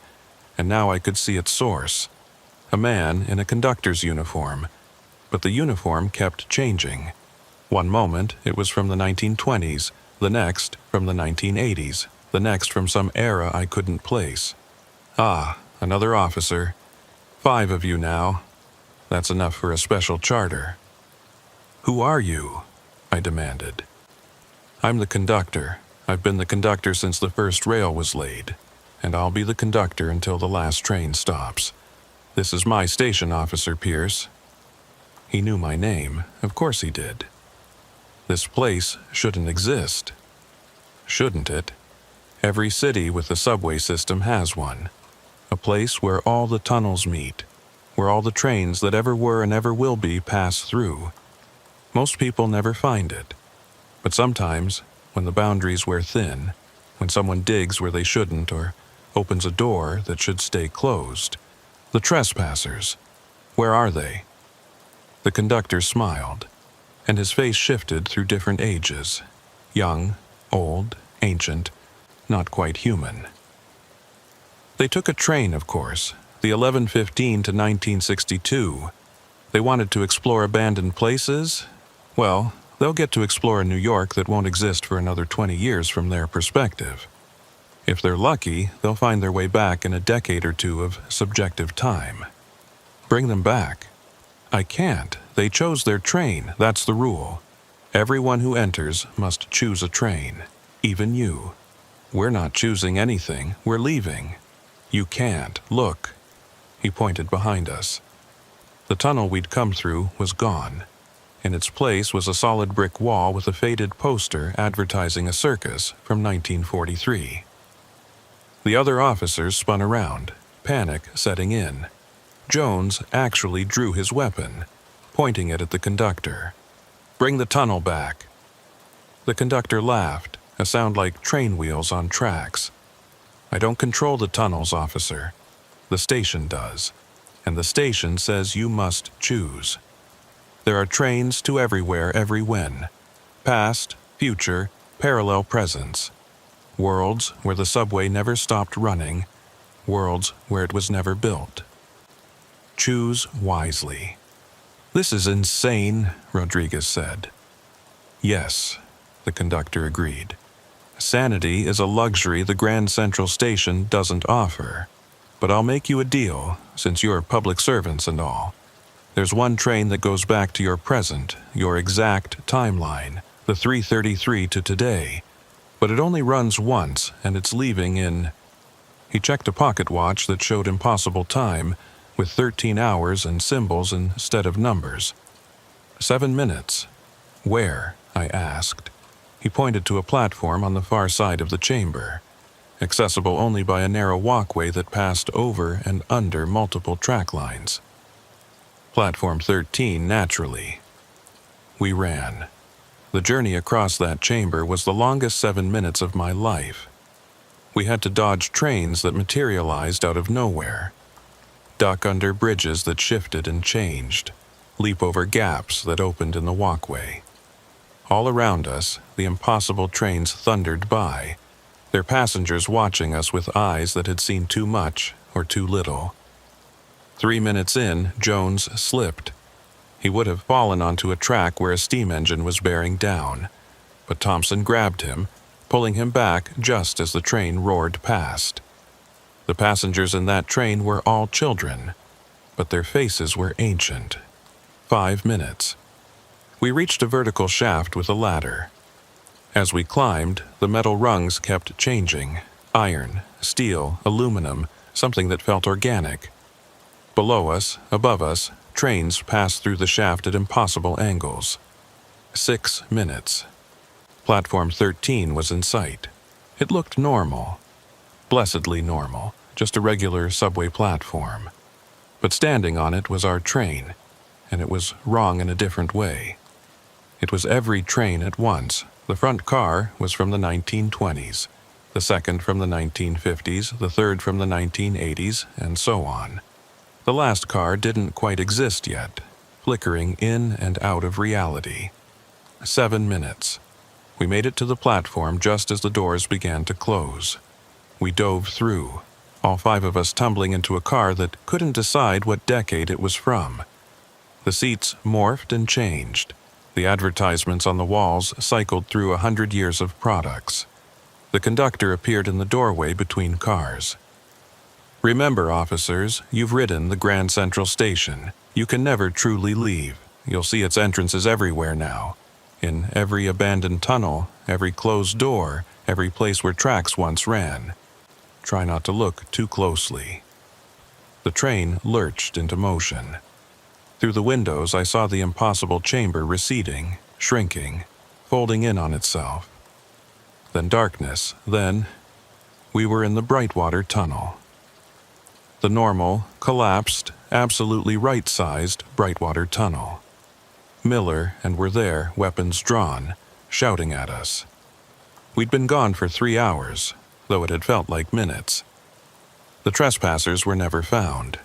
and now I could see its source. A man in a conductor's uniform. But the uniform kept changing. One moment it was from the 1920s, the next from the 1980s, the next from some era I couldn't place. Ah, another officer. 5 of you now. That's enough for a special charter. Who are you? I demanded. I'm the conductor. I've been the conductor since the first rail was laid, and I'll be the conductor until the last train stops. This is my station, Officer Pierce. He knew my name. Of course he did. This place shouldn't exist. Shouldn't it? Every city with a subway system has one. A place where all the tunnels meet, where all the trains that ever were and ever will be pass through. Most people never find it. But sometimes, when the boundaries wear thin, when someone digs where they shouldn't or opens a door that should stay closed, the trespassers, where are they? The conductor smiled, and his face shifted through different ages. Young, old, ancient, not quite human. They took a train, of course, the 11:15 to 1962. They wanted to explore abandoned places. Well, they'll get to explore a New York that won't exist for another 20 years from their perspective. If they're lucky, they'll find their way back in a decade or two of subjective time. Bring them back. I can't. They chose their train. That's the rule. Everyone who enters must choose a train. Even you. We're not choosing anything. We're leaving. You can't. Look. He pointed behind us. The tunnel we'd come through was gone. In its place was a solid brick wall with a faded poster advertising a circus from 1943. The other officers spun around, panic setting in. Jones actually drew his weapon, pointing it at the conductor. Bring the tunnel back. The conductor laughed, a sound like train wheels on tracks. I don't control the tunnels, officer. The station does. And the station says you must choose. There are trains to everywhere, every when. Past, future, parallel presence. Worlds where the subway never stopped running. Worlds where it was never built. Choose wisely. This is insane, Rodriguez said. Yes, the conductor agreed. Sanity is a luxury the Grand Central Station doesn't offer. But I'll make you a deal, since you're public servants and all. There's one train that goes back to your present, your exact timeline, the 3:33 to today. But it only runs once, and it's leaving in... He checked a pocket watch that showed impossible time, with 13 hours and symbols instead of numbers. 7 minutes. Where? I asked. He pointed to a platform on the far side of the chamber, accessible only by a narrow walkway that passed over and under multiple track lines. Platform 13, naturally. We ran. The journey across that chamber was the longest 7 minutes of my life. We had to dodge trains that materialized out of nowhere, duck under bridges that shifted and changed, leap over gaps that opened in the walkway. All around us, the impossible trains thundered by, their passengers watching us with eyes that had seen too much or too little. 3 minutes in, Jones slipped. He would have fallen onto a track where a steam engine was bearing down, but Thompson grabbed him, pulling him back just as the train roared past. The passengers in that train were all children, but their faces were ancient. 5 minutes. We reached a vertical shaft with a ladder. As we climbed, the metal rungs kept changing. Iron, steel, aluminum, something that felt organic. Below us, above us, trains passed through the shaft at impossible angles. 6 minutes. Platform 13 was in sight. It looked normal. Blessedly normal, just a regular subway platform. But standing on it was our train, and it was wrong in a different way. It was every train at once. The front car was from the 1920s, the second from the 1950s, the third from the 1980s, and so on. The last car didn't quite exist yet, flickering in and out of reality. 7 minutes. We made it to the platform just as the doors began to close. We dove through, all 5 of us tumbling into a car that couldn't decide what decade it was from. The seats morphed and changed. The advertisements on the walls cycled through 100 years of products. The conductor appeared in the doorway between cars. "Remember, officers, you've ridden the Grand Central Station. You can never truly leave. You'll see its entrances everywhere now. In every abandoned tunnel, every closed door, every place where tracks once ran. Try not to look too closely." The train lurched into motion. Through the windows, I saw the impossible chamber receding, shrinking, folding in on itself. Then darkness, then we were in the Brightwater Tunnel. The normal, collapsed, absolutely right-sized Brightwater Tunnel. Miller and were there, weapons drawn, shouting at us. We'd been gone for 3 hours, though it had felt like minutes. The trespassers were never found.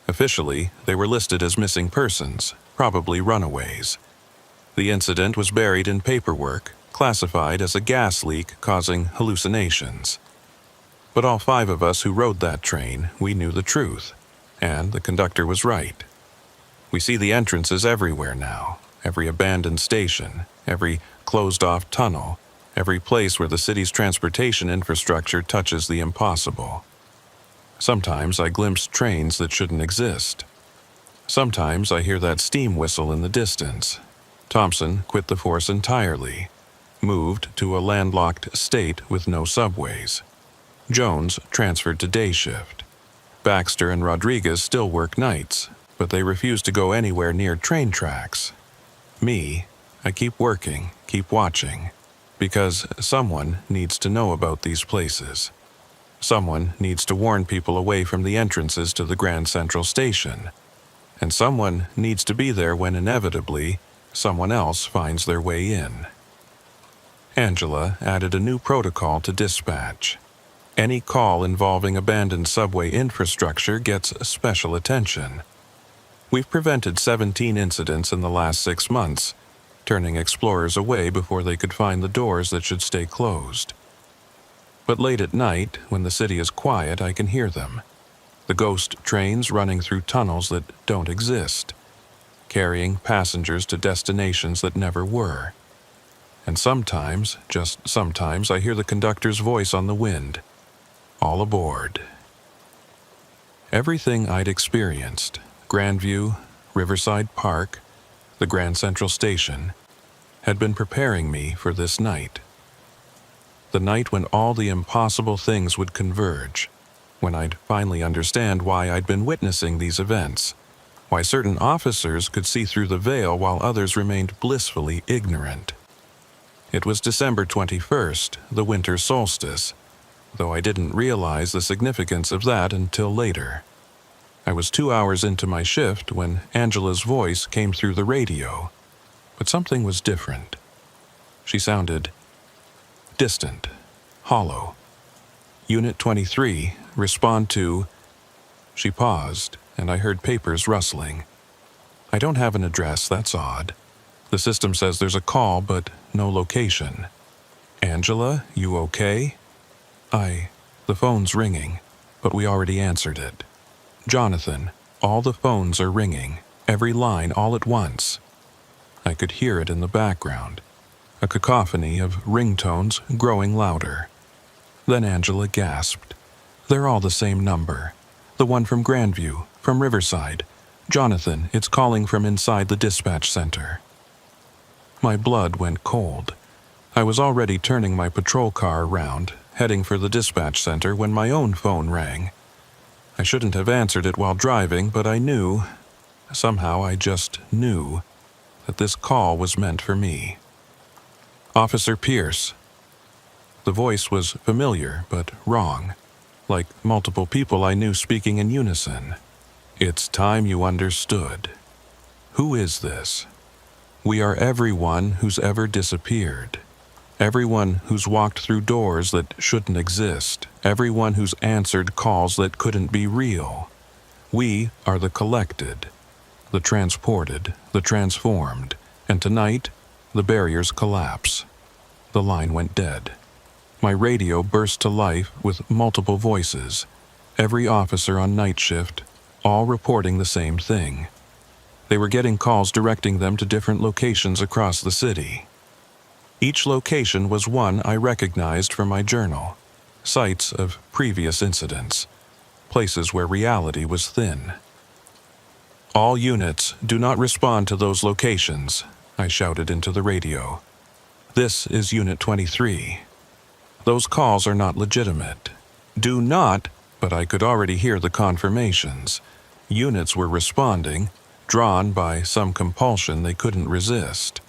Officially, they were listed as missing persons, probably runaways. The incident was buried in paperwork, classified as a gas leak causing hallucinations. But all 5 of us who rode that train, we knew the truth, and the conductor was right. We see the entrances everywhere now, every abandoned station, every closed-off tunnel, every place where the city's transportation infrastructure touches the impossible. Sometimes I glimpse trains that shouldn't exist. Sometimes I hear that steam whistle in the distance. Thompson quit the force entirely, moved to a landlocked state with no subways. Jones transferred to day shift. Baxter and Rodriguez still work nights, but they refuse to go anywhere near train tracks. Me, I keep working, keep watching, because someone needs to know about these places. Someone needs to warn people away from the entrances to the Grand Central Station. And someone needs to be there when inevitably someone else finds their way in. Angela added a new protocol to dispatch. Any call involving abandoned subway infrastructure gets special attention. We've prevented 17 incidents in the last 6 months, turning explorers away before they could find the doors that should stay closed. But late at night, when the city is quiet, I can hear them. The ghost trains running through tunnels that don't exist, carrying passengers to destinations that never were. And sometimes, just sometimes, I hear the conductor's voice on the wind. All aboard. Everything I'd experienced, Grandview, Riverside Park, the Grand Central Station, had been preparing me for this night. The night when all the impossible things would converge, when I'd finally understand why I'd been witnessing these events, why certain officers could see through the veil while others remained blissfully ignorant. It was December 21st, the winter solstice, though I didn't realize the significance of that until later. I was 2 hours into my shift when Angela's voice came through the radio, but something was different. She sounded distant, hollow. Unit 23, respond to... She paused, and I heard papers rustling. I don't have an address, that's odd. The system says there's a call, but no location. Angela, you okay? The phone's ringing, but we already answered it. Jonathan, all the phones are ringing, every line all at once. I could hear it in the background. A cacophony of ringtones growing louder. Then Angela gasped. They're all the same number. The one from Grandview, from Riverside. Jonathan, it's calling from inside the dispatch center. My blood went cold. I was already turning my patrol car around, heading for the dispatch center when my own phone rang. I shouldn't have answered it while driving, but I knew, somehow I just knew, that this call was meant for me. Officer Pierce. The voice was familiar, but wrong, like multiple people I knew speaking in unison. It's time you understood. Who is this? We are everyone who's ever disappeared. Everyone who's walked through doors that shouldn't exist. Everyone who's answered calls that couldn't be real. We are the collected, the transported, the transformed, and tonight, the barriers collapse. The line went dead. My radio burst to life with multiple voices, every officer on night shift, all reporting the same thing. They were getting calls directing them to different locations across the city. Each location was one I recognized from my journal, sites of previous incidents, places where reality was thin. All units do not respond to those locations, I shouted into the radio. This is Unit 23. Those calls are not legitimate. Do not, but I could already hear the confirmations. Units were responding, drawn by some compulsion they couldn't resist.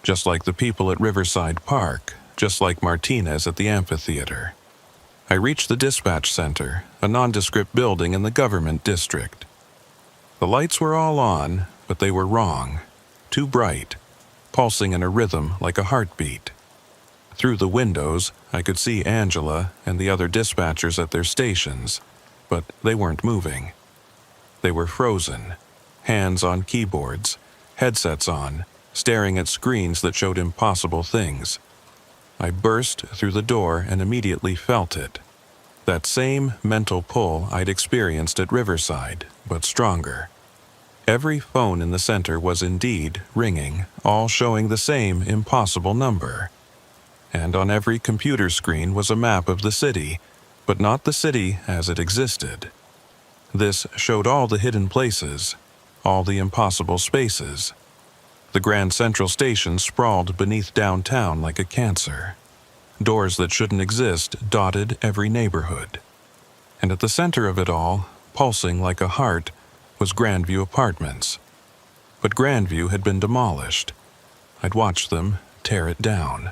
Just like the people at Riverside Park, just like Martinez at the amphitheater. I reached the dispatch center, a nondescript building in the government district. The lights were all on, but they were wrong. Too bright, pulsing in a rhythm like a heartbeat. Through the windows, I could see Angela and the other dispatchers at their stations, but they weren't moving. They were frozen, hands on keyboards, headsets on, staring at screens that showed impossible things. I burst through the door and immediately felt it. That same mental pull I'd experienced at Riverside, but stronger. Every phone in the center was indeed ringing, all showing the same impossible number. And on every computer screen was a map of the city, but not the city as it existed. This showed all the hidden places, all the impossible spaces. The Grand Central Station sprawled beneath downtown like a cancer. Doors that shouldn't exist dotted every neighborhood. And at the center of it all, pulsing like a heart, was Grandview Apartments. But Grandview had been demolished. I'd watched them tear it down.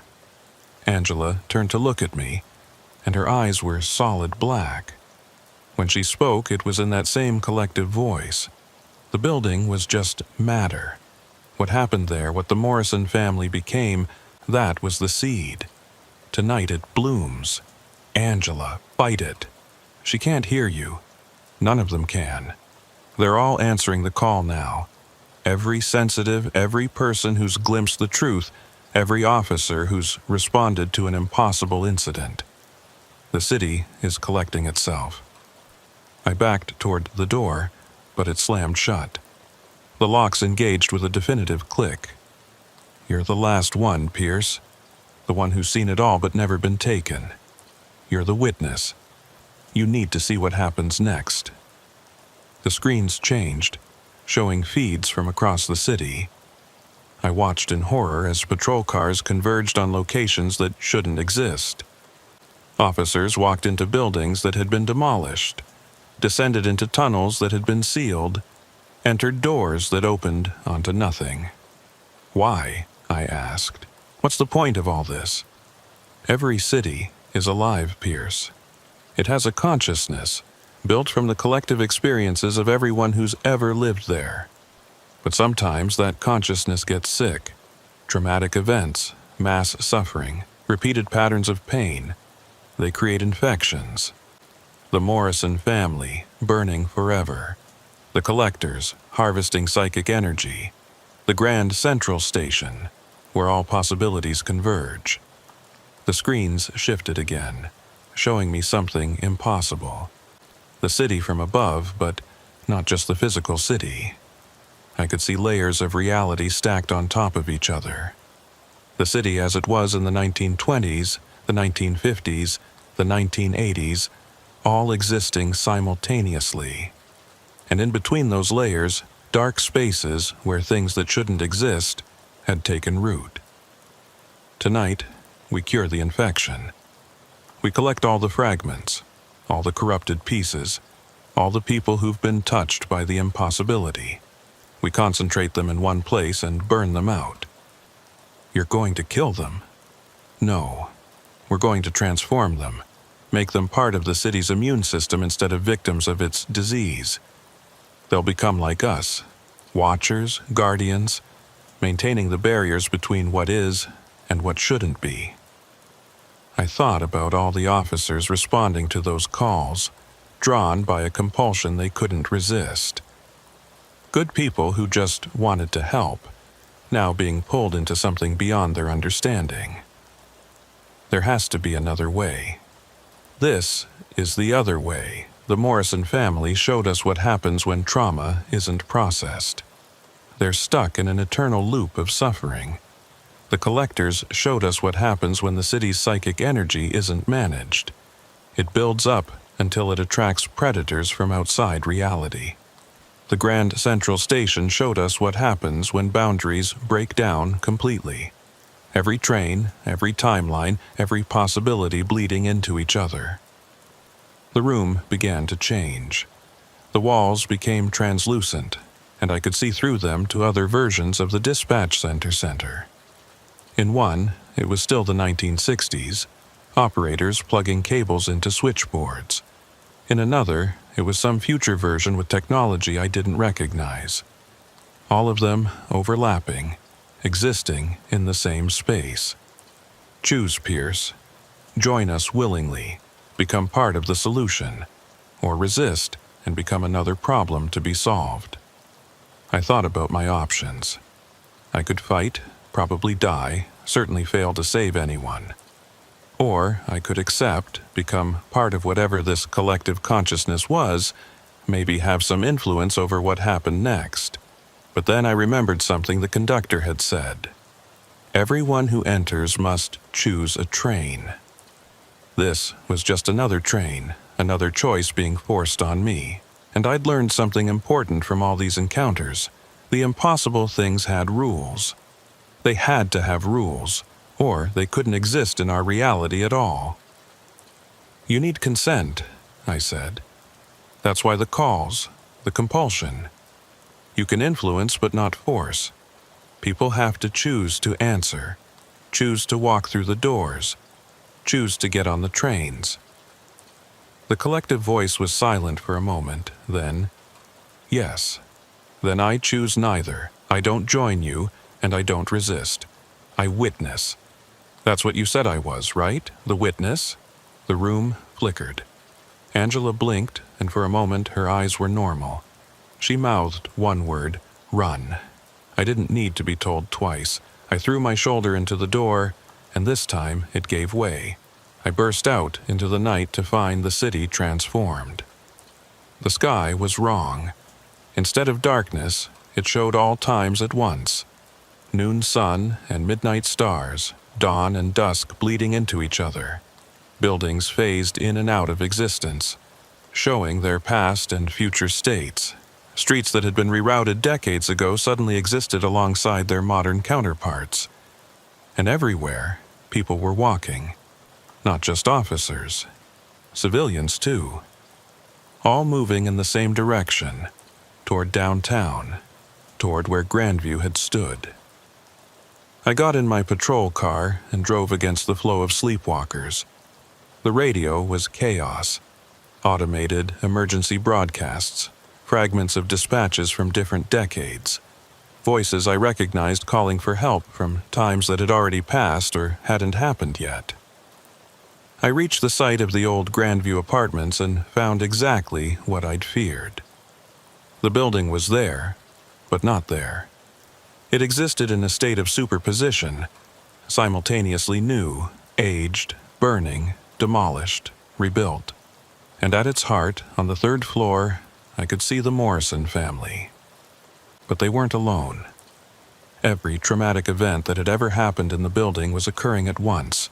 Angela turned to look at me, and her eyes were solid black. When she spoke, it was in that same collective voice. The building was just matter. What happened there, what the Morrison family became, that was the seed. Tonight it blooms. Angela, fight it. She can't hear you. None of them can. They're all answering the call now. Every sensitive, every person who's glimpsed the truth, every officer who's responded to an impossible incident. The city is collecting itself. I backed toward the door, but it slammed shut. The locks engaged with a definitive click. You're the last one, Pierce. The one who's seen it all but never been taken. You're the witness. You need to see what happens next. The screens changed, showing feeds from across the city. I watched in horror as patrol cars converged on locations that shouldn't exist. Officers walked into buildings that had been demolished, descended into tunnels that had been sealed, entered doors that opened onto nothing. Why? I asked. What's the point of all this? Every city is alive, Pierce. It has a consciousness, built from the collective experiences of everyone who's ever lived there. But sometimes that consciousness gets sick. Traumatic events, mass suffering, repeated patterns of pain. They create infections. The Morrison family, burning forever. The collectors, harvesting psychic energy. The Grand Central Station, where all possibilities converge. The screens shifted again, showing me something impossible. The city from above, but not just the physical city. I could see layers of reality stacked on top of each other. The city as it was in the 1920s, the 1950s, the 1980s, all existing simultaneously. And in between those layers, dark spaces where things that shouldn't exist had taken root. Tonight, we cure the infection. We collect all the fragments, all the corrupted pieces, all the people who've been touched by the impossibility. We concentrate them in one place and burn them out. You're going to kill them? No. We're going to transform them, make them part of the city's immune system instead of victims of its disease. They'll become like us, Watchers, guardians, maintaining the barriers between what is and what shouldn't be. I thought about all the officers responding to those calls, drawn by a compulsion they couldn't resist. Good people who just wanted to help, now being pulled into something beyond their understanding. There has to be another way. This is the other way. The Morrison family showed us what happens when trauma isn't processed. They're stuck in an eternal loop of suffering. The collectors showed us what happens when the city's psychic energy isn't managed. It builds up until it attracts predators from outside reality. The Grand Central Station showed us what happens when boundaries break down completely. Every train, every timeline, every possibility bleeding into each other. The room began to change. The walls became translucent, and I could see through them to other versions of the dispatch center. In one, it was still the 1960s, operators plugging cables into switchboards. In another, it was some future version with technology I didn't recognize. All of them overlapping, existing in the same space. Choose, Pierce. Join us willingly, become part of the solution, or resist and become another problem to be solved. I thought about my options. I could fight, probably die, certainly fail to save anyone. Or I could accept, become part of whatever this collective consciousness was, maybe have some influence over what happened next. But then I remembered something the conductor had said. Everyone who enters must choose a train. This was just another train, another choice being forced on me. And I'd learned something important from all these encounters. The impossible things had rules. They had to have rules, or they couldn't exist in our reality at all. You need consent, I said. That's why the calls, the compulsion. You can influence but not force. People have to choose to answer, choose to walk through the doors, choose to get on the trains. The collective voice was silent for a moment, then, yes. Then I choose neither. I don't join you, and I don't resist. I witness. That's what you said I was, right? The witness? The room flickered. Angela blinked, and for a moment her eyes were normal. She mouthed one word, run. I didn't need to be told twice. I threw my shoulder into the door, and this time it gave way. I burst out into the night to find the city transformed. The sky was wrong. Instead of darkness, it showed all times at once. Noon sun and midnight stars, dawn and dusk bleeding into each other. Buildings phased in and out of existence, showing their past and future states. Streets that had been rerouted decades ago suddenly existed alongside their modern counterparts. And everywhere, people were walking. Not just officers, civilians too. All moving in the same direction, toward downtown, toward where Grandview had stood. I got in my patrol car and drove against the flow of sleepwalkers. The radio was chaos. Automated emergency broadcasts, fragments of dispatches from different decades. Voices I recognized calling for help from times that had already passed or hadn't happened yet. I reached the site of the old Grandview apartments and found exactly what I'd feared. The building was there, but not there. It existed in a state of superposition, simultaneously new, aged, burning, demolished, rebuilt. And at its heart, on the third floor, I could see the Morrison family. But they weren't alone. Every traumatic event that had ever happened in the building was occurring at once.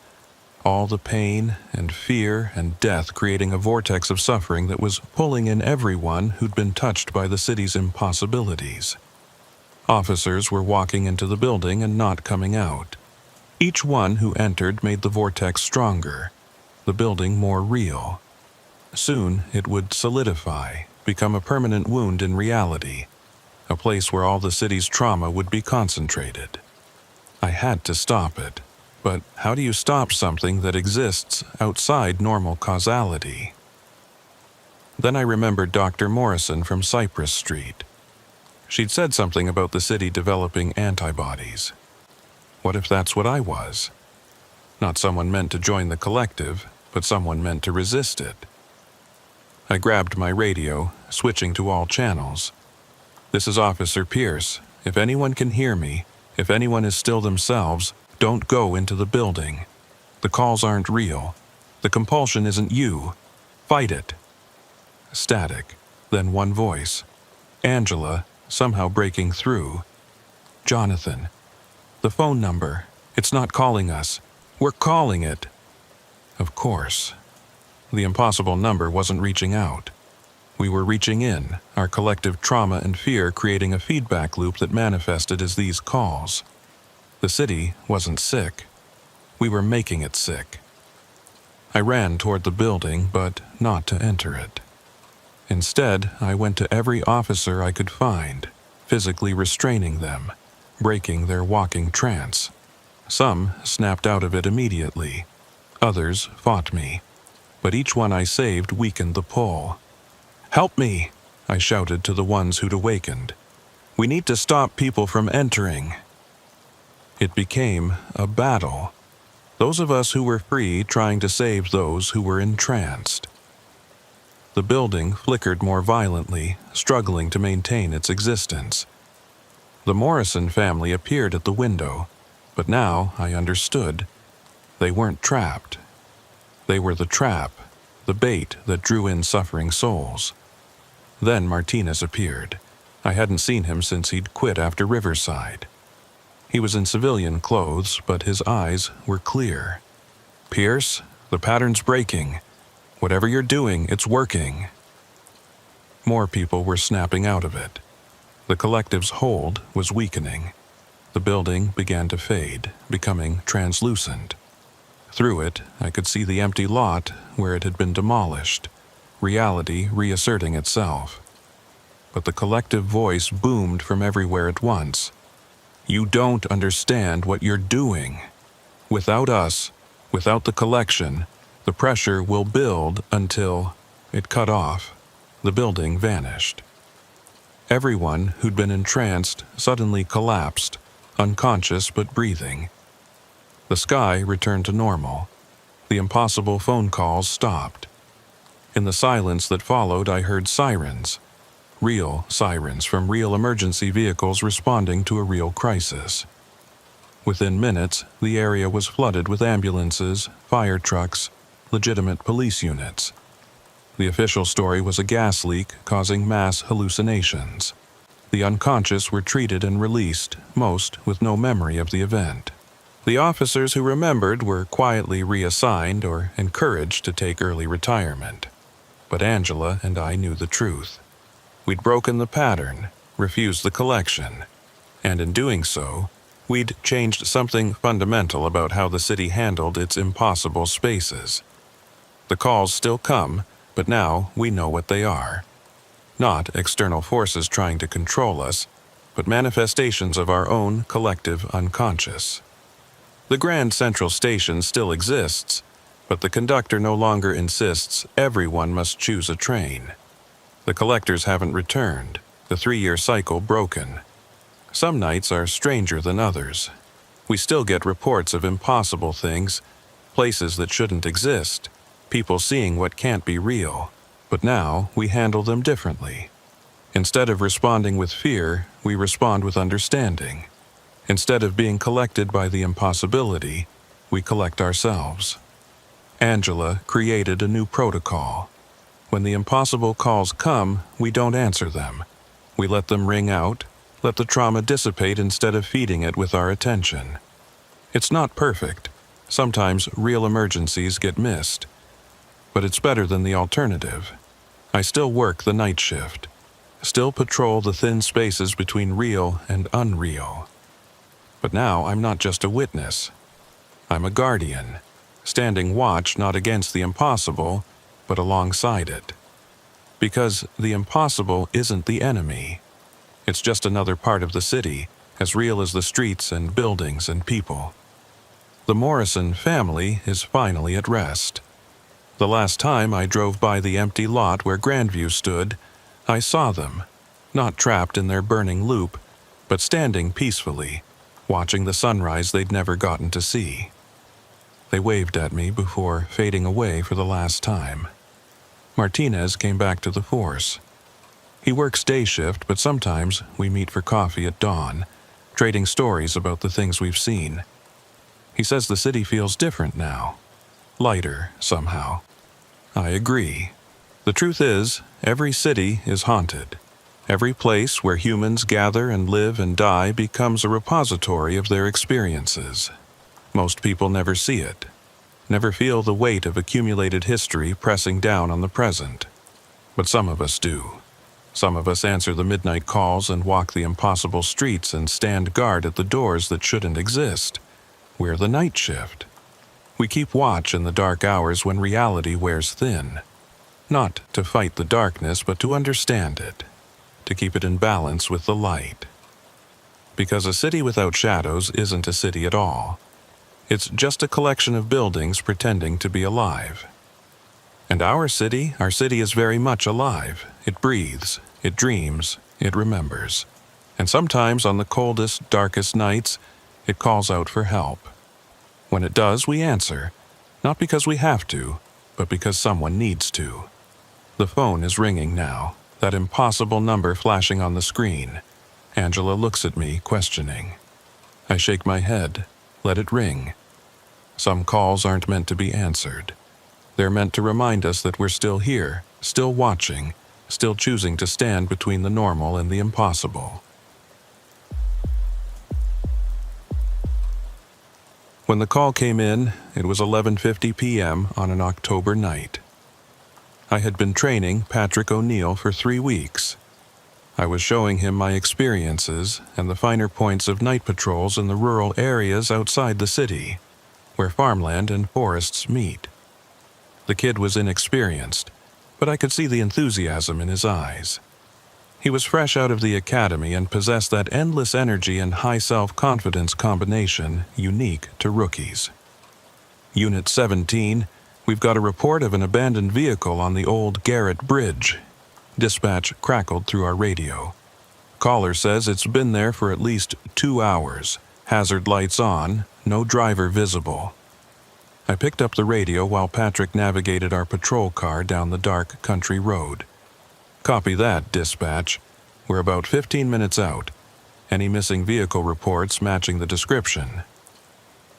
All the pain and fear and death creating a vortex of suffering that was pulling in everyone who'd been touched by the city's impossibilities. Officers were walking into the building and not coming out. Each one who entered made the vortex stronger, the building more real. Soon it would solidify, become a permanent wound in reality, a place where all the city's trauma would be concentrated. I had to stop it. But how do you stop something that exists outside normal causality? Then I remembered Dr. Morrison from Cypress Street. She'd said something about the city developing antibodies. What if that's what I was? Not someone meant to join the collective, but someone meant to resist it. I grabbed my radio, switching to all channels. "This is Officer Pierce. If anyone can hear me, if anyone is still themselves, don't go into the building. The calls aren't real. The compulsion isn't you. Fight it." Static, then one voice. Angela, somehow breaking through. "Jonathan, the phone number. It's not calling us. We're calling it." Of course. The impossible number wasn't reaching out. We were reaching in, our collective trauma and fear creating a feedback loop that manifested as these calls. The city wasn't sick. We were making it sick. I ran toward the building, but not to enter it. Instead, I went to every officer I could find, physically restraining them, breaking their walking trance. Some snapped out of it immediately. Others fought me. But each one I saved weakened the pull. "Help me!" I shouted to the ones who'd awakened. "We need to stop people from entering." It became a battle. Those of us who were free trying to save those who were entranced. The building flickered more violently, struggling to maintain its existence. The Morrison family appeared at the window, but now I understood. They weren't trapped. They were the trap, the bait that drew in suffering souls. Then Martinez appeared. I hadn't seen him since he'd quit after Riverside. He was in civilian clothes, but his eyes were clear. "Pierce, the pattern's breaking. Whatever you're doing, it's working." More people were snapping out of it. The collective's hold was weakening. The building began to fade, becoming translucent. Through it, I could see the empty lot where it had been demolished, reality reasserting itself. But the collective voice boomed from everywhere at once. "You don't understand what you're doing. Without us, without the collection, the pressure will build until..." It cut off. The building vanished. Everyone who'd been entranced suddenly collapsed, unconscious but breathing. The sky returned to normal. The impossible phone calls stopped. In the silence that followed, I heard sirens. Real sirens from real emergency vehicles responding to a real crisis. Within minutes, the area was flooded with ambulances, fire trucks, legitimate police units. The official story was a gas leak causing mass hallucinations. The unconscious were treated and released, most with no memory of the event. The officers who remembered were quietly reassigned or encouraged to take early retirement. But Angela and I knew the truth. We'd broken the pattern, refused the collection, and in doing so, we'd changed something fundamental about how the city handled its impossible spaces. The calls still come, but now we know what they are. Not external forces trying to control us, but manifestations of our own collective unconscious. The Grand Central Station still exists, but the conductor no longer insists everyone must choose a train. The collectors haven't returned, the 3-year cycle broken. Some nights are stranger than others. We still get reports of impossible things, places that shouldn't exist, people seeing what can't be real. But now we handle them differently. Instead of responding with fear, we respond with understanding. Instead of being collected by the impossibility, we collect ourselves. Angela created a new protocol. When the impossible calls come, we don't answer them. We let them ring out, let the trauma dissipate instead of feeding it with our attention. It's not perfect. Sometimes real emergencies get missed. But it's better than the alternative. I still work the night shift, still patrol the thin spaces between real and unreal. But now I'm not just a witness. I'm a guardian, standing watch not against the impossible, but alongside it. Because the impossible isn't the enemy. It's just another part of the city, as real as the streets and buildings and people. The Morrison family is finally at rest. The last time I drove by the empty lot where Grandview stood, I saw them, not trapped in their burning loop, but standing peacefully, watching the sunrise they'd never gotten to see. They waved at me before fading away for the last time. Martinez came back to the force. He works day shift, but sometimes we meet for coffee at dawn, trading stories about the things we've seen. He says the city feels different now, lighter somehow. I agree. The truth is, every city is haunted. Every place where humans gather and live and die becomes a repository of their experiences. Most people never see it, never feel the weight of accumulated history pressing down on the present. But some of us do. Some of us answer the midnight calls and walk the impossible streets and stand guard at the doors that shouldn't exist. We're the night shift. We keep watch in the dark hours when reality wears thin. Not to fight the darkness, but to understand it, to keep it in balance with the light. Because a city without shadows isn't a city at all. It's just a collection of buildings pretending to be alive. And our city is very much alive. It breathes, it dreams, it remembers. And sometimes on the coldest, darkest nights, it calls out for help. When it does, we answer, not because we have to, but because someone needs to. The phone is ringing now, that impossible number flashing on the screen. Angela looks at me, questioning. I shake my head, let it ring. Some calls aren't meant to be answered. They're meant to remind us that we're still here, still watching, still choosing to stand between the normal and the impossible. When the call came in, it was 11:50 p.m. on an October night. I had been training Patrick O'Neill for 3 weeks. I was showing him my experiences and the finer points of night patrols in the rural areas outside the city, where farmland and forests meet. The kid was inexperienced, but I could see the enthusiasm in his eyes. He was fresh out of the academy and possessed that endless energy and high self-confidence combination unique to rookies. Unit 17, we've got a report of an abandoned vehicle on the old Garrett Bridge. Dispatch crackled through our radio. Caller says it's been there for at least 2 hours. Hazard lights on, no driver visible. I picked up the radio while Patrick navigated our patrol car down the dark country road. Copy that, dispatch. We're about 15 minutes out. Any missing vehicle reports matching the description?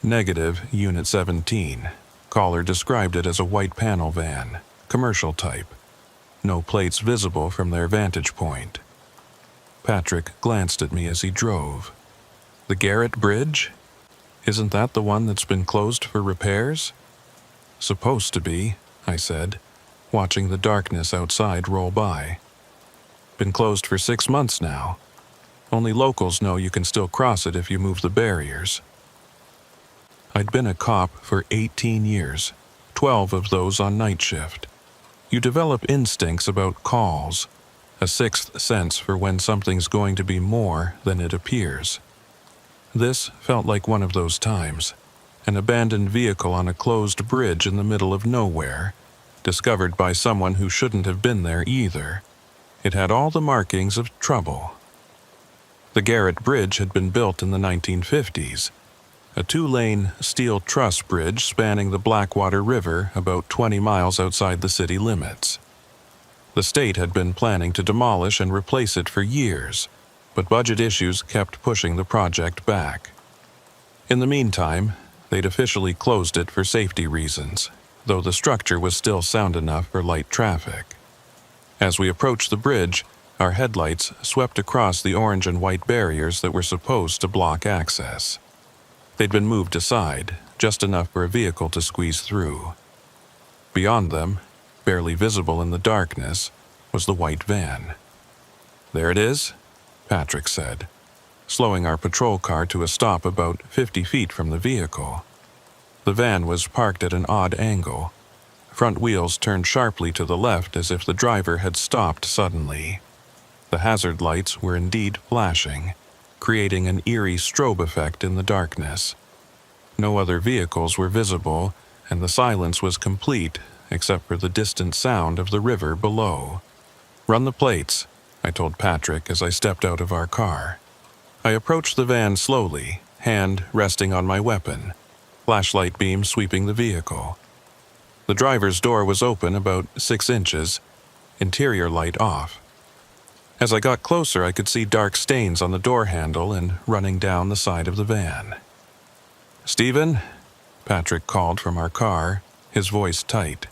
Negative, Unit 17. Caller described it as a white panel van, commercial type. No plates visible from their vantage point. Patrick glanced at me as he drove. The Garrett Bridge? Isn't that the one that's been closed for repairs? Supposed to be, I said, watching the darkness outside roll by. Been closed for 6 months now. Only locals know you can still cross it if you move the barriers. I'd been a cop for 18 years, 12 of those on night shift. You develop instincts about calls, a sixth sense for when something's going to be more than it appears. This felt like one of those times. An abandoned vehicle on a closed bridge in the middle of nowhere, discovered by someone who shouldn't have been there either. It had all the markings of trouble. The Garrett Bridge had been built in the 1950s, a 2-lane steel truss bridge spanning the Blackwater River about 20 miles outside the city limits. The state had been planning to demolish and replace it for years, but budget issues kept pushing the project back. In the meantime, they'd officially closed it for safety reasons, though the structure was still sound enough for light traffic. As we approached the bridge, our headlights swept across the orange and white barriers that were supposed to block access. They'd been moved aside, just enough for a vehicle to squeeze through. Beyond them, barely visible in the darkness, was the white van. "There it is," Patrick said, slowing our patrol car to a stop about 50 feet from the vehicle. The van was parked at an odd angle. Front wheels turned sharply to the left as if the driver had stopped suddenly. The hazard lights were indeed flashing, creating an eerie strobe effect in the darkness. No other vehicles were visible, and the silence was complete except for the distant sound of the river below. "Run the plates," I told Patrick as I stepped out of our car. I approached the van slowly, hand resting on my weapon, flashlight beam sweeping the vehicle. The driver's door was open about 6 inches, interior light off. As I got closer, I could see dark stains on the door handle and running down the side of the van. "Stephen?" Patrick called from our car, his voice tight.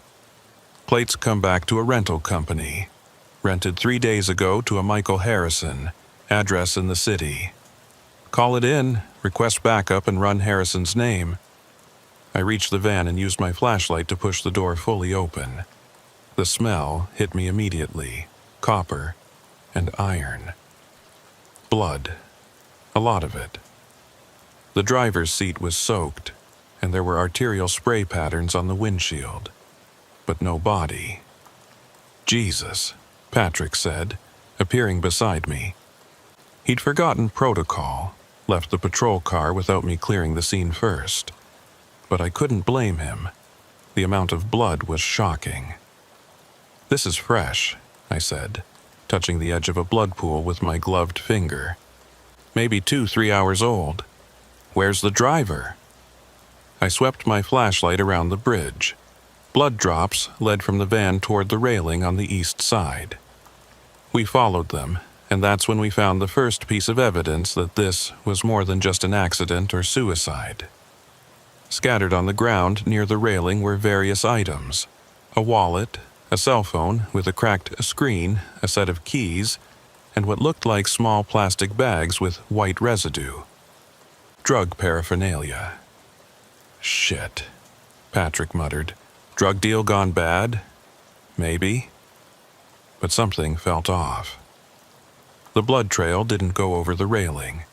"Plates come back to a rental company. Rented 3 days ago to a Michael Harrison, address in the city. Call it in, request backup, and run Harrison's name." I reached the van and used my flashlight to push the door fully open. The smell hit me immediately. Copper and iron. Blood. A lot of it. The driver's seat was soaked, and there were arterial spray patterns on the windshield. But no body. "Jesus," Patrick said, appearing beside me. He'd forgotten protocol, left the patrol car without me clearing the scene first. But I couldn't blame him. The amount of blood was shocking. "This is fresh," I said, touching the edge of a blood pool with my gloved finger. "Maybe 2-3 hours old. Where's the driver?" I swept my flashlight around the bridge. Blood drops led from the van toward the railing on the east side. We followed them, and that's when we found the first piece of evidence that this was more than just an accident or suicide. Scattered on the ground near the railing were various items: a wallet, a cell phone with a cracked screen, a set of keys, and what looked like small plastic bags with white residue. Drug paraphernalia. "Shit," Patrick muttered. "Drug deal gone bad? Maybe." But something felt off. The blood trail didn't go over the railing.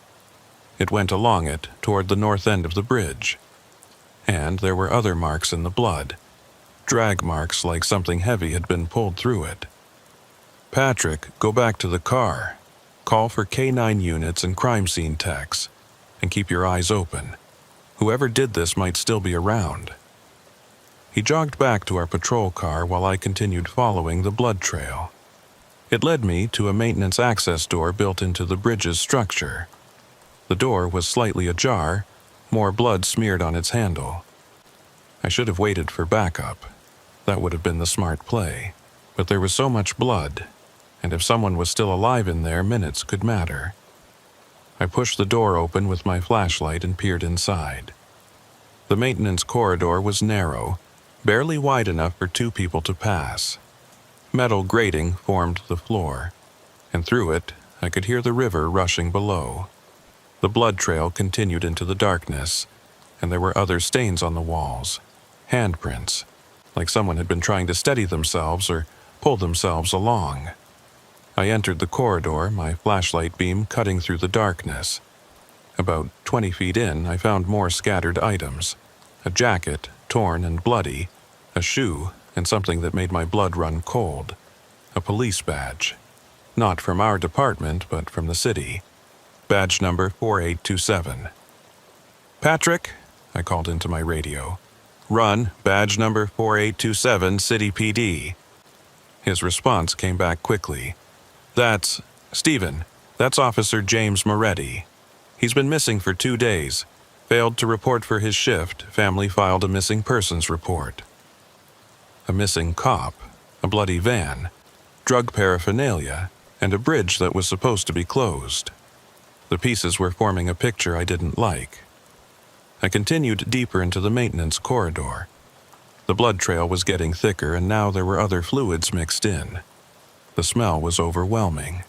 It went along it toward the north end of the bridge. And there were other marks in the blood. Drag marks like something heavy had been pulled through it. "Patrick, go back to the car. Call for K9 units and crime scene techs. And keep your eyes open. Whoever did this might still be around." He jogged back to our patrol car while I continued following the blood trail. It led me to a maintenance access door built into the bridge's structure. The door was slightly ajar, more blood smeared on its handle. I should have waited for backup. That would have been the smart play. But there was so much blood, and if someone was still alive in there, minutes could matter. I pushed the door open with my flashlight and peered inside. The maintenance corridor was narrow, barely wide enough for 2 people to pass. Metal grating formed the floor, and through it I could hear the river rushing below. The blood trail continued into the darkness, and there were other stains on the walls. Handprints, like someone had been trying to steady themselves or pull themselves along. I entered the corridor, my flashlight beam cutting through the darkness. About 20 feet in, I found more scattered items. A jacket, torn and bloody, a shoe, and something that made my blood run cold. A police badge. Not from our department, but from the city. Badge number 4827. "Patrick," I called into my radio. "Run, badge number 4827, City PD." His response came back quickly. "That's Stephen. That's Officer James Moretti. He's been missing for 2 days. Failed to report for his shift. Family filed a missing persons report." A missing cop, a bloody van, drug paraphernalia, and a bridge that was supposed to be closed. The pieces were forming a picture I didn't like. I continued deeper into the maintenance corridor. The blood trail was getting thicker, and now there were other fluids mixed in. The smell was overwhelming.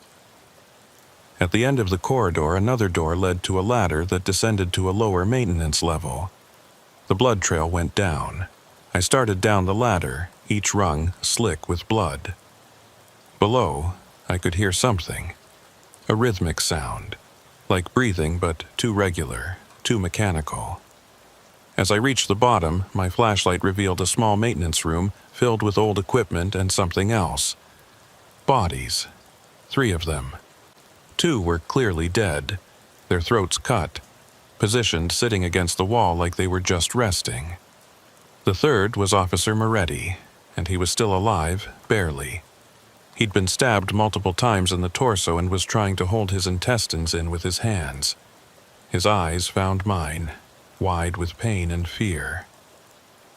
At the end of the corridor, another door led to a ladder that descended to a lower maintenance level. The blood trail went down. I started down the ladder, each rung slick with blood. Below, I could hear something. A rhythmic sound, like breathing but too regular, too mechanical. As I reached the bottom, my flashlight revealed a small maintenance room filled with old equipment and something else. Bodies. 3 of them. 2 were clearly dead, their throats cut, positioned sitting against the wall like they were just resting. The 3rd was Officer Moretti, and he was still alive, barely. He'd been stabbed multiple times in the torso and was trying to hold his intestines in with his hands. His eyes found mine, wide with pain and fear.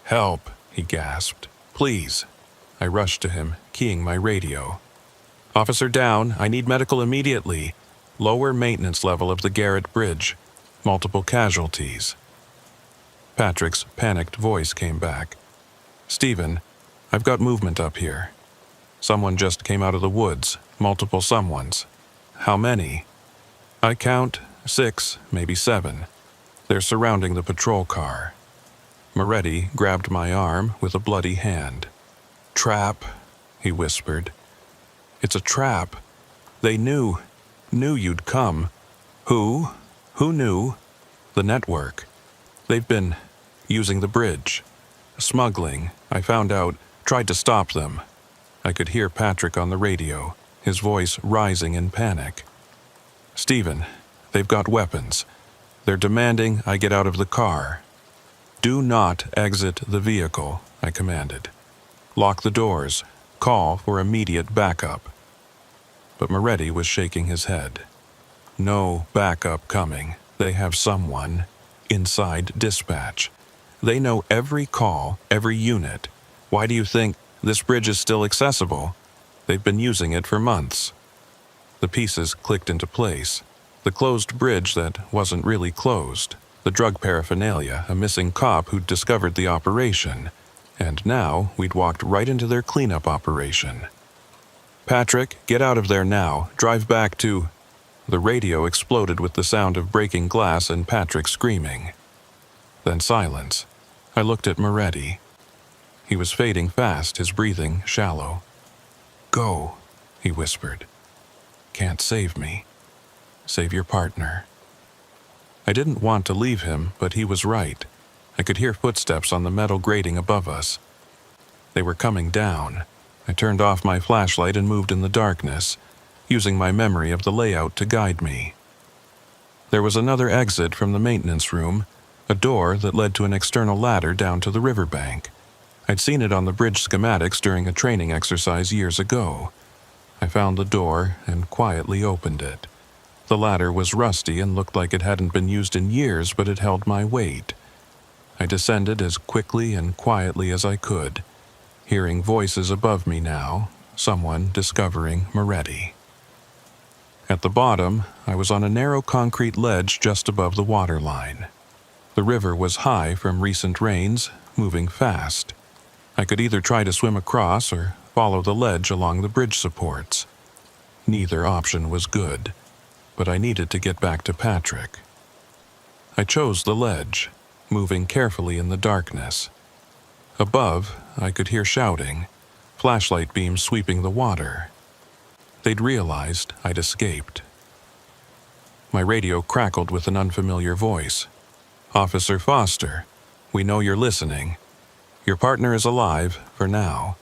"Help," he gasped. "Please." I rushed to him, keying my radio. "Officer down, I need medical immediately. Lower maintenance level of the Garrett Bridge. Multiple casualties." Patrick's panicked voice came back. "Stephen, I've got movement up here. Someone just came out of the woods, multiple someones. How many?" "I count 6, maybe 7. They're surrounding the patrol car." Moretti grabbed my arm with a bloody hand. "Trap," he whispered. "It's a trap. They knew you'd come." "Who? Who knew?" "The network. They've been using the bridge. Smuggling, I found out, tried to stop them." I could hear Patrick on the radio, his voice rising in panic. "Stephen, they've got weapons. They're demanding I get out of the car." "Do not exit the vehicle," I commanded. "Lock the doors. Call for immediate backup." But Moretti was shaking his head. "No backup coming. They have someone inside dispatch. They know every call, every unit. Why do you think this bridge is still accessible? They've been using it for months." The pieces clicked into place. The closed bridge that wasn't really closed. The drug paraphernalia, a missing cop who'd discovered the operation. And now we'd walked right into their cleanup operation. "Patrick, get out of there now. Drive back to..." The radio exploded with the sound of breaking glass and Patrick screaming. Then silence. I looked at Moretti. He was fading fast, his breathing shallow. "Go," he whispered. "Can't save me. Save your partner." I didn't want to leave him, but he was right. I could hear footsteps on the metal grating above us. They were coming down. I turned off my flashlight and moved in the darkness, using my memory of the layout to guide me. There was another exit from the maintenance room, a door that led to an external ladder down to the riverbank. I'd seen it on the bridge schematics during a training exercise years ago. I found the door and quietly opened it. The ladder was rusty and looked like it hadn't been used in years, but it held my weight. I descended as quickly and quietly as I could, hearing voices above me now, someone discovering Moretti. At the bottom, I was on a narrow concrete ledge just above the waterline. The river was high from recent rains, moving fast. I could either try to swim across or follow the ledge along the bridge supports. Neither option was good, but I needed to get back to Patrick. I chose the ledge, moving carefully in the darkness. Above, I could hear shouting, flashlight beams sweeping the water. They'd realized I'd escaped. My radio crackled with an unfamiliar voice. "Officer Foster, we know you're listening. Your partner is alive, for now.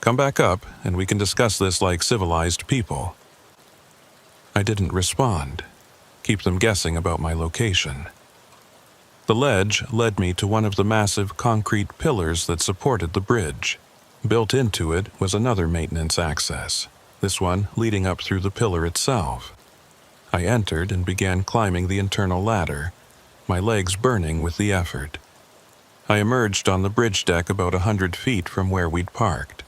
Come back up, and we can discuss this like civilized people." I didn't respond, keep them guessing about my location. The ledge led me to one of the massive concrete pillars that supported the bridge. Built into it was another maintenance access, this one leading up through the pillar itself. I entered and began climbing the internal ladder, my legs burning with the effort. I emerged on the bridge deck about 100 feet from where we'd parked.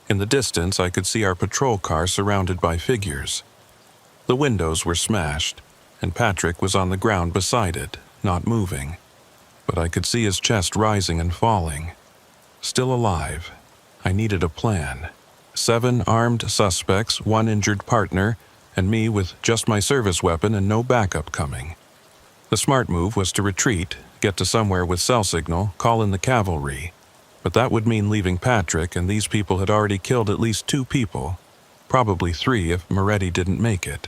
In the distance, I could see our patrol car surrounded by figures. The windows were smashed, and Patrick was on the ground beside it, not moving. But I could see his chest rising and falling. Still alive. I needed a plan. 7 armed suspects, 1 injured partner, and me with just my service weapon and no backup coming. The smart move was to retreat, get to somewhere with cell signal, call in the cavalry. But that would mean leaving Patrick, and these people had already killed at least 2 people, probably 3 if Moretti didn't make it.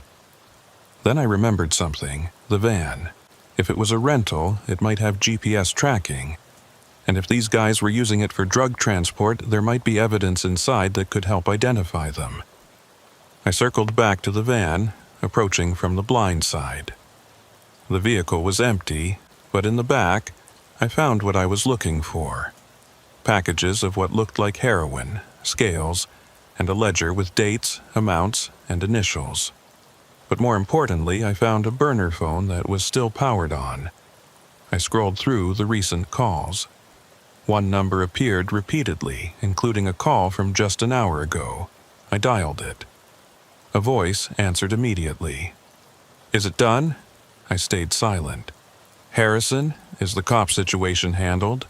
Then I remembered something, the van. If it was a rental, it might have GPS tracking. And if these guys were using it for drug transport, there might be evidence inside that could help identify them. I circled back to the van, approaching from the blind side. The vehicle was empty, but in the back, I found what I was looking for. Packages of what looked like heroin, scales, and a ledger with dates, amounts, and initials. But more importantly, I found a burner phone that was still powered on. I scrolled through the recent calls. One number appeared repeatedly, including a call from just an hour ago. I dialed it. A voice answered immediately. "Is it done?" I stayed silent. "Harrison, is the cop situation handled?"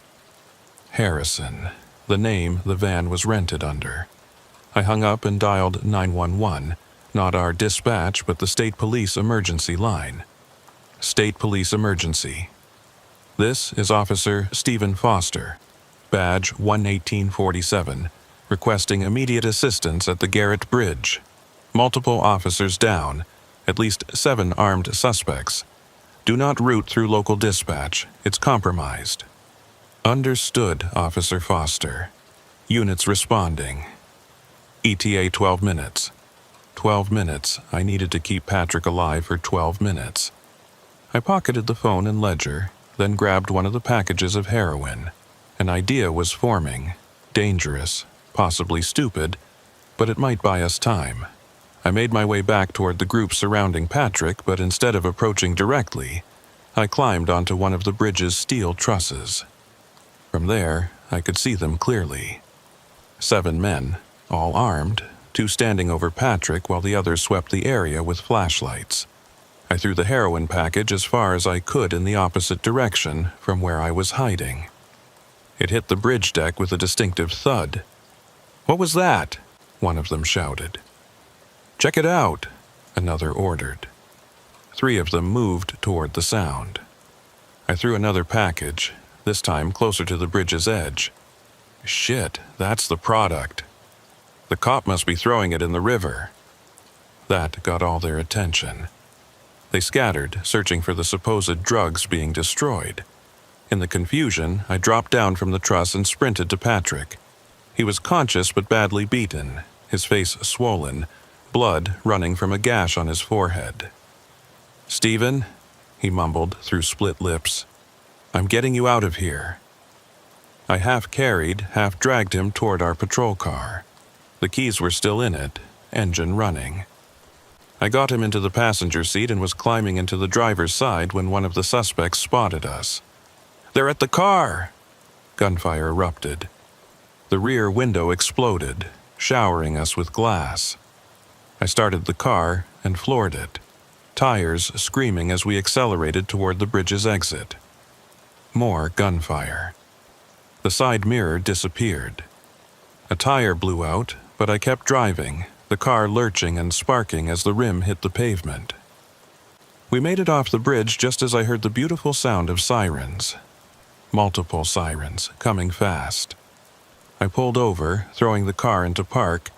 Harrison, the name the van was rented under. I hung up and dialed 911, not our dispatch but the State Police emergency line. State Police emergency. This is Officer Stephen Foster, badge 11847, requesting immediate assistance at the Garrett Bridge. Multiple officers down, at least 7 armed suspects. Do not route through local dispatch, it's compromised. Understood, Officer Foster. Units responding. ETA 12 minutes. 12 minutes. I needed to keep Patrick alive for 12 minutes. I pocketed the phone and ledger, then grabbed one of the packages of heroin. An idea was forming. Dangerous, possibly stupid, but it might buy us time. I made my way back toward the group surrounding Patrick, but instead of approaching directly, I climbed onto one of the bridge's steel trusses. From there, I could see them clearly. 7 men, all armed, 2 standing over Patrick while the others swept the area with flashlights. I threw the heroin package as far as I could in the opposite direction from where I was hiding. It hit the bridge deck with a distinctive thud. "What was that?" one of them shouted. "Check it out," another ordered. 3 of them moved toward the sound. I threw another package, this time closer to the bridge's edge. Shit, that's the product. The cop must be throwing it in the river. That got all their attention. They scattered, searching for the supposed drugs being destroyed. In the confusion, I dropped down from the truss and sprinted to Patrick. He was conscious but badly beaten, his face swollen, blood running from a gash on his forehead. "Stephen," he mumbled through split lips, "I'm getting you out of here." I half carried, half dragged him toward our patrol car. The keys were still in it, engine running. I got him into the passenger seat and was climbing into the driver's side when one of the suspects spotted us. "They're at the car!" Gunfire erupted. The rear window exploded, showering us with glass. I started the car and floored it, tires screaming as we accelerated toward the bridge's exit. More gunfire. The side mirror disappeared. A tire blew out, but I kept driving, the car lurching and sparking as the rim hit the pavement. We made it off the bridge just as I heard the beautiful sound of sirens. Multiple sirens, coming fast. I pulled over, throwing the car into park,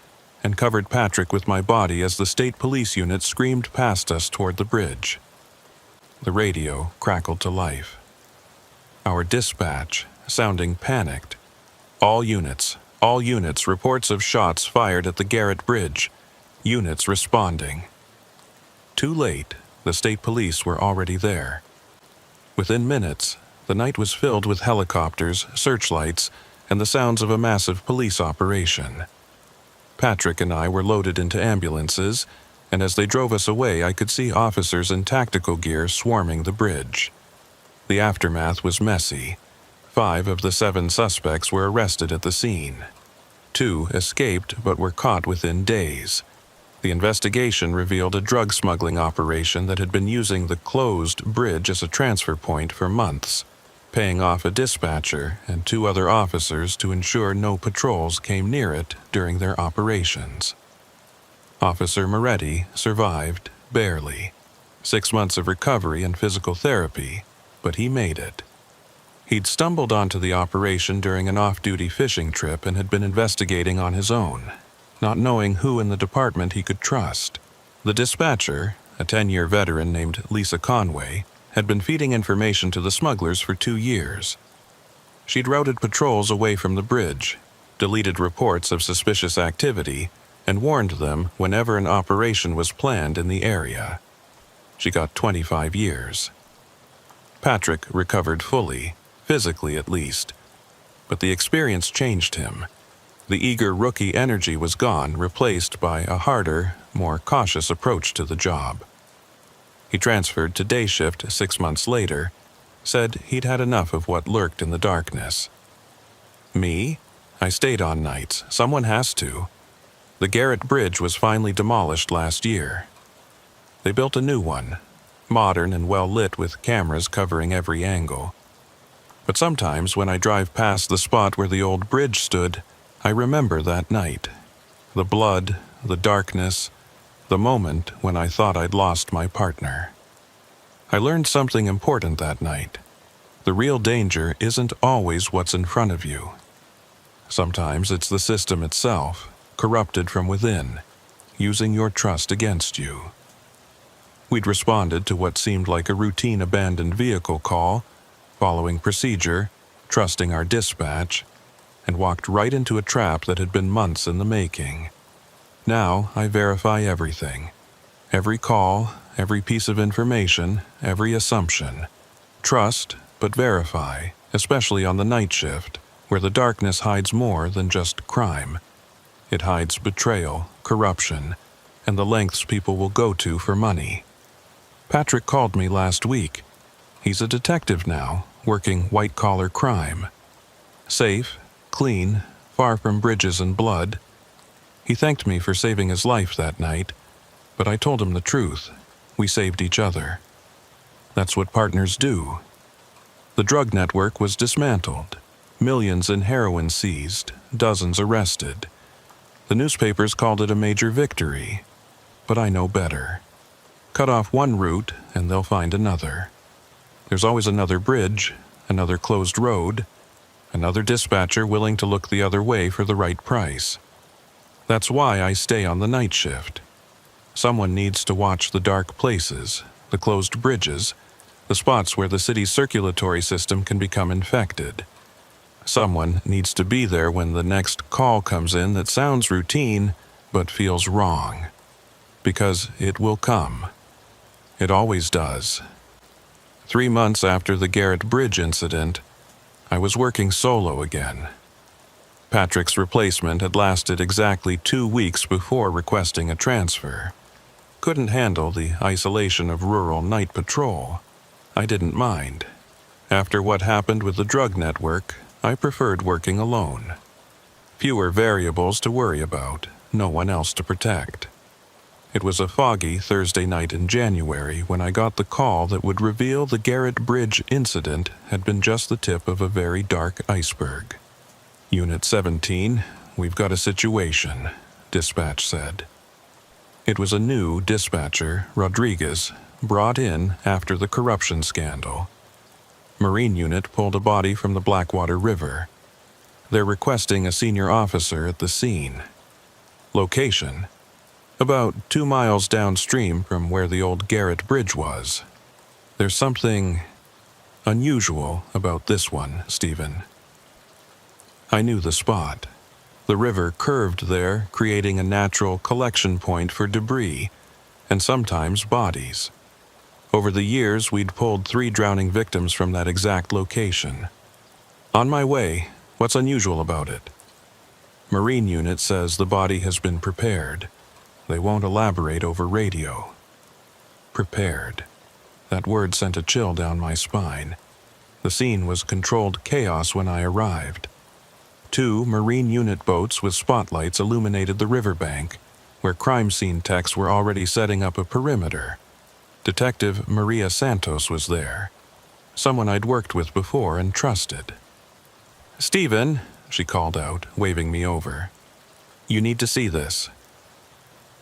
and covered Patrick with my body as the state police unit screamed past us toward the bridge. The radio crackled to life. Our dispatch, sounding panicked. All units, reports of shots fired at the Garrett Bridge. Units responding. Too late, the state police were already there. Within minutes, the night was filled with helicopters, searchlights, and the sounds of a massive police operation. Patrick and I were loaded into ambulances, and as they drove us away, I could see officers in tactical gear swarming the bridge. The aftermath was messy. 5 of the 7 suspects were arrested at the scene. 2 escaped but were caught within days. The investigation revealed a drug smuggling operation that had been using the closed bridge as a transfer point for months, paying off a dispatcher and 2 other officers to ensure no patrols came near it during their operations. Officer Moretti survived, barely. 6 months of recovery and physical therapy, but he made it. He'd stumbled onto the operation during an off-duty fishing trip and had been investigating on his own, not knowing who in the department he could trust. The dispatcher, a 10-year veteran named Lisa Conway, had been feeding information to the smugglers for 2 years. She'd routed patrols away from the bridge, deleted reports of suspicious activity, and warned them whenever an operation was planned in the area. She got 25 years. Patrick recovered fully, physically at least, but the experience changed him. The eager rookie energy was gone, replaced by a harder, more cautious approach to the job. He transferred to day shift 6 months later, said he'd had enough of what lurked in the darkness. Me? I stayed on nights. Someone has to. The Garrett Bridge was finally demolished last year. They built a new one, modern and well lit with cameras covering every angle. But sometimes when I drive past the spot where the old bridge stood, I remember that night. The blood, the darkness, the moment when I thought I'd lost my partner. I learned something important that night. The real danger isn't always what's in front of you. Sometimes it's the system itself, corrupted from within, using your trust against you. We'd responded to what seemed like a routine abandoned vehicle call, following procedure, trusting our dispatch, and walked right into a trap that had been months in the making. Now I verify everything. Every call, every piece of information, every assumption. Trust, but verify, especially on the night shift, where the darkness hides more than just crime. It hides betrayal, corruption, and the lengths people will go to for money. Patrick called me last week. He's a detective now, working white-collar crime. Safe, clean, far from bridges and blood. He thanked me for saving his life that night, but I told him the truth. We saved each other. That's what partners do. The drug network was dismantled. Millions in heroin seized, dozens arrested. The newspapers called it a major victory, but I know better. Cut off one route, and they'll find another. There's always another bridge, another closed road, another dispatcher willing to look the other way for the right price. That's why I stay on the night shift. Someone needs to watch the dark places, the closed bridges, the spots where the city's circulatory system can become infected. Someone needs to be there when the next call comes in that sounds routine but feels wrong. Because it will come. It always does. 3 months after the Garrett Bridge incident, I was working solo again. Patrick's replacement had lasted exactly 2 weeks before requesting a transfer. Couldn't handle the isolation of rural night patrol. I didn't mind. After what happened with the drug network, I preferred working alone. Fewer variables to worry about, no one else to protect. It was a foggy Thursday night in January when I got the call that would reveal the Garrett Bridge incident had been just the tip of a very dark iceberg. Unit 17, we've got a situation, dispatch said. It was a new dispatcher, Rodriguez, brought in after the corruption scandal. Marine unit pulled a body from the Blackwater River. They're requesting a senior officer at the scene. Location: about 2 miles downstream from where the old Garrett Bridge was. There's something unusual about this one, Stephen. I knew the spot. The river curved there, creating a natural collection point for debris, and sometimes bodies. Over the years, we'd pulled 3 drowning victims from that exact location. On my way, what's unusual about it? Marine unit says the body has been prepared. They won't elaborate over radio. Prepared. That word sent a chill down my spine. The scene was controlled chaos when I arrived. 2 Marine unit boats with spotlights illuminated the riverbank, where crime scene techs were already setting up a perimeter. Detective Maria Santos was there, someone I'd worked with before and trusted. "Stephen," she called out, waving me over. "You need to see this."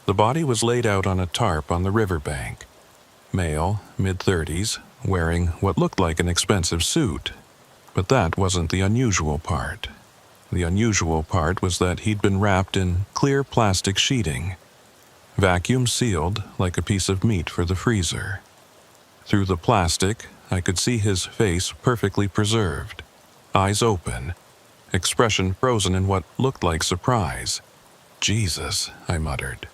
The body was laid out on a tarp on the riverbank. Male, mid-30s, wearing what looked like an expensive suit. But that wasn't the unusual part. The unusual part was that he'd been wrapped in clear plastic sheeting, vacuum sealed like a piece of meat for the freezer. Through the plastic, I could see his face perfectly preserved, eyes open, expression frozen in what looked like surprise. "Jesus," I muttered.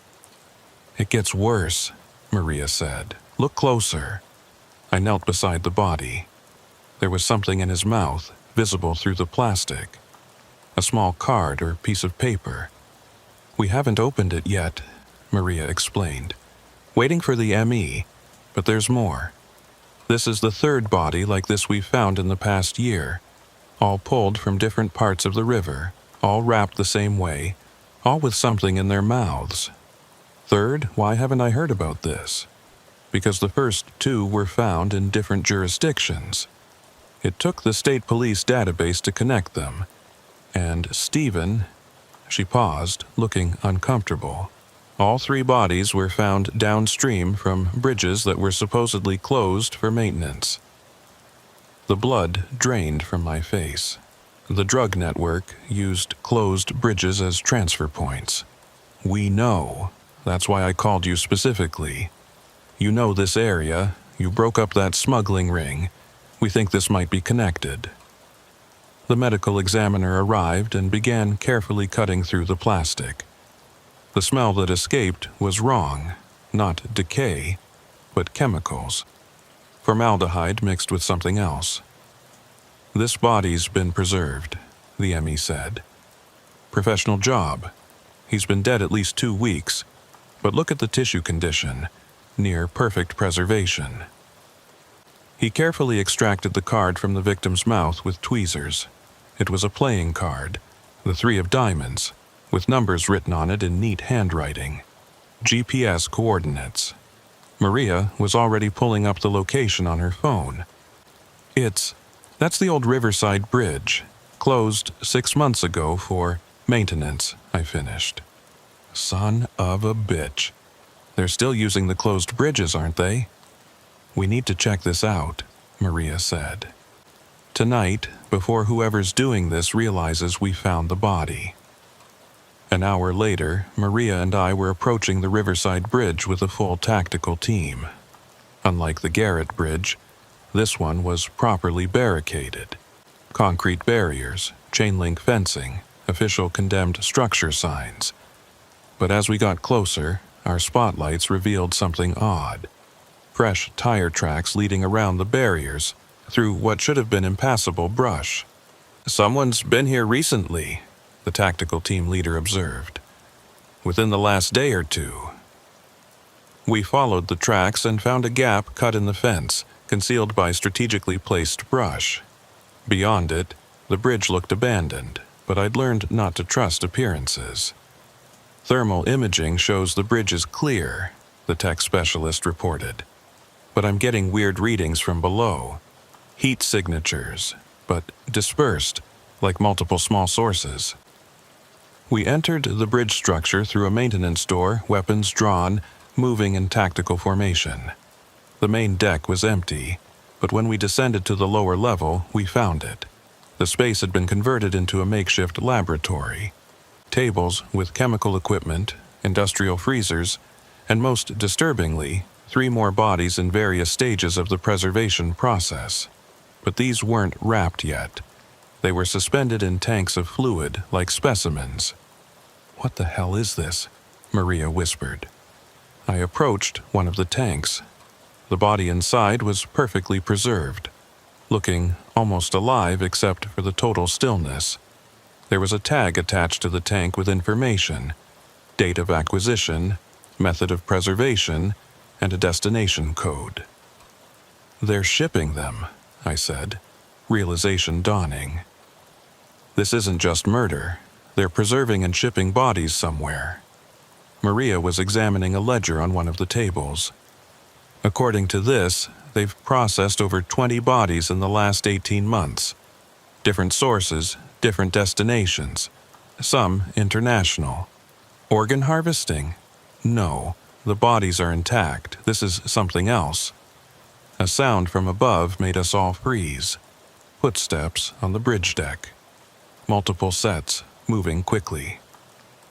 "It gets worse," Maria said. "Look closer." I knelt beside the body. There was something in his mouth, visible through the plastic. a small card or piece of paper. "We haven't opened it yet," Maria explained. "Waiting for the ME, but there's more. This is the third body like this we've found in the past year, all pulled from different parts of the river, all wrapped the same way, all with something in their mouths. Third, why haven't I heard about this? Because the first two were found in different jurisdictions. It took the state police database to connect them. And Stephen," she paused, looking uncomfortable. "All three bodies were found downstream from bridges that were supposedly closed for maintenance." The blood drained from my face. The drug network used closed bridges as transfer points. "We know. That's why I called you specifically. You know this area. You broke up that smuggling ring. We think this might be connected." The medical examiner arrived and began carefully cutting through the plastic. The smell that escaped was wrong, not decay, but chemicals. Formaldehyde mixed with something else. "This body's been preserved," the ME said. "Professional job. He's been dead at least 2 weeks, but look at the tissue condition, near perfect preservation." He carefully extracted the card from the victim's mouth with tweezers. It was a playing card, the 3 of diamonds, with numbers written on it in neat handwriting. GPS coordinates. Maria was already pulling up the location on her phone. That's the old Riverside Bridge, closed 6 months ago for maintenance," I finished. "Son of a bitch. They're still using the closed bridges, aren't they?" "We need to check this out," Maria said. "Tonight, before whoever's doing this realizes we found the body." An hour later, Maria and I were approaching the Riverside Bridge with a full tactical team. Unlike the Garrett Bridge, this one was properly barricaded. Concrete barriers, chain-link fencing, official condemned structure signs. But as we got closer, our spotlights revealed something odd. Fresh tire tracks leading around the barriers, through what should have been impassable brush. "Someone's been here recently," the tactical team leader observed. "Within the last day or two." We followed the tracks and found a gap cut in the fence, concealed by strategically placed brush. Beyond it, the bridge looked abandoned, but I'd learned not to trust appearances. "Thermal imaging shows the bridge is clear," the tech specialist reported. "But I'm getting weird readings from below. Heat signatures, but dispersed, like multiple small sources." We entered the bridge structure through a maintenance door, weapons drawn, moving in tactical formation. The main deck was empty, but when we descended to the lower level, we found it. The space had been converted into a makeshift laboratory. Tables with chemical equipment, industrial freezers, and most disturbingly, 3 more bodies in various stages of the preservation process. But these weren't wrapped yet. They were suspended in tanks of fluid, like specimens. "What the hell is this?" Maria whispered. I approached one of the tanks. The body inside was perfectly preserved, looking almost alive except for the total stillness. There was a tag attached to the tank with information, date of acquisition, method of preservation, and a destination code. "They're shipping them," I said, realization dawning. "This isn't just murder. They're preserving and shipping bodies somewhere." Maria was examining a ledger on one of the tables. "According to this, they've processed over 20 bodies in the last 18 months. Different sources, different destinations, some international. Organ harvesting? No, the bodies are intact. This is something else." A sound from above made us all freeze. Footsteps on the bridge deck. Multiple sets, moving quickly.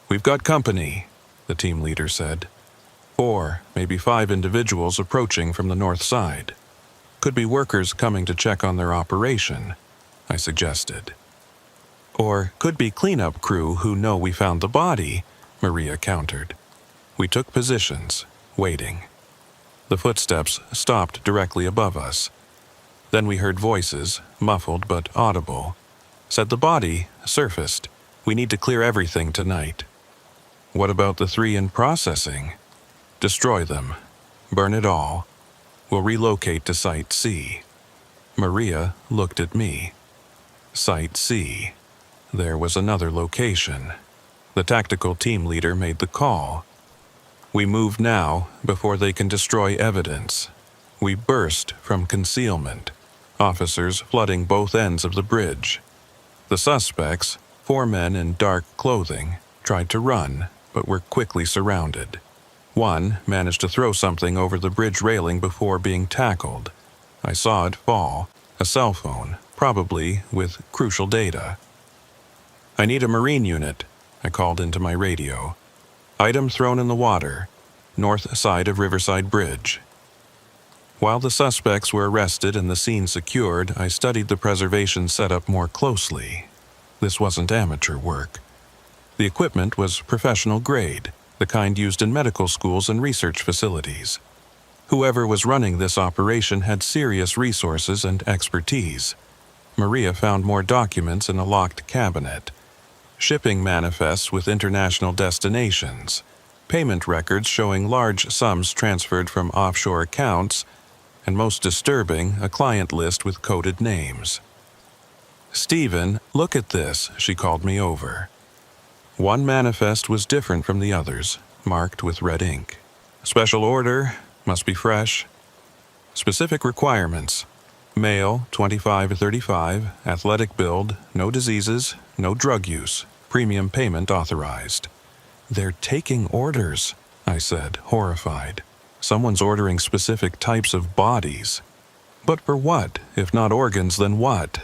"We've got company," the team leader said. 4, maybe 5 individuals approaching from the north side. "Could be workers coming to check on their operation," I suggested. "Or could be cleanup crew who know we found the body," Maria countered. We took positions, waiting. The footsteps stopped directly above us. Then we heard voices, muffled but audible. Said the body surfaced, We need to clear everything tonight. What about the 3 in processing? Destroy them. Burn it all. We'll relocate to Site C. Maria looked at me. Site C. There was another location. The tactical team leader made the call. We move now before they can destroy evidence. We burst from concealment, officers flooding both ends of the bridge. The suspects, 4 men in dark clothing, tried to run, but were quickly surrounded. One managed to throw something over the bridge railing before being tackled. I saw it fall, a cell phone, probably with crucial data. I need a Marine unit, I called into my radio. Item thrown in the water, north side of Riverside Bridge. While the suspects were arrested and the scene secured, I studied the preservation setup more closely. This wasn't amateur work. The equipment was professional grade, the kind used in medical schools and research facilities. Whoever was running this operation had serious resources and expertise. Maria found more documents in a locked cabinet. Shipping manifests with international destinations, payment records showing large sums transferred from offshore accounts, and most disturbing, a client list with coded names. "Stephen, look at this," she called me over. One manifest was different from the others, marked with red ink. Special order, must be fresh. Specific requirements: male, 25 to 35, athletic build, no diseases, no drug use, premium payment authorized. "They're taking orders," I said, horrified. "Someone's ordering specific types of bodies. But for what? If not organs, then what?"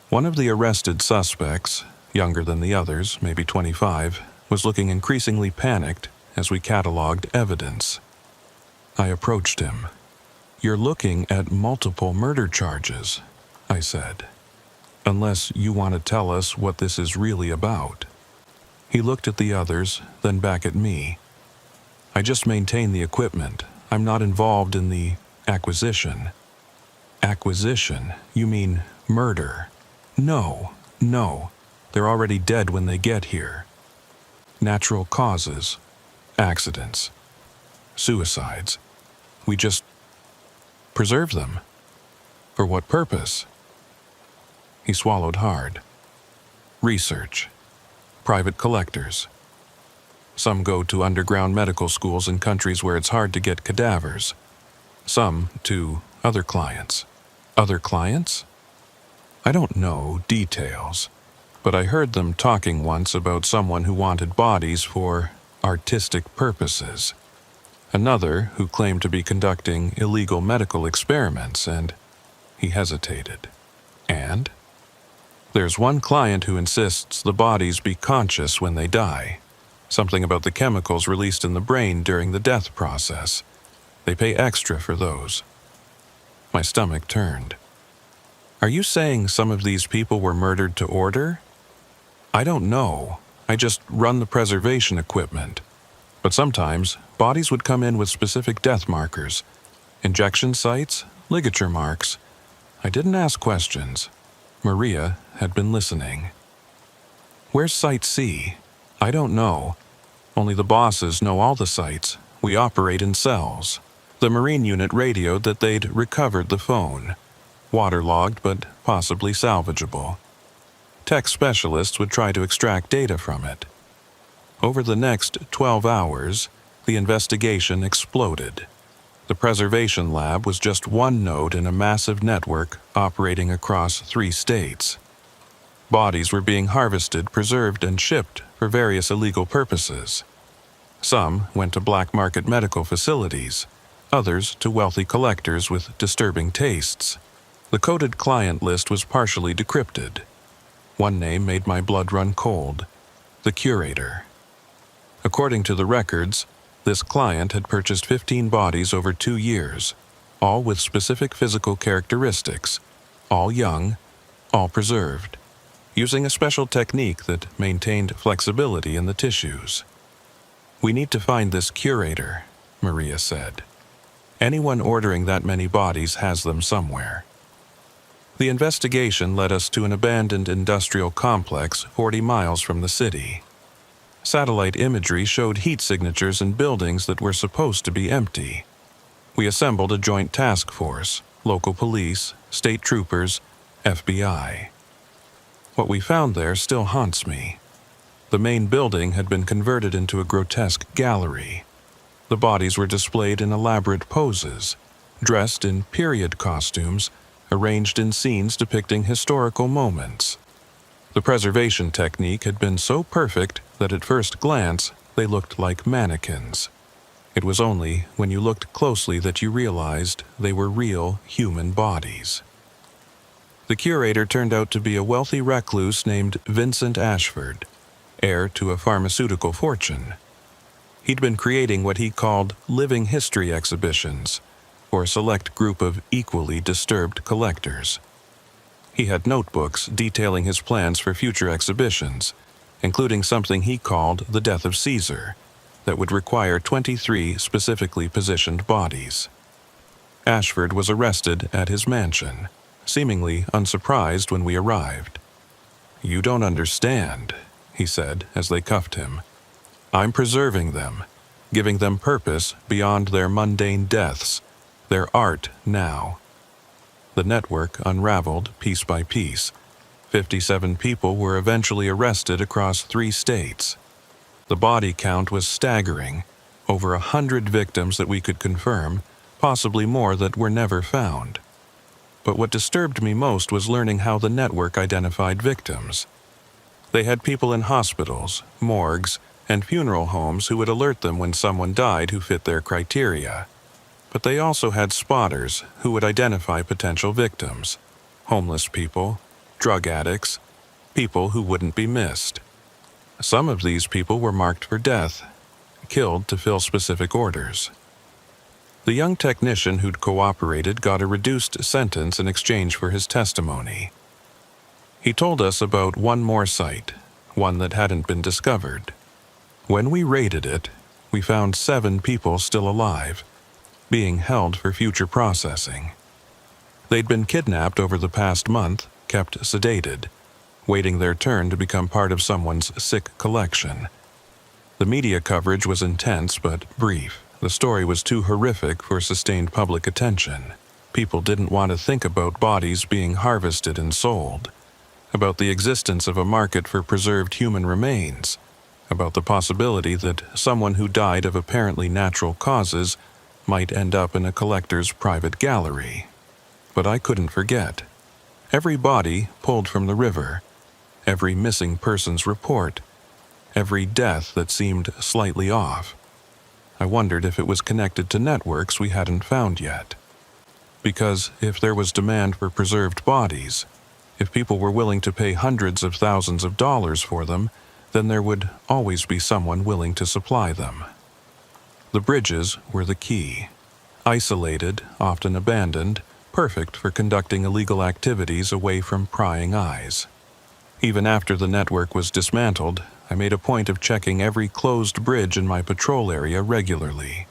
One of the arrested suspects, younger than the others, maybe 25, was looking increasingly panicked as we cataloged evidence. I approached him. "You're looking at multiple murder charges," I said. "Unless you want to tell us what this is really about." He looked at the others, then back at me. "I just maintain the equipment. I'm not involved in the acquisition." "Acquisition? You mean murder?" No. They're already dead when they get here." "Natural causes, accidents, suicides. We just preserve them." "For what purpose?" He swallowed hard. "Research. Private collectors. Some go to underground medical schools in countries where it's hard to get cadavers. Some to other clients." "Other clients?" "I don't know details, but I heard them talking once about someone who wanted bodies for artistic purposes. Another who claimed to be conducting illegal medical experiments, and..." He hesitated. "And?" "There's one client who insists the bodies be conscious when they die. Something about the chemicals released in the brain during the death process. They pay extra for those." My stomach turned. "Are you saying some of these people were murdered to order?" "I don't know. I just run the preservation equipment. But sometimes, bodies would come in with specific death markers. Injection sites, ligature marks. I didn't ask questions." Maria had been listening. "Where's Site C?" "I don't know. Only the bosses know all the sites. We operate in cells." The Marine unit radioed that they'd recovered the phone. Waterlogged, but possibly salvageable. Tech specialists would try to extract data from it. Over the next 12 hours, the investigation exploded. The preservation lab was just one node in a massive network operating across 3 states. Bodies were being harvested, preserved, and shipped for various illegal purposes. Some went to black market medical facilities, others to wealthy collectors with disturbing tastes. The coded client list was partially decrypted. One name made my blood run cold: the curator. According to the records, this client had purchased 15 bodies over 2 years, all with specific physical characteristics, all young, all preserved, using a special technique that maintained flexibility in the tissues. "We need to find this curator," Maria said. "Anyone ordering that many bodies has them somewhere." The investigation led us to an abandoned industrial complex 40 miles from the city. Satellite imagery showed heat signatures in buildings that were supposed to be empty. We assembled a joint task force, local police, state troopers, FBI. What we found there still haunts me. The main building had been converted into a grotesque gallery. The bodies were displayed in elaborate poses, dressed in period costumes, arranged in scenes depicting historical moments. The preservation technique had been so perfect that at first glance they looked like mannequins. It was only when you looked closely that you realized they were real human bodies. The curator turned out to be a wealthy recluse named Vincent Ashford, heir to a pharmaceutical fortune. He'd been creating what he called living history exhibitions for a select group of equally disturbed collectors. He had notebooks detailing his plans for future exhibitions, including something he called the Death of Caesar, that would require 23 specifically positioned bodies. Ashford was arrested at his mansion, seemingly unsurprised when we arrived. "You don't understand," he said as they cuffed him. "I'm preserving them, giving them purpose beyond their mundane deaths, their art now." The network unraveled piece by piece. 57 people were eventually arrested across 3 states. The body count was staggering, over 100 victims that we could confirm, possibly more that were never found. But what disturbed me most was learning how the network identified victims. They had people in hospitals, morgues, and funeral homes who would alert them when someone died who fit their criteria. But they also had spotters who would identify potential victims, homeless people, drug addicts, people who wouldn't be missed. Some of these people were marked for death, killed to fill specific orders. The young technician who'd cooperated got a reduced sentence in exchange for his testimony. He told us about one more site, one that hadn't been discovered. When we raided it, we found 7 people still alive, being held for future processing. They'd been kidnapped over the past month, kept sedated, waiting their turn to become part of someone's sick collection. The media coverage was intense but brief. The story was too horrific for sustained public attention. People didn't want to think about bodies being harvested and sold, about the existence of a market for preserved human remains, about the possibility that someone who died of apparently natural causes might end up in a collector's private gallery. But I couldn't forget. Every body pulled from the river, every missing persons report, every death that seemed slightly off. I wondered if it was connected to networks we hadn't found yet. Because if there was demand for preserved bodies, if people were willing to pay hundreds of thousands of dollars for them, then there would always be someone willing to supply them. The bridges were the key. Isolated, often abandoned, perfect for conducting illegal activities away from prying eyes. Even after the network was dismantled, I made a point of checking every closed bridge in my patrol area regularly.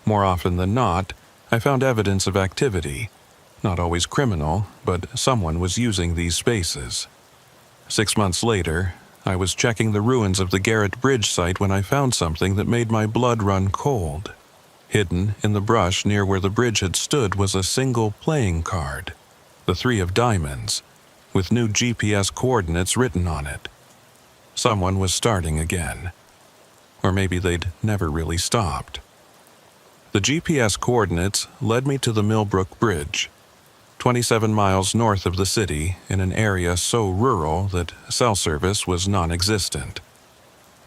More often than not, I found evidence of activity, not always criminal, but someone was using these spaces. 6 months later, I was checking the ruins of the Garrett Bridge site when I found something that made my blood run cold. Hidden in the brush near where the bridge had stood was a single playing card, the 3 of diamonds, with new GPS coordinates written on it. Someone was starting again. Or maybe they'd never really stopped. The GPS coordinates led me to the Millbrook Bridge, 27 miles north of the city in an area so rural that cell service was non-existent.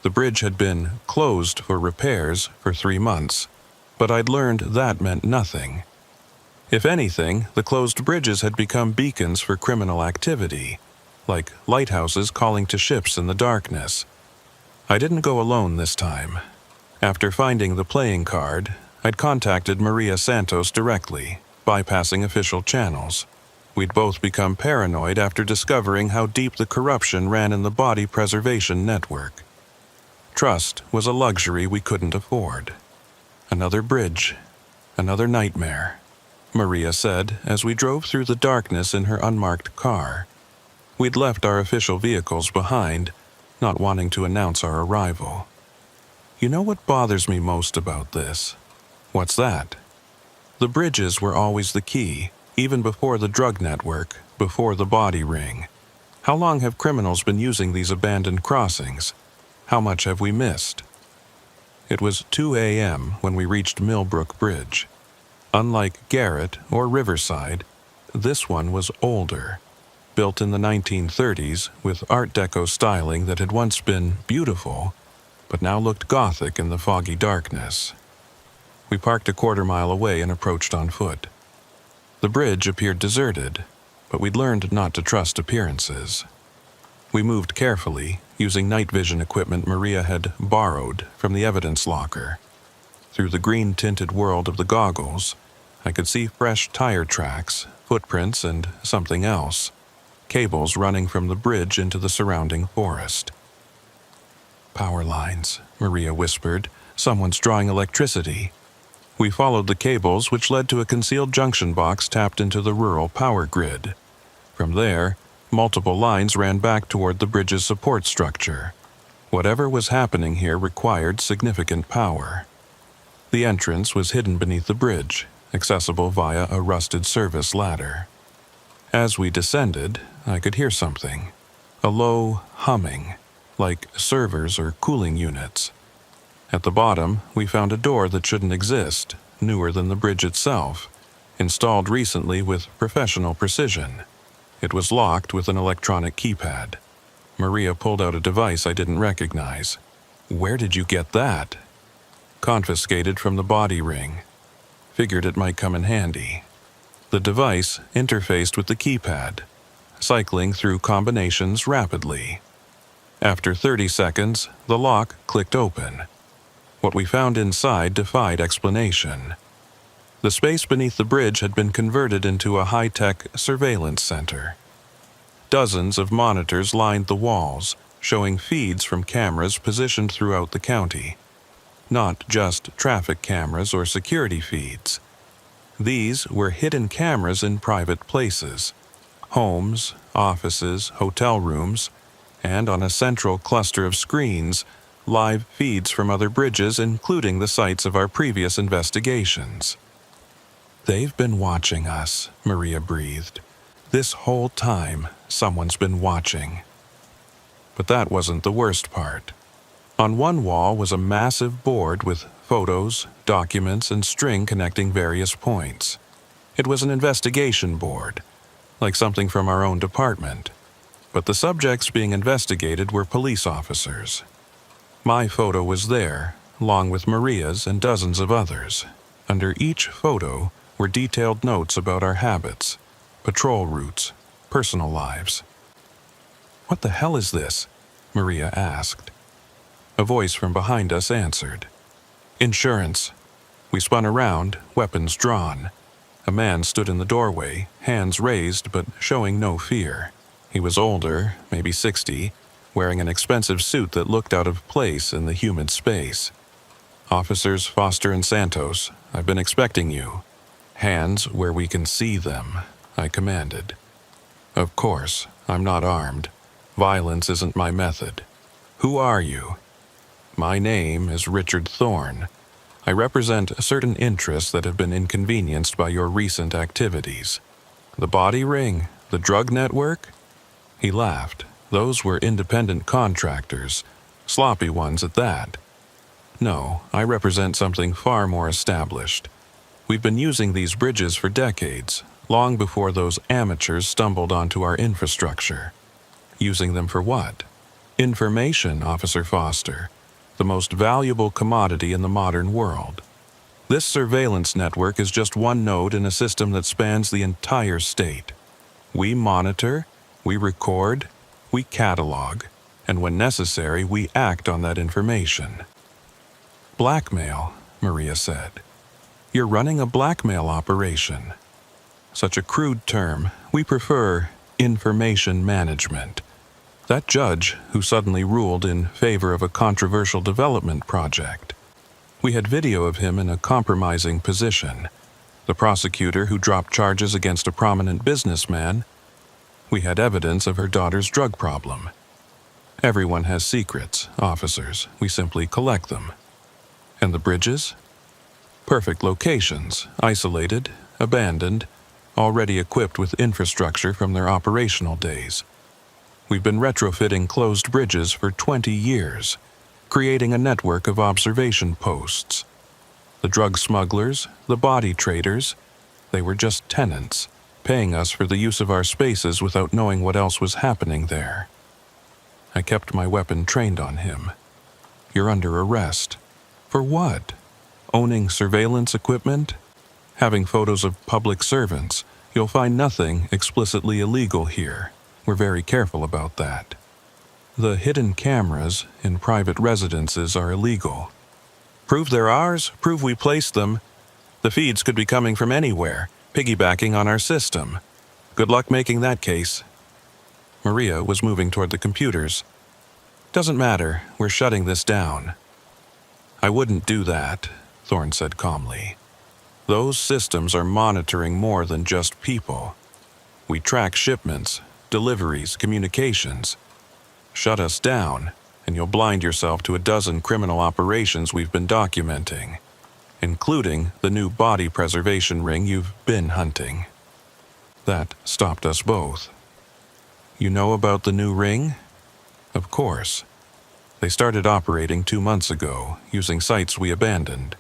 The bridge had been closed for repairs for 3 months, but I'd learned that meant nothing. If anything, the closed bridges had become beacons for criminal activity, like lighthouses calling to ships in the darkness. I didn't go alone this time. After finding the playing card, I'd contacted Maria Santos directly, bypassing official channels. We'd both become paranoid after discovering how deep the corruption ran in the body preservation network. Trust was a luxury we couldn't afford. Another bridge, another nightmare. Maria said as we drove through the darkness in her unmarked car. We'd left our official vehicles behind, not wanting to announce our arrival. You know what bothers me most about this? What's that? The bridges were always the key, even before the drug network, before the body ring. How long have criminals been using these abandoned crossings? How much have we missed? It was 2 a.m. when we reached Millbrook Bridge. Unlike Garrett or Riverside, this one was older, built in the 1930s with Art Deco styling that had once been beautiful, but now looked gothic in the foggy darkness. We parked a quarter-mile away and approached on foot. The bridge appeared deserted, but we'd learned not to trust appearances. We moved carefully, using night vision equipment Maria had borrowed from the evidence locker. Through the green-tinted world of the goggles, I could see fresh tire tracks, footprints, and something else. Cables running from the bridge into the surrounding forest. "Power lines," Maria whispered. "Someone's drawing electricity." We followed the cables, which led to a concealed junction box tapped into the rural power grid. From there, multiple lines ran back toward the bridge's support structure. Whatever was happening here required significant power. The entrance was hidden beneath the bridge, accessible via a rusted service ladder. As we descended, I could hear something. A low humming, like servers or cooling units. At the bottom, we found a door that shouldn't exist, newer than the bridge itself, installed recently with professional precision. It was locked with an electronic keypad. Maria pulled out a device I didn't recognize. "Where did you get that?" "Confiscated from the body ring. Figured it might come in handy." The device interfaced with the keypad, cycling through combinations rapidly. After 30 seconds, the lock clicked open. What we found inside defied explanation. The space beneath the bridge had been converted into a high-tech surveillance center. Dozens of monitors lined the walls, showing feeds from cameras positioned throughout the county. Not just traffic cameras or security feeds. These were hidden cameras in private places, homes, offices, hotel rooms, and on a central cluster of screens, live feeds from other bridges, including the sites of our previous investigations. "They've been watching us," Maria breathed. "This whole time, someone's been watching." But that wasn't the worst part. On one wall was a massive board with photos, documents, and string connecting various points. It was an investigation board, like something from our own department. But the subjects being investigated were police officers. My photo was there, along with Maria's and dozens of others. Under each photo were detailed notes about our habits, patrol routes, personal lives. "What the hell is this?" Maria asked. A voice from behind us answered. "Insurance." We spun around, weapons drawn. A man stood in the doorway, hands raised but showing no fear. He was older, maybe 60, wearing an expensive suit that looked out of place in the humid space. "Officers Foster and Santos, I've been expecting you. Hands where we can see them," I commanded. "Of course, I'm not armed. Violence isn't my method. Who are you?" "My name is Richard Thorne. I represent certain interests that have been inconvenienced by your recent activities. The body ring, the drug network?" He laughed. "Those were independent contractors, sloppy ones at that. No, I represent something far more established. We've been using these bridges for decades, long before those amateurs stumbled onto our infrastructure. Using them for what? Information, Officer Foster. The most valuable commodity in the modern world. This surveillance network is just one node in a system that spans the entire state. We monitor, we record, we catalog, and when necessary, we act on that information." "Blackmail," Maria said. "You're running a blackmail operation." Such a crude term. We prefer information management. That judge who suddenly ruled in favor of a controversial development project. We had video of him in a compromising position. The prosecutor who dropped charges against a prominent businessman. We had evidence of her daughter's drug problem. Everyone has secrets, officers. We simply collect them. And the bridges? Perfect locations, isolated, abandoned, already equipped with infrastructure from their operational days. We've been retrofitting closed bridges for 20 years, creating a network of observation posts. The drug smugglers, the body traders, they were just tenants, paying us for the use of our spaces without knowing what else was happening there. I kept my weapon trained on him. You're under arrest. For what? Owning surveillance equipment? Having photos of public servants? You'll find nothing explicitly illegal here. We're very careful about that. The hidden cameras in private residences are illegal. Prove they're ours, prove we placed them. The feeds could be coming from anywhere, piggybacking on our system. Good luck making that case. Maria was moving toward the computers. Doesn't matter, we're shutting this down. I wouldn't do that, Thorne said calmly. Those systems are monitoring more than just people. We track shipments, deliveries, communications. Shut us down, and you'll blind yourself to a dozen criminal operations we've been documenting, including the new body preservation ring you've been hunting. That stopped us both. You know about the new ring? Of course. They started operating 2 months ago, using sites we abandoned.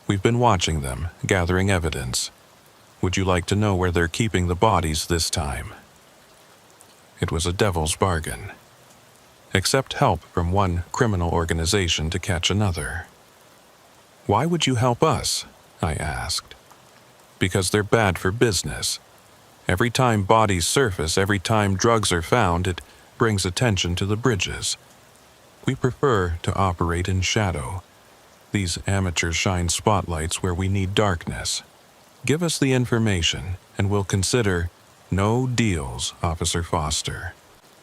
We've been watching them, gathering evidence. Would you like to know where they're keeping the bodies this time? It was a devil's bargain. Accept help from one criminal organization to catch another. Why would you help us? I asked. Because they're bad for business. Every time bodies surface, every time drugs are found, it brings attention to the bridges. We prefer to operate in shadow. These amateurs shine spotlights where we need darkness. Give us the information, and we'll consider no deals, Officer Foster.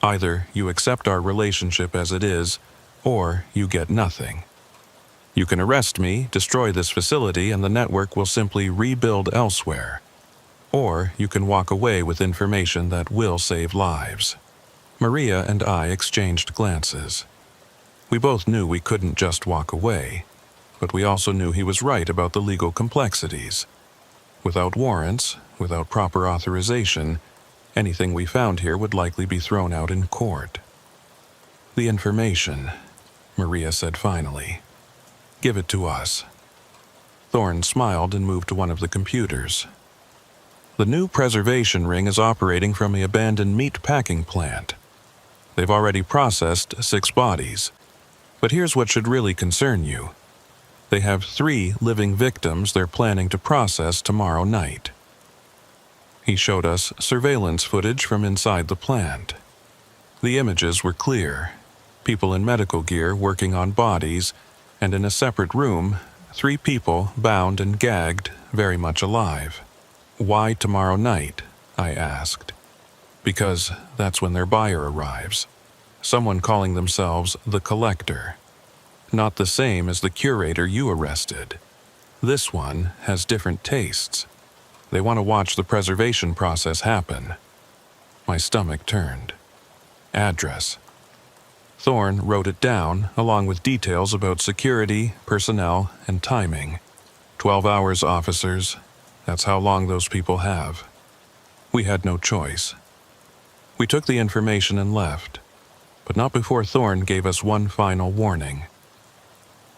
Either you accept our relationship as it is, or you get nothing. You can arrest me, destroy this facility, and the network will simply rebuild elsewhere. Or you can walk away with information that will save lives. Maria and I exchanged glances. We both knew we couldn't just walk away, but we also knew he was right about the legal complexities. Without warrants, without proper authorization, anything we found here would likely be thrown out in court. The information, Maria said finally. Give it to us. Thorne smiled and moved to one of the computers. The new preservation ring is operating from the abandoned meat packing plant. They've already processed 6 bodies. But here's what should really concern you. They have 3 living victims they're planning to process tomorrow night. He showed us surveillance footage from inside the plant. The images were clear. People in medical gear working on bodies, and in a separate room, 3 people bound and gagged, very much alive. Why tomorrow night? I asked. Because that's when their buyer arrives. Someone calling themselves the Collector. Not the same as the curator you arrested. This one has different tastes. They want to watch the preservation process happen. My stomach turned. Address. Thorne wrote it down, along with details about security, personnel, and timing. 12 hours, officers. That's how long those people have. We had no choice. We took the information and left, but not before Thorne gave us one final warning.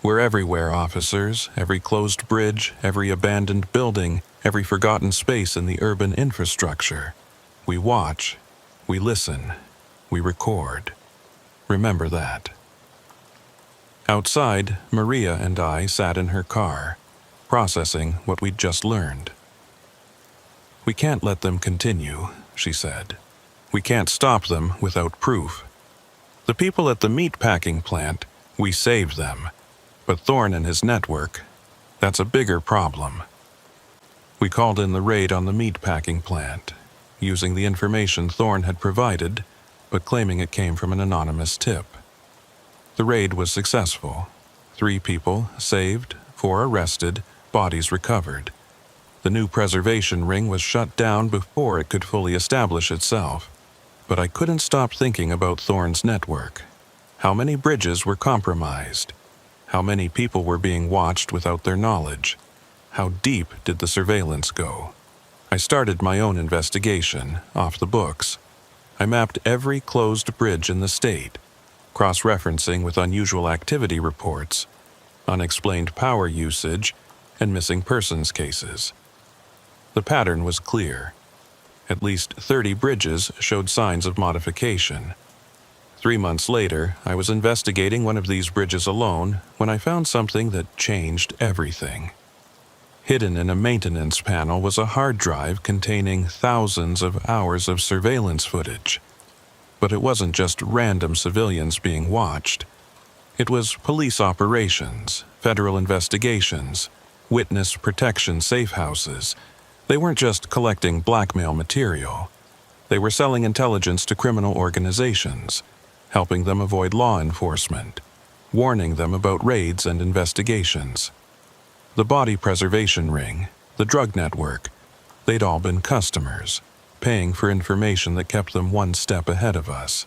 We're everywhere, officers. Every closed bridge, every abandoned building, every forgotten space in the urban infrastructure. We watch, we listen, we record. Remember that. Outside, Maria and I sat in her car, processing what we'd just learned. We can't let them continue, she said. We can't stop them without proof. The people at the meatpacking plant, we saved them. But Thorne and his network, that's a bigger problem. We called in the raid on the meatpacking plant, using the information Thorne had provided, but claiming it came from an anonymous tip. The raid was successful. 3 people saved, 4 arrested, bodies recovered. The new preservation ring was shut down before it could fully establish itself. But I couldn't stop thinking about Thorne's network. How many bridges were compromised? How many people were being watched without their knowledge? How deep did the surveillance go? I started my own investigation, off the books. I mapped every closed bridge in the state, cross-referencing with unusual activity reports, unexplained power usage, and missing persons cases. The pattern was clear. At least 30 bridges showed signs of modification. 3 months later, I was investigating one of these bridges alone when I found something that changed everything. Hidden in a maintenance panel was a hard drive containing thousands of hours of surveillance footage. But it wasn't just random civilians being watched. It was police operations, federal investigations, witness protection safe houses. They weren't just collecting blackmail material. They were selling intelligence to criminal organizations, helping them avoid law enforcement, warning them about raids and investigations. The body preservation ring, the drug network, they'd all been customers, paying for information that kept them one step ahead of us.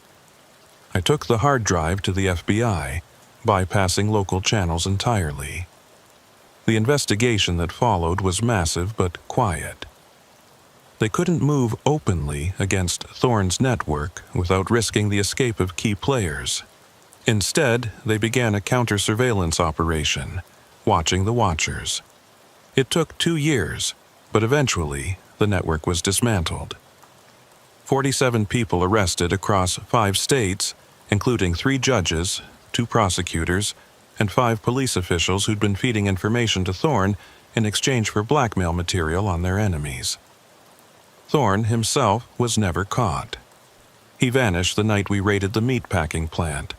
I took the hard drive to the FBI, bypassing local channels entirely. The investigation that followed was massive but quiet. They couldn't move openly against Thorne's network without risking the escape of key players. Instead, they began a counter-surveillance operation, watching the watchers. It took 2 years, but eventually the network was dismantled. 47 people arrested across 5 states, including 3 judges, 2 prosecutors, and 5 police officials who'd been feeding information to Thorne in exchange for blackmail material on their enemies. Thorne himself was never caught. He vanished the night we raided the meatpacking plant,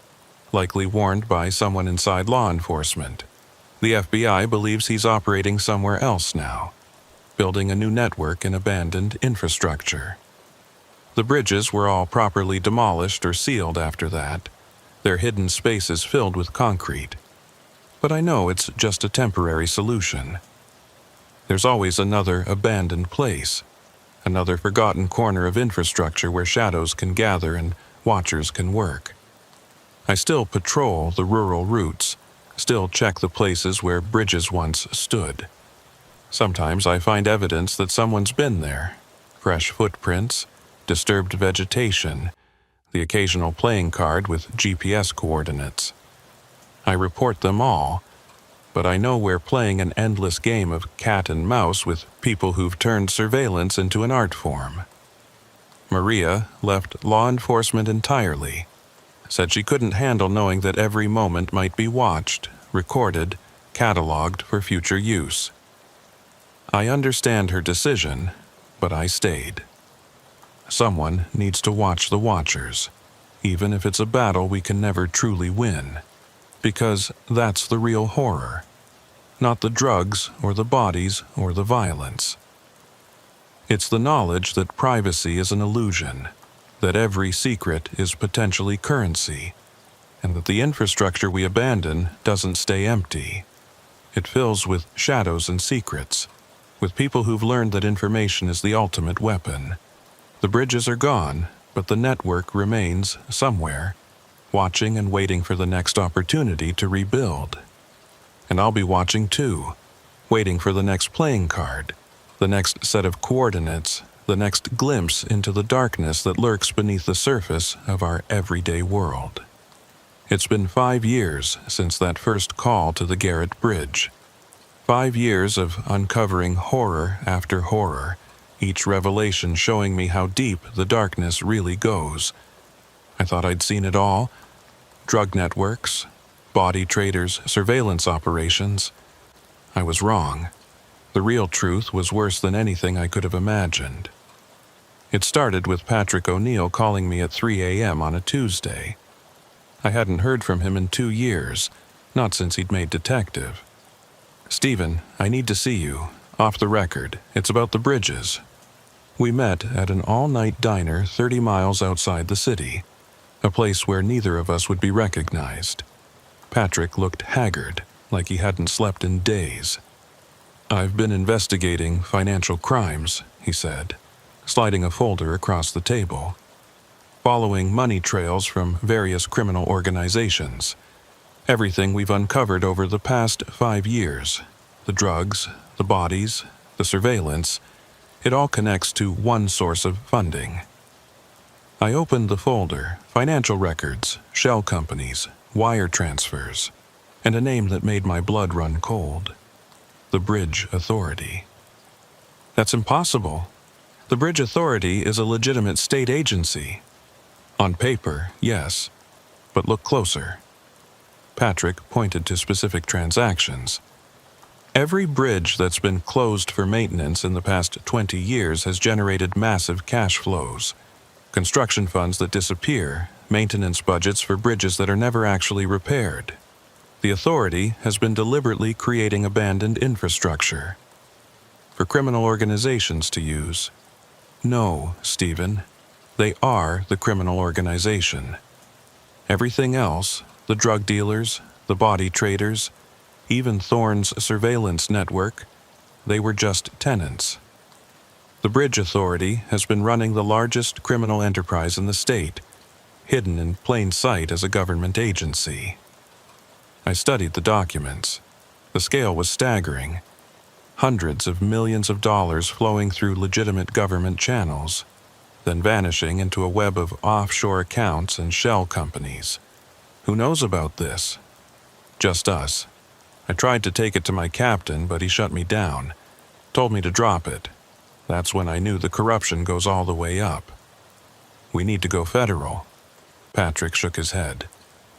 likely warned by someone inside law enforcement. The FBI believes he's operating somewhere else now, building a new network in abandoned infrastructure. The bridges were all properly demolished or sealed after that, their hidden spaces filled with concrete. But I know it's just a temporary solution. There's always another abandoned place, another forgotten corner of infrastructure where shadows can gather and watchers can work. I still patrol the rural routes, still check the places where bridges once stood. Sometimes I find evidence that someone's been there, fresh footprints, disturbed vegetation, the occasional playing card with GPS coordinates. I report them all, but I know we're playing an endless game of cat and mouse with people who've turned surveillance into an art form. Maria left law enforcement entirely, said she couldn't handle knowing that every moment might be watched, recorded, cataloged for future use. I understand her decision, but I stayed. Someone needs to watch the watchers, even if it's a battle we can never truly win. Because that's the real horror, not the drugs or the bodies or the violence. It's the knowledge that privacy is an illusion, that every secret is potentially currency, and that the infrastructure we abandon doesn't stay empty. It fills with shadows and secrets, with people who've learned that information is the ultimate weapon. The bridges are gone, but the network remains somewhere, watching and waiting for the next opportunity to rebuild. And I'll be watching too, waiting for the next playing card, the next set of coordinates, the next glimpse into the darkness that lurks beneath the surface of our everyday world. It's been 5 years since that first call to the Garrett Bridge. 5 years of uncovering horror after horror, each revelation showing me how deep the darkness really goes. I thought I'd seen it all. Drug networks, body traders, surveillance operations. I was wrong. The real truth was worse than anything I could have imagined. It started with Patrick O'Neill calling me at 3 a.m. on a Tuesday. I hadn't heard from him in 2 years, not since he'd made detective. "Stephen, I need to see you. Off the record. It's about the bridges." We met at an all-night diner 30 miles outside the city, a place where neither of us would be recognized. Patrick looked haggard, like he hadn't slept in days. "I've been investigating financial crimes," he said, sliding a folder across the table. "Following money trails from various criminal organizations. Everything we've uncovered over the past 5 years. The drugs, the bodies, the surveillance. It all connects to one source of funding." I opened the folder: financial records, shell companies, wire transfers, and a name that made my blood run cold. The Bridge Authority. "That's impossible. The Bridge Authority is a legitimate state agency." "On paper, yes. But look closer." Patrick pointed to specific transactions. "Every bridge that's been closed for maintenance in the past 20 years has generated massive cash flows. Construction funds that disappear, maintenance budgets for bridges that are never actually repaired. The authority has been deliberately creating abandoned infrastructure for criminal organizations to use." "No, Stephen. They are the criminal organization. Everything else, the drug dealers, the body traders, even Thorne's surveillance network, they were just tenants. The Bridge Authority has been running the largest criminal enterprise in the state, hidden in plain sight as a government agency." I studied the documents. The scale was staggering. Hundreds of millions of dollars flowing through legitimate government channels, then vanishing into a web of offshore accounts and shell companies. Who knows about this? Just us. I tried to take it to my captain, but he shut me down, told me to drop it. That's when I knew the corruption goes all the way up. "We need to go federal." Patrick shook his head.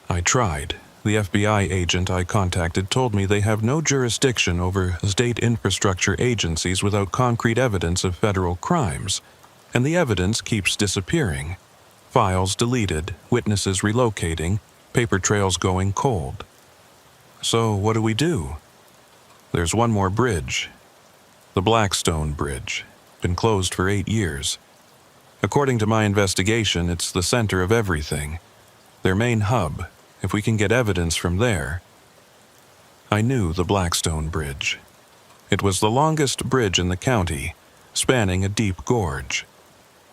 "I tried. The FBI agent I contacted told me they have no jurisdiction over state infrastructure agencies without concrete evidence of federal crimes, and the evidence keeps disappearing. Files deleted, witnesses relocating, paper trails going cold." "So what do we do?" "There's one more bridge. The Blackstone Bridge. Been closed for 8 years. According to my investigation, it's the center of everything. Their main hub. If we can get evidence from there." I knew the Blackstone Bridge. It was the longest bridge in the county, spanning a deep gorge.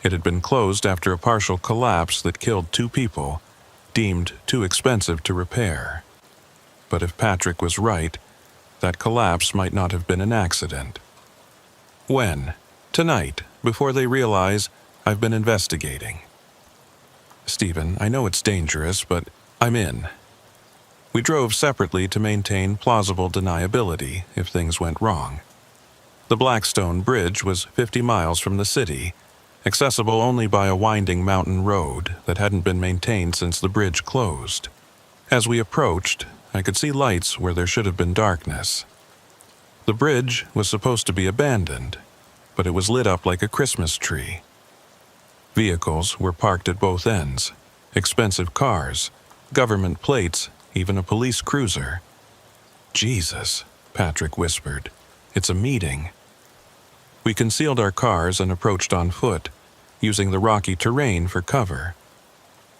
It had been closed after a partial collapse that killed 2 people, deemed too expensive to repair. But if Patrick was right, that collapse might not have been an accident. "When?" "Tonight, before they realize I've been investigating." "Stephen, I know it's dangerous, but I'm in." We drove separately to maintain plausible deniability if things went wrong. The Blackstone Bridge was 50 miles from the city, accessible only by a winding mountain road that hadn't been maintained since the bridge closed. As we approached, I could see lights where there should have been darkness. The bridge was supposed to be abandoned, but it was lit up like a Christmas tree. Vehicles were parked at both ends, expensive cars, government plates, even a police cruiser. "Jesus," Patrick whispered. "It's a meeting." We concealed our cars and approached on foot, using the rocky terrain for cover.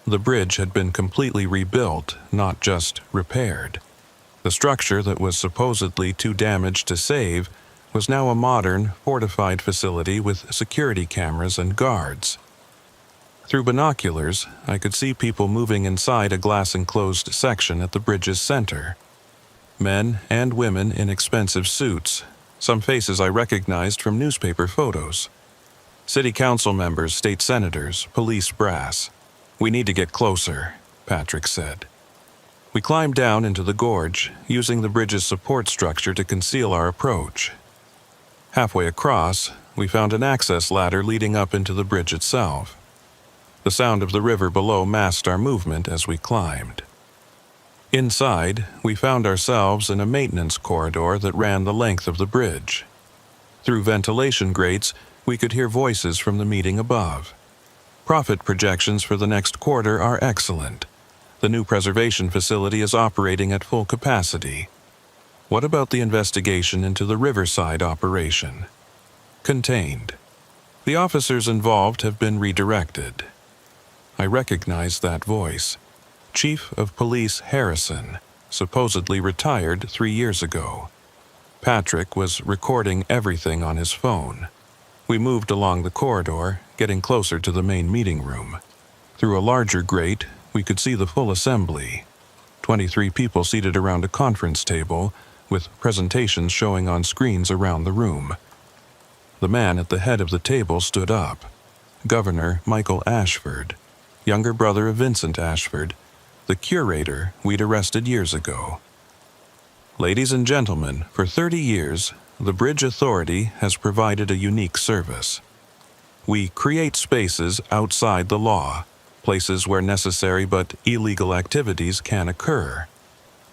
The bridge had been completely rebuilt, not just repaired. The structure that was supposedly too damaged to save was now a modern, fortified facility with security cameras and guards. Through binoculars, I could see people moving inside a glass-enclosed section at the bridge's center. Men and women in expensive suits, some faces I recognized from newspaper photos. City council members, state senators, police brass. "We need to get closer," Patrick said. We climbed down into the gorge, using the bridge's support structure to conceal our approach. Halfway across, we found an access ladder leading up into the bridge itself. The sound of the river below masked our movement as we climbed. Inside, we found ourselves in a maintenance corridor that ran the length of the bridge. Through ventilation grates, we could hear voices from the meeting above. Profit projections for the next quarter are excellent. The new preservation facility is operating at full capacity. What about the investigation into the Riverside operation? Contained. The officers involved have been redirected. I recognized that voice. Chief of Police Harrison, supposedly retired 3 years ago. Patrick was recording everything on his phone. We moved along the corridor, getting closer to the main meeting room. Through a larger grate, we could see the full assembly. 23 people seated around a conference table, with presentations showing on screens around the room. The man at the head of the table stood up. Governor Michael Ashford, younger brother of Vincent Ashford, the curator we'd arrested years ago. Ladies and gentlemen, for 30 years, the Bridge Authority has provided a unique service. We create spaces outside the law, places where necessary but illegal activities can occur.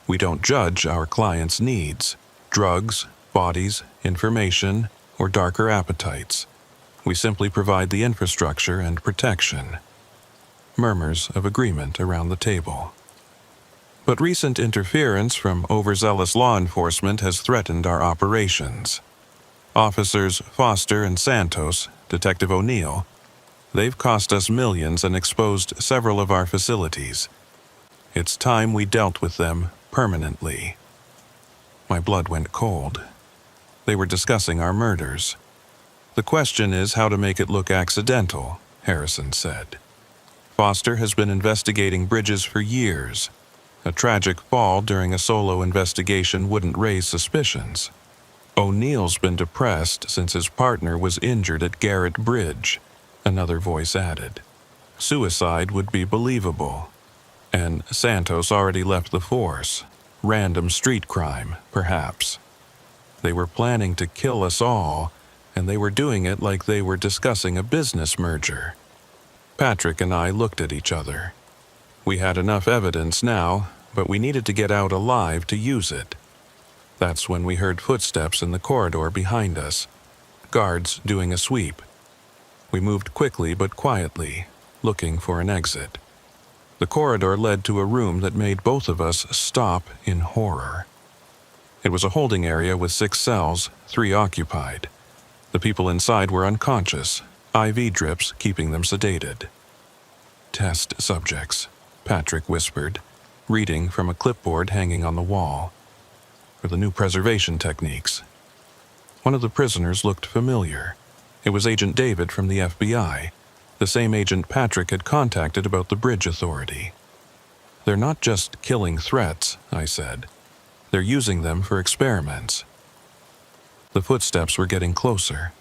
We don't judge our clients' needs, drugs, bodies, information, or darker appetites. We simply provide the infrastructure and protection. Murmurs of agreement around the table. But recent interference from overzealous law enforcement has threatened our operations. Officers Foster and Santos, Detective O'Neill, they've cost us millions and exposed several of our facilities. It's time we dealt with them permanently. My blood went cold. They were discussing our murders. The question is how to make it look accidental, Harrison said. Foster has been investigating Bridges for years. A tragic fall during a solo investigation wouldn't raise suspicions. O'Neill's been depressed since his partner was injured at Garrett Bridge, another voice added. Suicide would be believable. And Santos already left the force. Random street crime, perhaps. They were planning to kill us all, and they were doing it like they were discussing a business merger. Patrick and I looked at each other. We had enough evidence now, but we needed to get out alive to use it. That's when we heard footsteps in the corridor behind us, guards doing a sweep. We moved quickly but quietly, looking for an exit. The corridor led to a room that made both of us stop in horror. It was a holding area with 6 cells, 3 occupied. The people inside were unconscious, IV drips keeping them sedated. Test subjects, Patrick whispered, reading from a clipboard hanging on the wall. For the new preservation techniques. One of the prisoners looked familiar. It was Agent David from the FBI, the same agent Patrick had contacted about the Bridge Authority. They're not just killing threats, I said. They're using them for experiments. The footsteps were getting closer.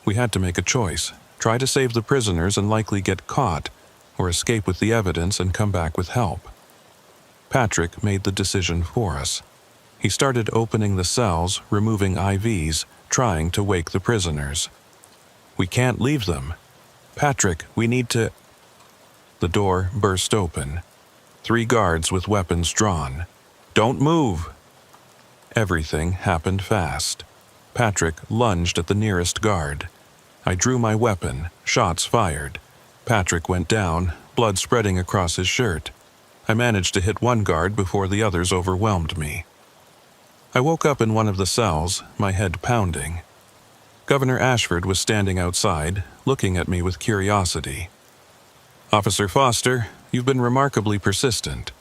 We had to make a choice, try to save the prisoners and likely get caught, or escape with the evidence and come back with help. Patrick made the decision for us. He started opening the cells, removing IVs, trying to wake the prisoners. We can't leave them. Patrick, we need to... The door burst open. 3 guards with weapons drawn. Don't move! Everything happened fast. Patrick lunged at the nearest guard. I drew my weapon, shots fired. Patrick went down, blood spreading across his shirt. I managed to hit one guard before the others overwhelmed me. I woke up in one of the cells, my head pounding. Governor Ashford was standing outside, looking at me with curiosity. Officer Foster, you've been remarkably persistent.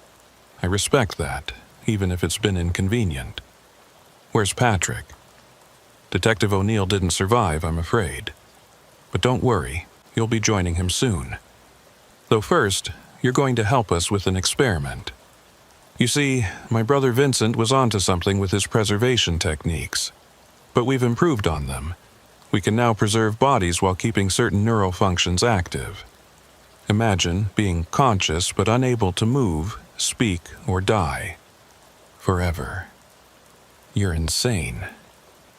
I respect that, even if it's been inconvenient. Where's Patrick? Detective O'Neill didn't survive, I'm afraid. But don't worry, you'll be joining him soon. Though first, you're going to help us with an experiment. You see, my brother Vincent was onto something with his preservation techniques. But we've improved on them. We can now preserve bodies while keeping certain neural functions active. Imagine being conscious but unable to move, speak, or die. Forever. You're insane.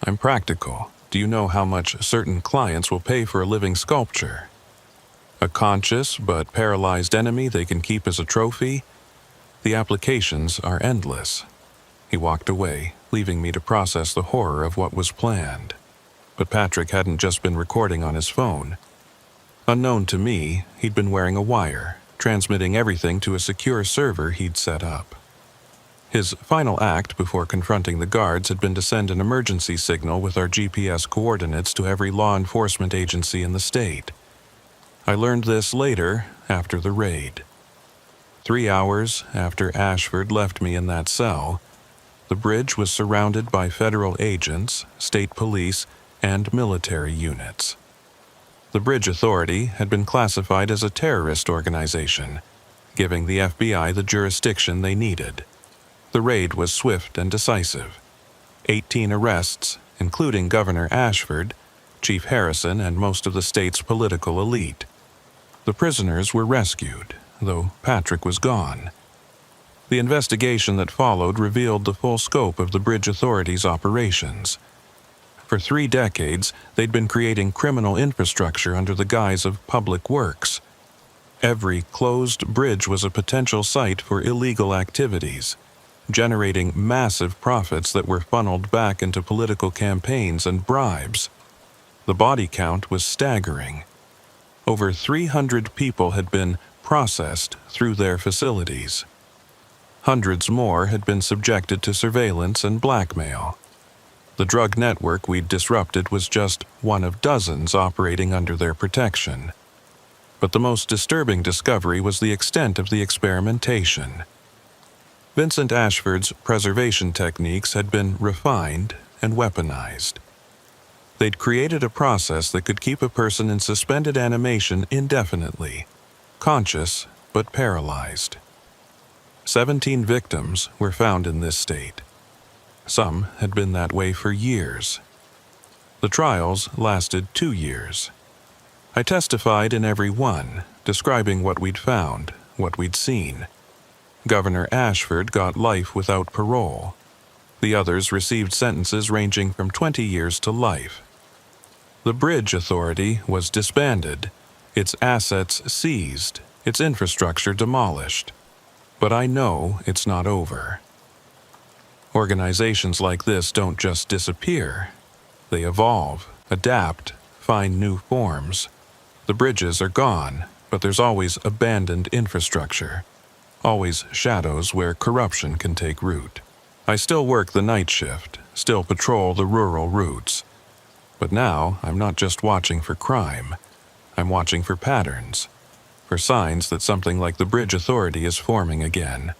I'm practical. Do you know how much certain clients will pay for a living sculpture? A conscious but paralyzed enemy they can keep as a trophy? The applications are endless. He walked away, leaving me to process the horror of what was planned. But Patrick hadn't just been recording on his phone. Unknown to me, he'd been wearing a wire, transmitting everything to a secure server he'd set up. His final act before confronting the guards had been to send an emergency signal with our GPS coordinates to every law enforcement agency in the state. I learned this later, after the raid. 3 hours after Ashford left me in that cell, The bridge was surrounded by federal agents, state police, and military units. The Bridge Authority had been classified as a terrorist organization, giving the FBI the jurisdiction they needed. The raid was swift and decisive. 18 arrests, including Governor Ashford, Chief Harrison, and most of the state's political elite. The prisoners were rescued, though Patrick was gone. The investigation that followed revealed the full scope of the Bridge Authority's operations. For 3 decades, they'd been creating criminal infrastructure under the guise of public works. Every closed bridge was a potential site for illegal activities, generating massive profits that were funneled back into political campaigns and bribes. The body count was staggering. Over 300 people had been processed through their facilities. Hundreds more had been subjected to surveillance and blackmail. The drug network we'd disrupted was just one of dozens operating under their protection. But the most disturbing discovery was the extent of the experimentation. Vincent Ashford's preservation techniques had been refined and weaponized. They'd created a process that could keep a person in suspended animation indefinitely, conscious but paralyzed. 17 victims were found in this state. Some had been that way for years. The trials lasted 2 years. I testified in every one, describing what we'd found, what we'd seen. Governor Ashford got life without parole. The others received sentences ranging from 20 years to life. The Bridge Authority was disbanded, its assets seized, its infrastructure demolished. But I know it's not over. Organizations like this don't just disappear. They evolve, adapt, find new forms. The bridges are gone, but there's always abandoned infrastructure. Always shadows where corruption can take root. I still work the night shift, still patrol the rural routes. But now I'm not just watching for crime. I'm watching for patterns, for signs that something like the Bridge Authority is forming again.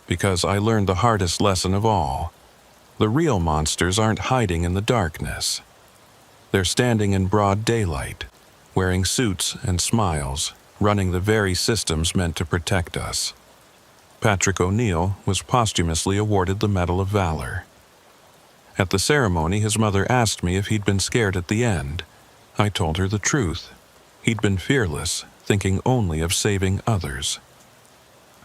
Because I learned the hardest lesson of all. The real monsters aren't hiding in the darkness. They're standing in broad daylight, wearing suits and smiles, running the very systems meant to protect us. Patrick O'Neill was posthumously awarded the Medal of Valor. At the ceremony, his mother asked me if he'd been scared at the end. I told her the truth. He'd been fearless, thinking only of saving others.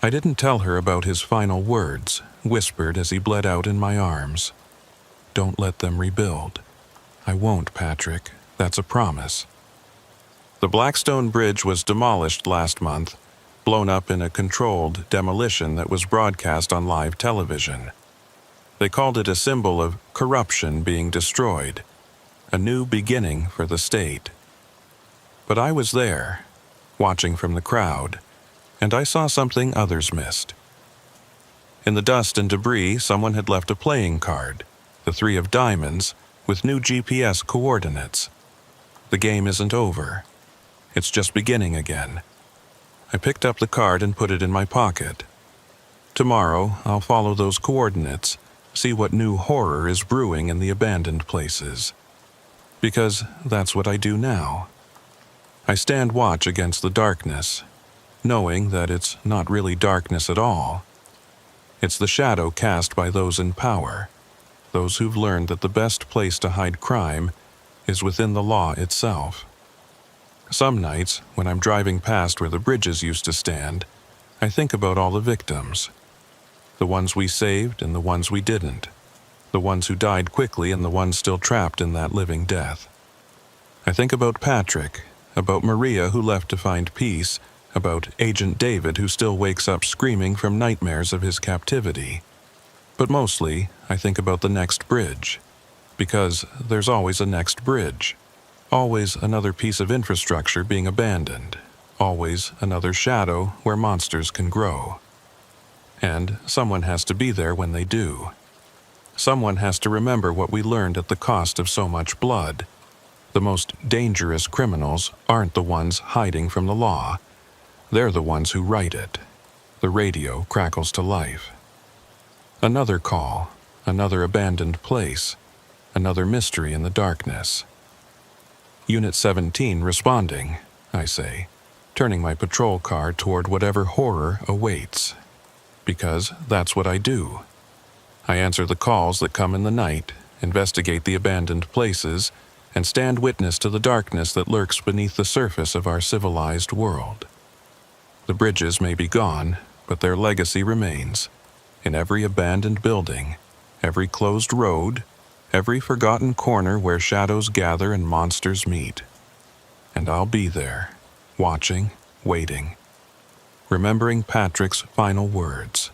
I didn't tell her about his final words, whispered as he bled out in my arms. "Don't let them rebuild." "I won't, Patrick. That's a promise." The Blackstone Bridge was demolished last month, blown up in a controlled demolition that was broadcast on live television. They called it a symbol of corruption being destroyed, a new beginning for the state. But I was there, watching from the crowd, and I saw something others missed. In the dust and debris, someone had left a playing card, the 3 of diamonds, with new GPS coordinates. The game isn't over. It's just beginning again. I picked up the card and put it in my pocket. Tomorrow, I'll follow those coordinates, see what new horror is brewing in the abandoned places. Because that's what I do now. I stand watch against the darkness, knowing that it's not really darkness at all. It's the shadow cast by those in power, those who've learned that the best place to hide crime is within the law itself. Some nights, when I'm driving past where the bridges used to stand, I think about all the victims. The ones we saved and the ones we didn't. The ones who died quickly and the ones still trapped in that living death. I think about Patrick, about Maria who left to find peace, about Agent David who still wakes up screaming from nightmares of his captivity. But mostly, I think about the next bridge. Because there's always a next bridge. Always another piece of infrastructure being abandoned. Always another shadow where monsters can grow. And someone has to be there when they do. Someone has to remember what we learned at the cost of so much blood. The most dangerous criminals aren't the ones hiding from the law. They're the ones who write it. The radio crackles to life. Another call, another abandoned place, another mystery in the darkness. Unit 17 responding, I say, turning my patrol car toward whatever horror awaits. Because that's what I do. I answer the calls that come in the night, investigate the abandoned places, and stand witness to the darkness that lurks beneath the surface of our civilized world. The bridges may be gone, but their legacy remains. In every abandoned building, every closed road, every forgotten corner where shadows gather and monsters meet. And I'll be there, watching, waiting, remembering Patrick's final words.